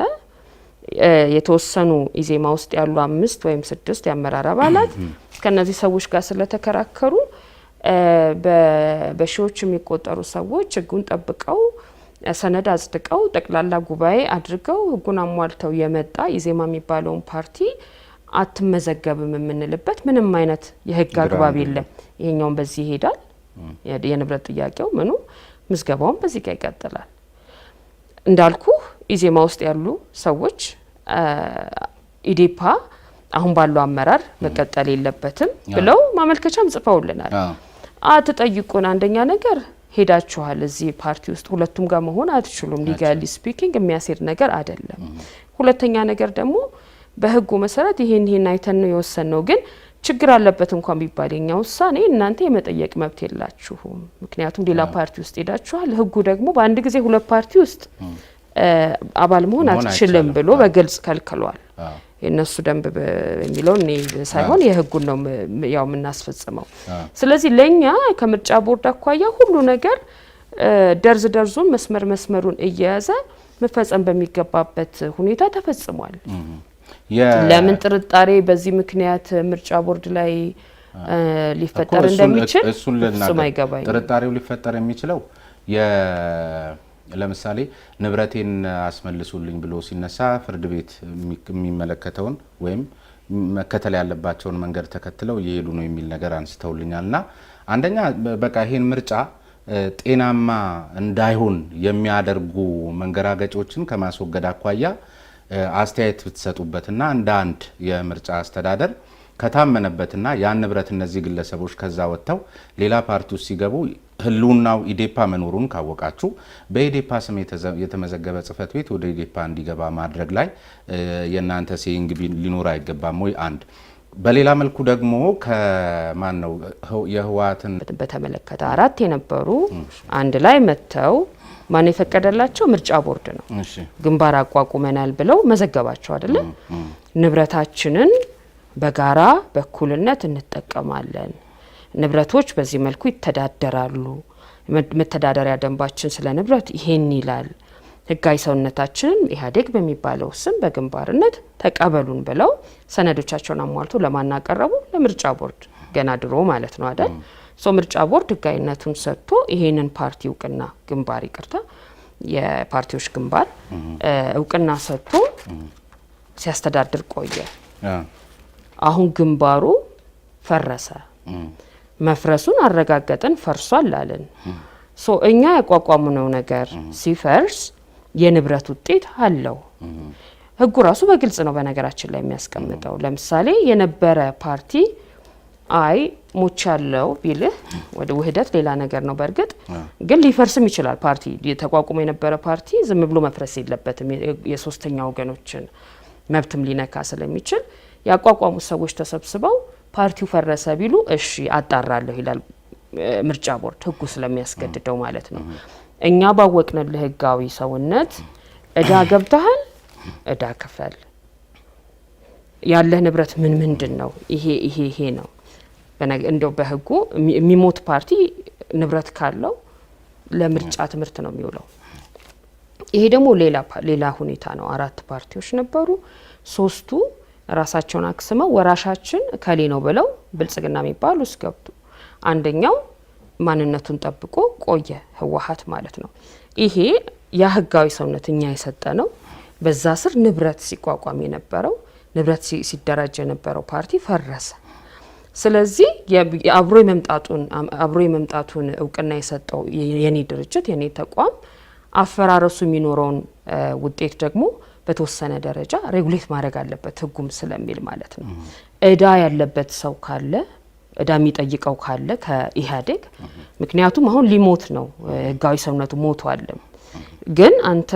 የተወሰኑ ኢዜማ ውስጥ ያሉ 5 ወይም 6 የአመራር አባላት ከነዚህ ሰዎች ጋር ስለተከራከሩ በሺዎች የሚቆጠሩ ሰዎች ህጉን ጠብቀው ሰነድ አጽድቀው ጠቅላላ ጉባኤ አድርገው ህጉን አሟልተው የመጣ ኢዜማ የሚባለውን ፓርቲ አትመዘገብም የምንልበት ምንም አይነት የህግ አግባብ የለም። ይሄኛውን በዚህ ይሄዳል። የንብረት ጥያቄው ምኑ ምዝገባውን በዚህ ጋር ይቀጥላል። እንዳልኩ ኢዜማ ውስጥ ያሉ ሰዎች ኢዴፓ አሁን ባለው አመራር መቀጠል የለበትም ብለው ማመልከቻም ጽፈውልናል። አትጠይቁን። አንደኛ ነገር ሄዳችኋል እዚህ ፓርቲ ውስጥ ሁለቱም ጋር መሆን አትችሉም። ሊጋሊ ስፒኪንግ የሚያስሄድ ነገር አይደለም። ሁለተኛ ነገር ደግሞ በህጉ መሰረት ይሄን አይተን ነው የወሰነው። ግን ችግር አለበት እንኳን ቢባል የኛ ውሳኔ እናንተ የመጠየቅ መብት የላችሁም። ምክንያቱም ሌላ ፓርቲ ውስጥ ሄዳችኋል። ህጉ ደግሞ በአንድ ጊዜ ሁለት ፓርቲ ውስጥ አባል መሆን አትችልም ብሎ በግልጽ ከልክሏል። የነሱ ደንብ የሚለው እኔ ሳይሆን የህጉን ነው ያው የምናስፈጽመው። ስለዚህ ለኛ ከምርጫ ቦርድ አኳያ ሁሉ ነገር ደርዙን መስመሩን እየያዘ መፈጸም በሚገባበት ሁኔታ ተፈጽሟል። ለምን ጥርጣሬ በዚህ ምክንያት ምርጫ ቦርድ ላይ ሊፈጠር እንደሚችል እሱም አይገባኝ። ጥርጣሬው ሊፈጠር የሚችለው ለምሳሌ ንብረቴን አስመልሱልኝ ብሎ ሲነሳ ፍርድ ቤት የሚመለከተውን ወይም መከተል ያለባቸውን መንገድ ተከትለው እየሄዱ ነው የሚል ነገር አንስተውልኛልና አንደኛ በቃ ይሄን ምርጫ ጤናማ እንዳይሆን የሚያደርጉ መንገራገጮችን ከማስወገድ አኳያ አስተያየት ብትሰጡበትና እንደ አንድ የምርጫ አስተዳደር ከታመነበትና ያን ንብረት እነዚህ ግለሰቦች ከዛ ወጥተው ሌላ ፓርቲ ውስጥ ሲገቡ ህልውናው ኢዴፓ መኖሩን ካወቃችሁ በኢዴፓ ስም የተመዘገበ ጽህፈት ቤት ወደ ኢዴፓ እንዲገባ ማድረግ ላይ የናንተ ሴይንግ ሊኖር አይገባም ወይ? አንድ በሌላ መልኩ ደግሞ ከማን ነው የህወሓትን በተመለከተ 4 የነበሩ አንድ ላይ መተው ማን የፈቀደላቸው ምርጫ ቦርድ ነው። ግንባር አቋቁመናል ብለው መዘገባቸው አይደለ? ንብረታችንን በጋራ በኩልነት እንጠቀማለን፣ ንብረቶች በዚህ መልኩ ይተዳደራሉ፣ መተዳደሪያ ደንባችን ስለ ንብረት ይሄን ይላል፣ ህጋዊ ሰውነታችንን ኢህአዴግ በሚባለው ስም በግንባርነት ተቀበሉን ብለው ሰነዶቻቸውን አሟልቶ ለማናቀረቡ ለምርጫ ቦርድ ገና ድሮ ማለት ነው አይደል? ምርጫ ቦርድ ህጋዊነቱን ሰጥቶ ይሄንን ፓርቲ እውቅና ግንባር ይቅርታ የፓርቲዎች ግንባር እውቅና ሰጥቶ ሲያስተዳድር ቆየ። አሁን ግንባሩ ፈረሰ። መፍረሱን አረጋገጠን፣ ፈርሷል አለን። እኛ ያቋቋሙነው ነገር ሲፈርስ የንብረት ውጤት አለው። ህጉ ራሱ በግልጽ ነው በነገራችን ላይ የሚያስቀምጠው። ለምሳሌ የነበረ ፓርቲ አይ ሞች ያለው ቢልህ ወደ ውህደት ሌላ ነገር ነው። በእርግጥ ግን ሊፈርስም ይችላል። ፓርቲ ተቋቁሞ የነበረ ፓርቲ ዝም ብሎ መፍረስ የለበትም። የሶስተኛ ወገኖችን መብትም ሊነካ ስለሚችል ያቋቋሙ ሰዎች ተሰብስበው ፓርቲው ፈረሰ ቢሉ እሺ አጣራለሁ ይላል ምርጫ ቦርድ፣ ህጉ ስለሚያስገድደው ማለት ነው። እኛ ባወቅንልህ ህጋዊ ሰውነት እዳ ገብተሃል፣ እዳ ክፈል፣ ያለህ ንብረት ምንድን ነው? ይሄ ነው። እንደው በህጉ የሚሞት ፓርቲ ንብረት ካለው ለምርጫ ትምህርት ነው የሚውለው። ይሄ ደግሞ ሌላ ሁኔታ ነው። 4 ፓርቲዎች ነበሩ። 3ቱ ራሳቸውን አክስመው ወራሻችን ከሌ ነው ብለው ብልጽግና የሚባል ውስጥ ገብቱ። አንደኛው ማንነቱን ጠብቆ ቆየ፣ ህወሓት ማለት ነው። ይሄ የህጋዊ ሰውነት እኛ የሰጠ ነው። በዛ ስር ንብረት ሲቋቋም የነበረው ንብረት ሲደራጅ የነበረው ፓርቲ ፈረሰ። ስለዚህ አብሮ የመምጣቱን እውቅና የሰጠው የኔ ድርጅት የኔ ተቋም አፈራረሱ የሚኖረውን ውጤት ደግሞ በተወሰነ ደረጃ ሬጉሌት ማድረግ አለበት ህጉም ስለሚል ማለት ነው። እዳ ያለበት ሰው ካለ እዳ የሚጠይቀው ካለ ከኢህአዴግ ምክንያቱም አሁን ሊሞት ነው፣ ህጋዊ ሰውነቱ ሞቷል። ግን አንተ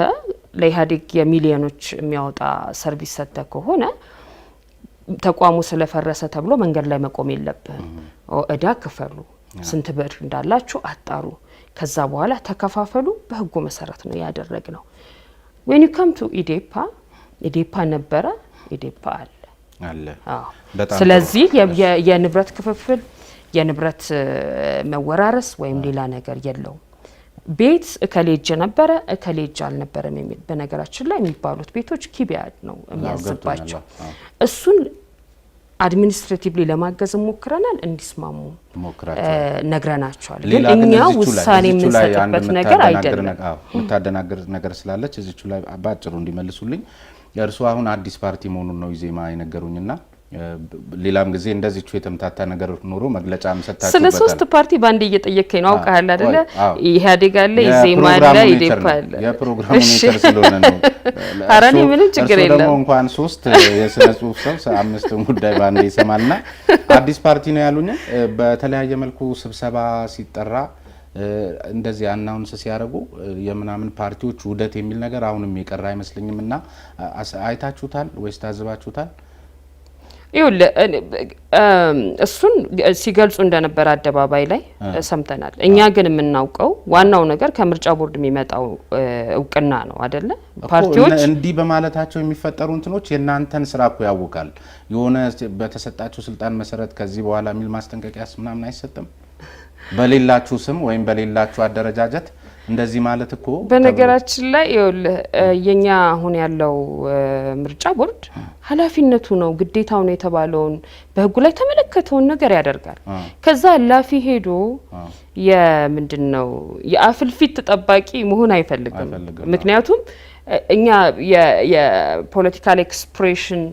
ለኢህአዴግ የሚሊዮኖች የሚያወጣ ሰርቪስ ሰጥተ ከሆነ ተቋሙ ስለፈረሰ ተብሎ መንገድ ላይ መቆም የለብህም። እዳ ክፈሉ፣ ስንት ብር እንዳላችሁ አጣሩ፣ ከዛ በኋላ ተከፋፈሉ። በህጉ መሰረት ነው ያደረግ ነው። when you come to ኢዴፓ ነበረ፣ ኢዴፓ አለ። ስለዚህ የንብረት ክፍፍል የንብረት መወራረስ ወይም ሌላ ነገር የለውም። ቤት እከሌጅ ነበረ እከሌጅ አልነበረም የሚል በነገራችን ላይ የሚባሉት ቤቶች ኪቢያድ ነው የሚያዝባቸው። እሱን አድሚኒስትሬቲቭሊ ለማገዝ ሞክረናል፣ እንዲስማሙ ነግረናቸዋል። ግን ሌላ እኛ ውሳኔ የምንሰጥበት ነገር አይደለም። የምታደናግር ነገር ስላለች እዚቹ ላይ ባጭሩ እንዲመልሱልኝ። እርሱ አሁን አዲስ ፓርቲ መሆኑን ነው ኢዜማ የነገሩኝና ሌላም ጊዜ እንደዚህቹ የተምታታ ነገር ኖሮ መግለጫ መስጠታችሁ ስለ ሶስት ፓርቲ ባንዴ እየጠየቀኝ ነው አውቃለሁ አይደለ? ኢህአዴግ አለ፣ ኢዜማ አለ፣ ኢዴፓ አለ። የፕሮግራሙ ኔቸር ስለሆነ ነው። አራኒ ምንም ችግር የለም። ደግሞ እንኳን ሶስት የስነ ጽሁፍ ሰው አምስት ጉዳይ ባንዴ ይሰማልና አዲስ ፓርቲ ነው ያሉኝ። በተለያየ መልኩ ስብሰባ ሲጠራ እንደዚህ አናውንስ ሲያደርጉ የምናምን ፓርቲዎች ውህደት የሚል ነገር አሁንም የቀረ አይመስልኝምና አይታችሁታል ወይስ ታዝባችሁታል? እሱን ሲገልጹ እንደነበር አደባባይ ላይ ሰምተናል። እኛ ግን የምናውቀው ዋናው ነገር ከምርጫ ቦርድ የሚመጣው እውቅና ነው አይደለ? ፓርቲዎች እንዲህ በማለታቸው የሚፈጠሩ እንትኖች የናንተን ስራ እኮ ያውቃል። የሆነ በተሰጣቸው ስልጣን መሰረት ከዚህ በኋላ የሚል ማስጠንቀቂያስ ምናምን አይሰጥም? በሌላችሁ ስም ወይም በሌላችሁ አደረጃጀት እንደዚህ ማለት እኮ በነገራችን ላይ የኛ አሁን ያለው ምርጫ ቦርድ ኃላፊነቱ ነው ግዴታው ነው የተባለውን በህጉ ላይ ተመለከተውን ነገር ያደርጋል። ከዛ ላፊ ሄዶ የምንድነው የአፍልፊት ተጠባቂ መሆን አይፈልግም። ምክንያቱም እኛ የፖለቲካል ኤክስፕሬሽን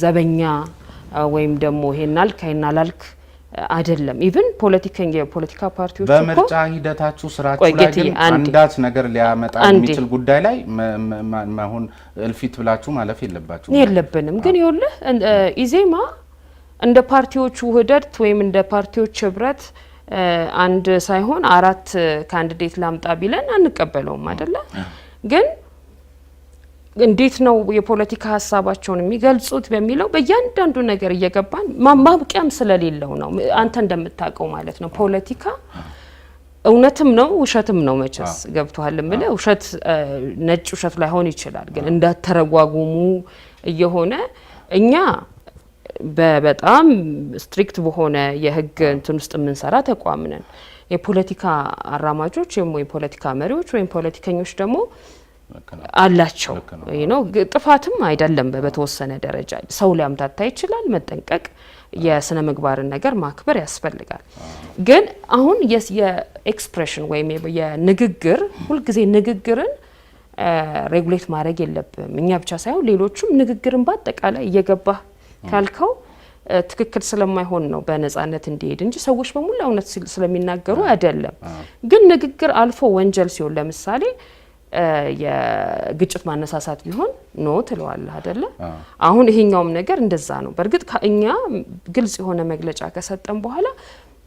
ዘበኛ ወይም ደግሞ ይሄን አላልክ አይደለም። ኢቭን የፖለቲካ ፓርቲዎች በምርጫ ሂደታችሁ ስራችሁ ላይ ግን አንዳች ነገር ሊያመጣ የሚችል ጉዳይ ላይ ማሁን እልፊት ብላችሁ ማለፍ የለብንም። ግን ይኸውልህ ኢዜማ እንደ ፓርቲዎቹ ውህደት ወይም እንደ ፓርቲዎች ህብረት አንድ ሳይሆን 4 ካንዲዴት ላምጣ ቢለን አንቀበለውም አይደለ? ግን እንዴት ነው የፖለቲካ ሀሳባቸውን የሚገልጹት በሚለው በእያንዳንዱ ነገር እየገባን ማብቂያም ስለሌለው ነው። አንተ እንደምታውቀው ማለት ነው ፖለቲካ እውነትም ነው ውሸትም ነው። መቼስ ገብቷል ምለ ውሸት ነጭ ውሸት ላይሆን ይችላል። ግን እንዳተረጓጉሙ እየሆነ እኛ በጣም ስትሪክት በሆነ የህግ እንትን ውስጥ የምንሰራ ተቋም ነን። የፖለቲካ አራማጆች ወይም የፖለቲካ መሪዎች ወይም ፖለቲከኞች ደግሞ አላቸው ነው። ጥፋትም አይደለም በተወሰነ ደረጃ ሰው ሊያምታታ ይችላል። መጠንቀቅ የስነ ምግባርን ነገር ማክበር ያስፈልጋል። ግን አሁን የኤክስፕሬሽን ወይም የንግግር ሁልጊዜ ንግግርን ሬጉሌት ማድረግ የለብም። እኛ ብቻ ሳይሆን ሌሎቹም ንግግርን በአጠቃላይ እየገባ ካልከው ትክክል ስለማይሆን ነው በነጻነት እንዲሄድ እንጂ ሰዎች በሙሉ እውነት ስለሚናገሩ አይደለም። ግን ንግግር አልፎ ወንጀል ሲሆን ለምሳሌ የግጭት ማነሳሳት ቢሆን ኖ ትለዋለህ አይደለ? አሁን ይሄኛውም ነገር እንደዛ ነው። በእርግጥ ከእኛ ግልጽ የሆነ መግለጫ ከሰጠን በኋላ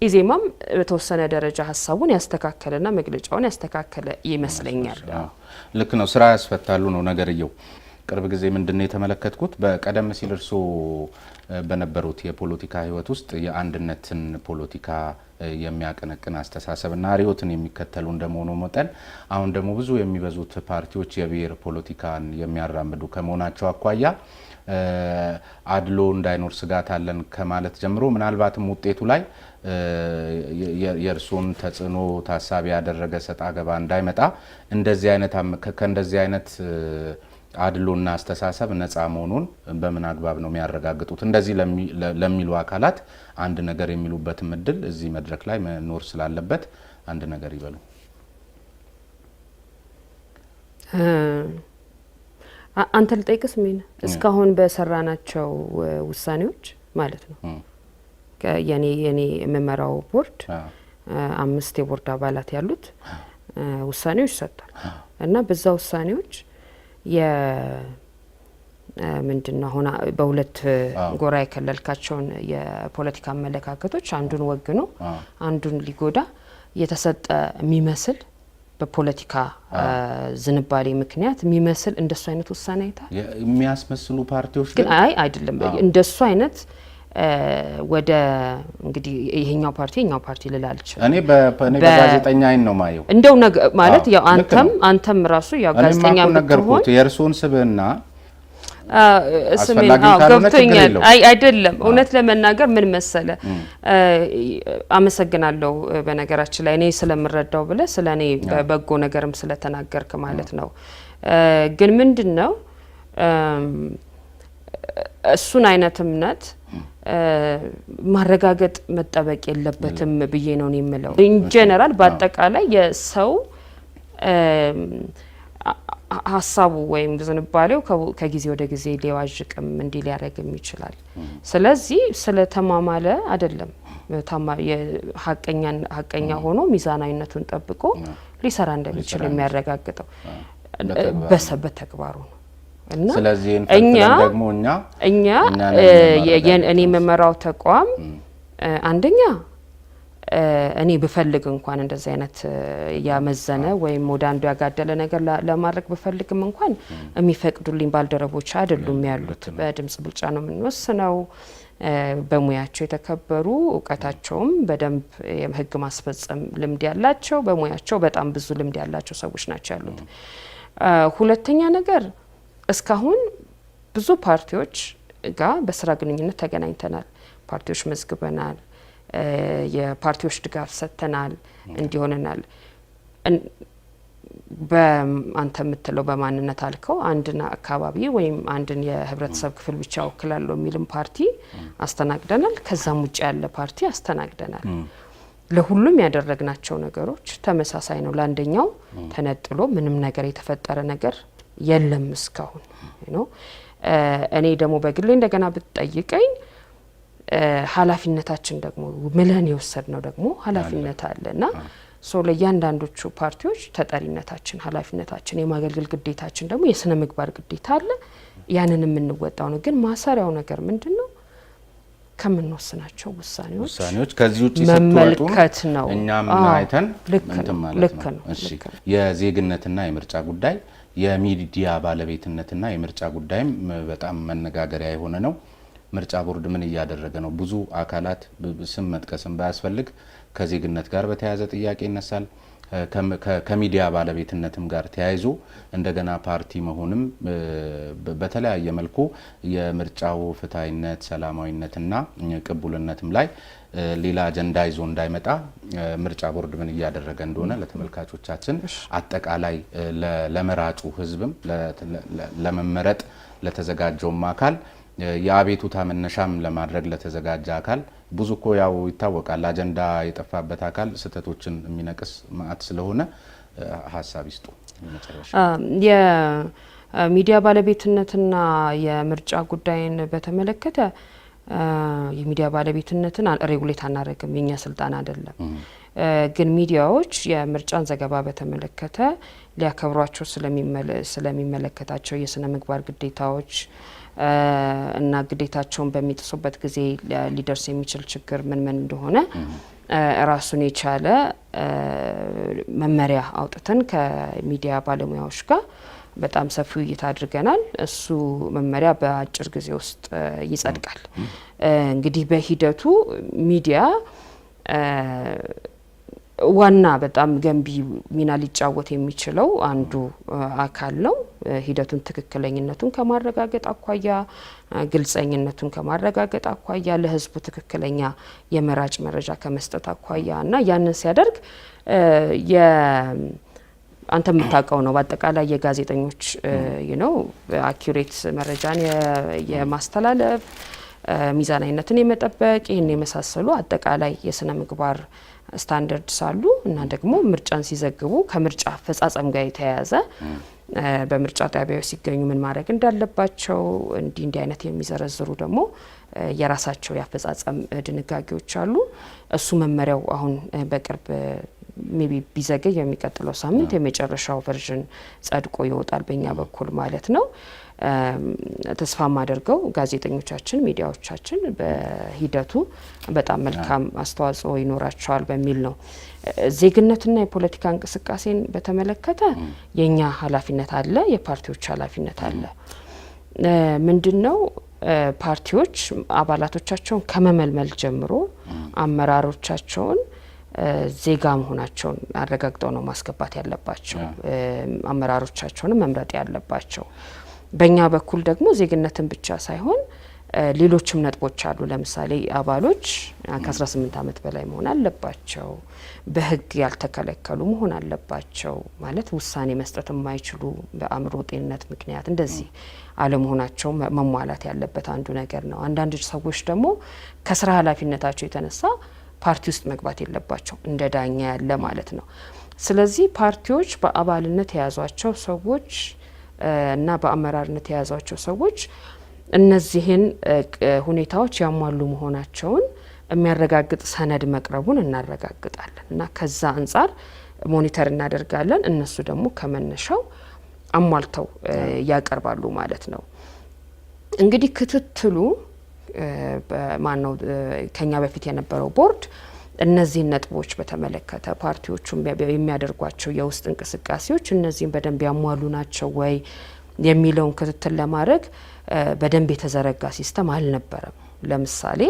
ኢዜማም በተወሰነ ደረጃ ሀሳቡን ያስተካከለና መግለጫውን ያስተካከለ ይመስለኛል። ልክ ነው። ስራ ያስፈታሉ ነው ነገርየው። ቅርብ ጊዜ ምንድነው የተመለከትኩት በቀደም ሲል እርሶ በነበሩት የፖለቲካ ህይወት ውስጥ የአንድነትን ፖለቲካ የሚያቀነቅን አስተሳሰብና ሪዮትን የሚከተሉ እንደመሆኑ መጠን አሁን ደግሞ ብዙ የሚበዙት ፓርቲዎች የብሔር ፖለቲካን የሚያራምዱ ከመሆናቸው አኳያ አድሎ እንዳይኖር ስጋት አለን ከማለት ጀምሮ ምናልባትም ውጤቱ ላይ የእርሱን ተጽዕኖ ታሳቢ ያደረገ ሰጣ ገባ እንዳይመጣ ከእንደዚህ አይነት አድሎና አስተሳሰብ ነፃ መሆኑን በምን አግባብ ነው የሚያረጋግጡት? እንደዚህ ለሚሉ አካላት አንድ ነገር የሚሉበትም እድል እዚህ መድረክ ላይ መኖር ስላለበት አንድ ነገር ይበሉ። አንተ ልጠይቅስ ምን እስካሁን በሰራናቸው ውሳኔዎች ማለት ነው የኔ የመመራው ቦርድ 5 የቦርድ አባላት ያሉት ውሳኔዎች ሰጥቷል እና በዛ ውሳኔዎች ምንድነው አሁን በሁለት ጎራ የከለልካቸውን የፖለቲካ አመለካከቶች አንዱን ወግኖ አንዱን ሊጎዳ የተሰጠ የሚመስል በፖለቲካ ዝንባሌ ምክንያት የሚመስል እንደሱ አይነት ውሳኔ አይታል የሚያስመስሉ ፓርቲዎች ግን አይደለም እንደሱ አይነት ወደ እንግዲህ ይሄኛው ፓርቲ ልላል ይችላል። እኔ በጋዜጠኛ አይን ነው ማየው እንደው ማለት ያው አንተም ራሱ ያው ጋዜጠኛ ነገርኩት የእርሶን ስብዕና ስሜን ገብቶኛል። አይደለም እውነት ለመናገር ምን መሰለ አመሰግናለሁ በነገራችን ላይ እኔ ስለምረዳው ብለ ስለኔ በበጎ ነገርም ስለተናገርክ ማለት ነው። ግን ምንድነው እሱን አይነት እምነት ማረጋገጥ መጠበቅ የለበትም ብዬ ነው የምለው። ኢን ጀነራል በአጠቃላይ የሰው ሀሳቡ ወይም ዝንባሌው ከጊዜ ወደ ጊዜ ሊዋዥቅም እንዲህ ሊያደርግም ይችላል። ስለዚህ ስለተማማለ አይደለም ሀቀኛ ሆኖ ሚዛናዊነቱን ጠብቆ ሊሰራ እንደሚችል የሚያረጋግጠው በተግባሩ ነው። እና ስለዚህ ደግሞ እኛ እኔ የምመራው ተቋም አንደኛ እኔ ብፈልግ እንኳን እንደዚህ አይነት ያመዘነ ወይም ወደ አንዱ ያጋደለ ነገር ለማድረግ ብፈልግም እንኳን የሚፈቅዱልኝ ባልደረቦች አይደሉም ያሉት። በድምጽ ብልጫ ነው የምንወስነው። በሙያቸው የተከበሩ እውቀታቸውም በደንብ የህግ ማስፈጸም ልምድ ያላቸው በሙያቸው በጣም ብዙ ልምድ ያላቸው ሰዎች ናቸው ያሉት። ሁለተኛ ነገር እስካሁን ብዙ ፓርቲዎች ጋር በስራ ግንኙነት ተገናኝተናል። ፓርቲዎች መዝግበናል። የፓርቲዎች ድጋፍ ሰጥተናል። እንዲሆነናል በአንተ የምትለው በማንነት አልከው አንድን አካባቢ ወይም አንድን የህብረተሰብ ክፍል ብቻ ወክላለሁ የሚልም ፓርቲ አስተናግደናል። ከዛም ውጭ ያለ ፓርቲ አስተናግደናል። ለሁሉም ያደረግናቸው ነገሮች ተመሳሳይ ነው። ለአንደኛው ተነጥሎ ምንም ነገር የተፈጠረ ነገር የለም እስካሁን ነው። እኔ ደግሞ በግሌ እንደገና ብትጠይቀኝ ኃላፊነታችን ደግሞ ምለን የወሰድነው ደግሞ ኃላፊነት አለና ለእያንዳንዶቹ ፓርቲዎች ተጠሪነታችን፣ ኃላፊነታችን፣ የማገልገል ግዴታችን ደግሞ የስነ ምግባር ግዴታ አለ። ያንን የምንወጣው ነው። ግን ማሰሪያው ነገር ምንድነው? ከምንወስናቸው ውሳኔዎች ከዚህ ውጪ መመልከት ነው። እኛም አይተን ልክ ነው። እሺ፣ የዜግነትና የምርጫ ጉዳይ የሚዲያ ባለቤትነትና የምርጫ ጉዳይም በጣም መነጋገሪያ የሆነ ነው። ምርጫ ቦርድ ምን እያደረገ ነው? ብዙ አካላት ስም መጥቀስም ባያስፈልግ ከዜግነት ጋር በተያያዘ ጥያቄ ይነሳል። ከሚዲያ ባለቤትነትም ጋር ተያይዞ እንደገና ፓርቲ መሆንም በተለያየ መልኩ የምርጫው ፍትሃዊነት፣ ሰላማዊነትና ቅቡልነትም ላይ ሌላ አጀንዳ ይዞ እንዳይመጣ ምርጫ ቦርድ ምን እያደረገ እንደሆነ ለተመልካቾቻችን አጠቃላይ ለመራጩ ሕዝብም ለመመረጥ ለተዘጋጀውም አካል የአቤቱታ መነሻም ለማድረግ ለተዘጋጀ አካል ብዙ እኮ ያው ይታወቃል። አጀንዳ የጠፋበት አካል ስህተቶችን የሚነቅስ ማዕት ስለሆነ ሀሳብ ይስጡ። መጨረሻ የሚዲያ ባለቤትነትና የምርጫ ጉዳይን በተመለከተ የሚዲያ ባለቤትነትን ሬጉሌት አናደርግም፣ የኛ ስልጣን አይደለም። ግን ሚዲያዎች የምርጫን ዘገባ በተመለከተ ሊያከብሯቸው ስለሚመለከታቸው የስነ ምግባር ግዴታዎች እና ግዴታቸውን በሚጥሱበት ጊዜ ሊደርስ የሚችል ችግር ምን እንደሆነ ራሱን የቻለ መመሪያ አውጥተን ከሚዲያ ባለሙያዎች ጋር በጣም ሰፊ ውይይት አድርገናል። እሱ መመሪያ በአጭር ጊዜ ውስጥ ይጸድቃል። እንግዲህ በሂደቱ ሚዲያ ዋና በጣም ገንቢ ሚና ሊጫወት የሚችለው አንዱ አካል ነው። ሂደቱን ትክክለኝነቱን ከማረጋገጥ አኳያ፣ ግልጸኝነቱን ከማረጋገጥ አኳያ፣ ለሕዝቡ ትክክለኛ የመራጭ መረጃ ከመስጠት አኳያ እና ያንን ሲያደርግ አንተ የምታውቀው ነው። በአጠቃላይ የጋዜጠኞች ነው አኪዩሬት መረጃን የማስተላለፍ ሚዛናዊነትን የመጠበቅ ይህን የመሳሰሉ አጠቃላይ የስነ ምግባር ስታንዳርድስ አሉ እና ደግሞ ምርጫን ሲዘግቡ ከምርጫ አፈጻጸም ጋር የተያያዘ በምርጫ ጣቢያዎች ሲገኙ ምን ማድረግ እንዳለባቸው እንዲህ አይነት የሚዘረዝሩ ደግሞ የራሳቸው የአፈጻጸም ድንጋጌዎች አሉ። እሱ መመሪያው አሁን በቅርብ ሜቢ ቢዘገይ የሚቀጥለው ሳምንት የመጨረሻው ቨርዥን ጸድቆ ይወጣል በእኛ በኩል ማለት ነው። ተስፋ ማደርገው ጋዜጠኞቻችን፣ ሚዲያዎቻችን በሂደቱ በጣም መልካም አስተዋጽኦ ይኖራቸዋል በሚል ነው። ዜግነትና የፖለቲካ እንቅስቃሴን በተመለከተ የኛ ኃላፊነት አለ፣ የፓርቲዎች ኃላፊነት አለ። ምንድነው? ፓርቲዎች አባላቶቻቸውን ከመመልመል ጀምሮ አመራሮቻቸውን ዜጋ መሆናቸውን አረጋግጠው ነው ማስገባት ያለባቸው፣ አመራሮቻቸውንም መምረጥ ያለባቸው። በእኛ በኩል ደግሞ ዜግነትን ብቻ ሳይሆን ሌሎችም ነጥቦች አሉ። ለምሳሌ አባሎች ከ18 ዓመት በላይ መሆን አለባቸው፣ በህግ ያልተከለከሉ መሆን አለባቸው፣ ማለት ውሳኔ መስጠት የማይችሉ በአእምሮ ጤንነት ምክንያት እንደዚህ አለመሆናቸው መሟላት ያለበት አንዱ ነገር ነው። አንዳንድ ሰዎች ደግሞ ከስራ ኃላፊነታቸው የተነሳ ፓርቲ ውስጥ መግባት የለባቸው እንደ ዳኛ ያለ ማለት ነው። ስለዚህ ፓርቲዎች በአባልነት የያዟቸው ሰዎች እና በአመራርነት የያዟቸው ሰዎች እነዚህን ሁኔታዎች ያሟሉ መሆናቸውን የሚያረጋግጥ ሰነድ መቅረቡን እናረጋግጣለን እና ከዛ አንጻር ሞኒተር እናደርጋለን። እነሱ ደግሞ ከመነሻው አሟልተው ያቀርባሉ ማለት ነው። እንግዲህ ክትትሉ ማነው ከኛ በፊት የነበረው ቦርድ እነዚህን ነጥቦች በተመለከተ ፓርቲዎቹ የሚያደርጓቸው የውስጥ እንቅስቃሴዎች እነዚህን በደንብ ያሟሉ ናቸው ወይ የሚለውን ክትትል ለማድረግ በደንብ የተዘረጋ ሲስተም አልነበረም። ለምሳሌ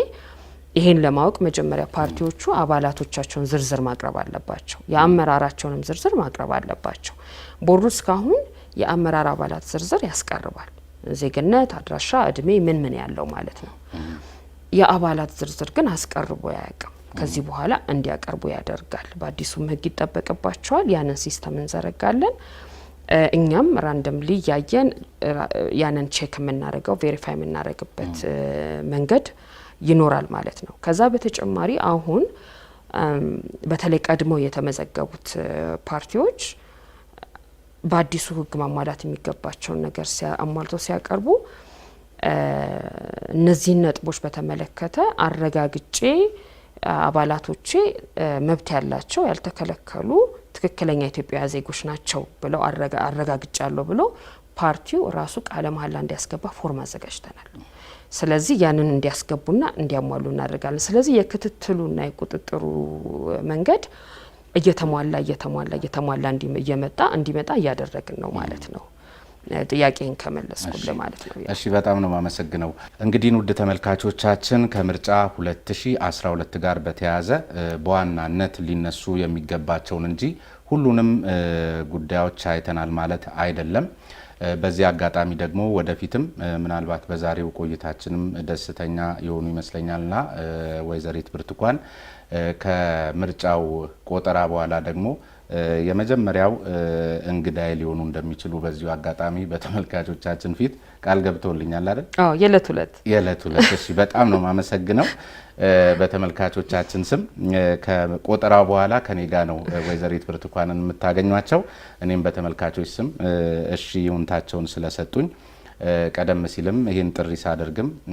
ይሄን ለማወቅ መጀመሪያ ፓርቲዎቹ አባላቶቻቸውን ዝርዝር ማቅረብ አለባቸው፣ የአመራራቸውንም ዝርዝር ማቅረብ አለባቸው። ቦርዱ እስካሁን የአመራር አባላት ዝርዝር ያስቀርባል፣ ዜግነት፣ አድራሻ፣ እድሜ ምን ያለው ማለት ነው። የአባላት ዝርዝር ግን አስቀርቦ አያውቅም። ከዚህ በኋላ እንዲያቀርቡ ያደርጋል። በአዲሱም ህግ ይጠበቅባቸዋል። ያንን ሲስተም እንዘረጋለን። እኛም ራንደምሊ ያየን ያንን ቼክ የምናደርገው ቬሪፋይ የምናደርግበት መንገድ ይኖራል ማለት ነው። ከዛ በተጨማሪ አሁን በተለይ ቀድሞ የተመዘገቡት ፓርቲዎች በአዲሱ ህግ ማሟላት የሚገባቸውን ነገር አሟልተው ሲያቀርቡ እነዚህን ነጥቦች በተመለከተ አረጋግጬ አባላቶቼ መብት ያላቸው ያልተከለከሉ ትክክለኛ ኢትዮጵያ ዜጎች ናቸው ብለው አረጋግጫለሁ ብሎ ፓርቲው ራሱ ቃለ መሃላ እንዲያስገባ ፎርም አዘጋጅተናል። ስለዚህ ያንን እንዲያስገቡና እንዲያሟሉ እናደርጋለን። ስለዚህ የክትትሉና የቁጥጥሩ መንገድ እየተሟላ እንዲመጣ እያደረግን ነው ማለት ነው። ጥያቄን ከመለስኩልህ ማለት ነው። እሺ፣ በጣም ነው የማመሰግነው። እንግዲህ ውድ ተመልካቾቻችን ከምርጫ 2012 ጋር በተያያዘ በዋናነት ሊነሱ የሚገባቸውን እንጂ ሁሉንም ጉዳዮች አይተናል ማለት አይደለም። በዚህ አጋጣሚ ደግሞ ወደፊትም ምናልባት በዛሬው ቆይታችንም ደስተኛ የሆኑ ይመስለኛልና ወይዘሪት ብርቱካን ከምርጫው ቆጠራ በኋላ ደግሞ የመጀመሪያው እንግዳይ ሊሆኑ እንደሚችሉ በዚሁ አጋጣሚ በተመልካቾቻችን ፊት ቃል ገብተውልኛል አይደል? አዎ፣ የዕለት ሁለት። እሺ፣ በጣም ነው የማመሰግነው። በተመልካቾቻችን ስም ከቆጠራው በኋላ ከኔ ጋር ነው ወይዘሪት ብርቱካንን የምታገኟቸው። እኔም በተመልካቾች ስም እሺ ይሁንታቸውን ስለሰጡኝ ቀደም ሲልም ይህን ጥሪ ሳደርግም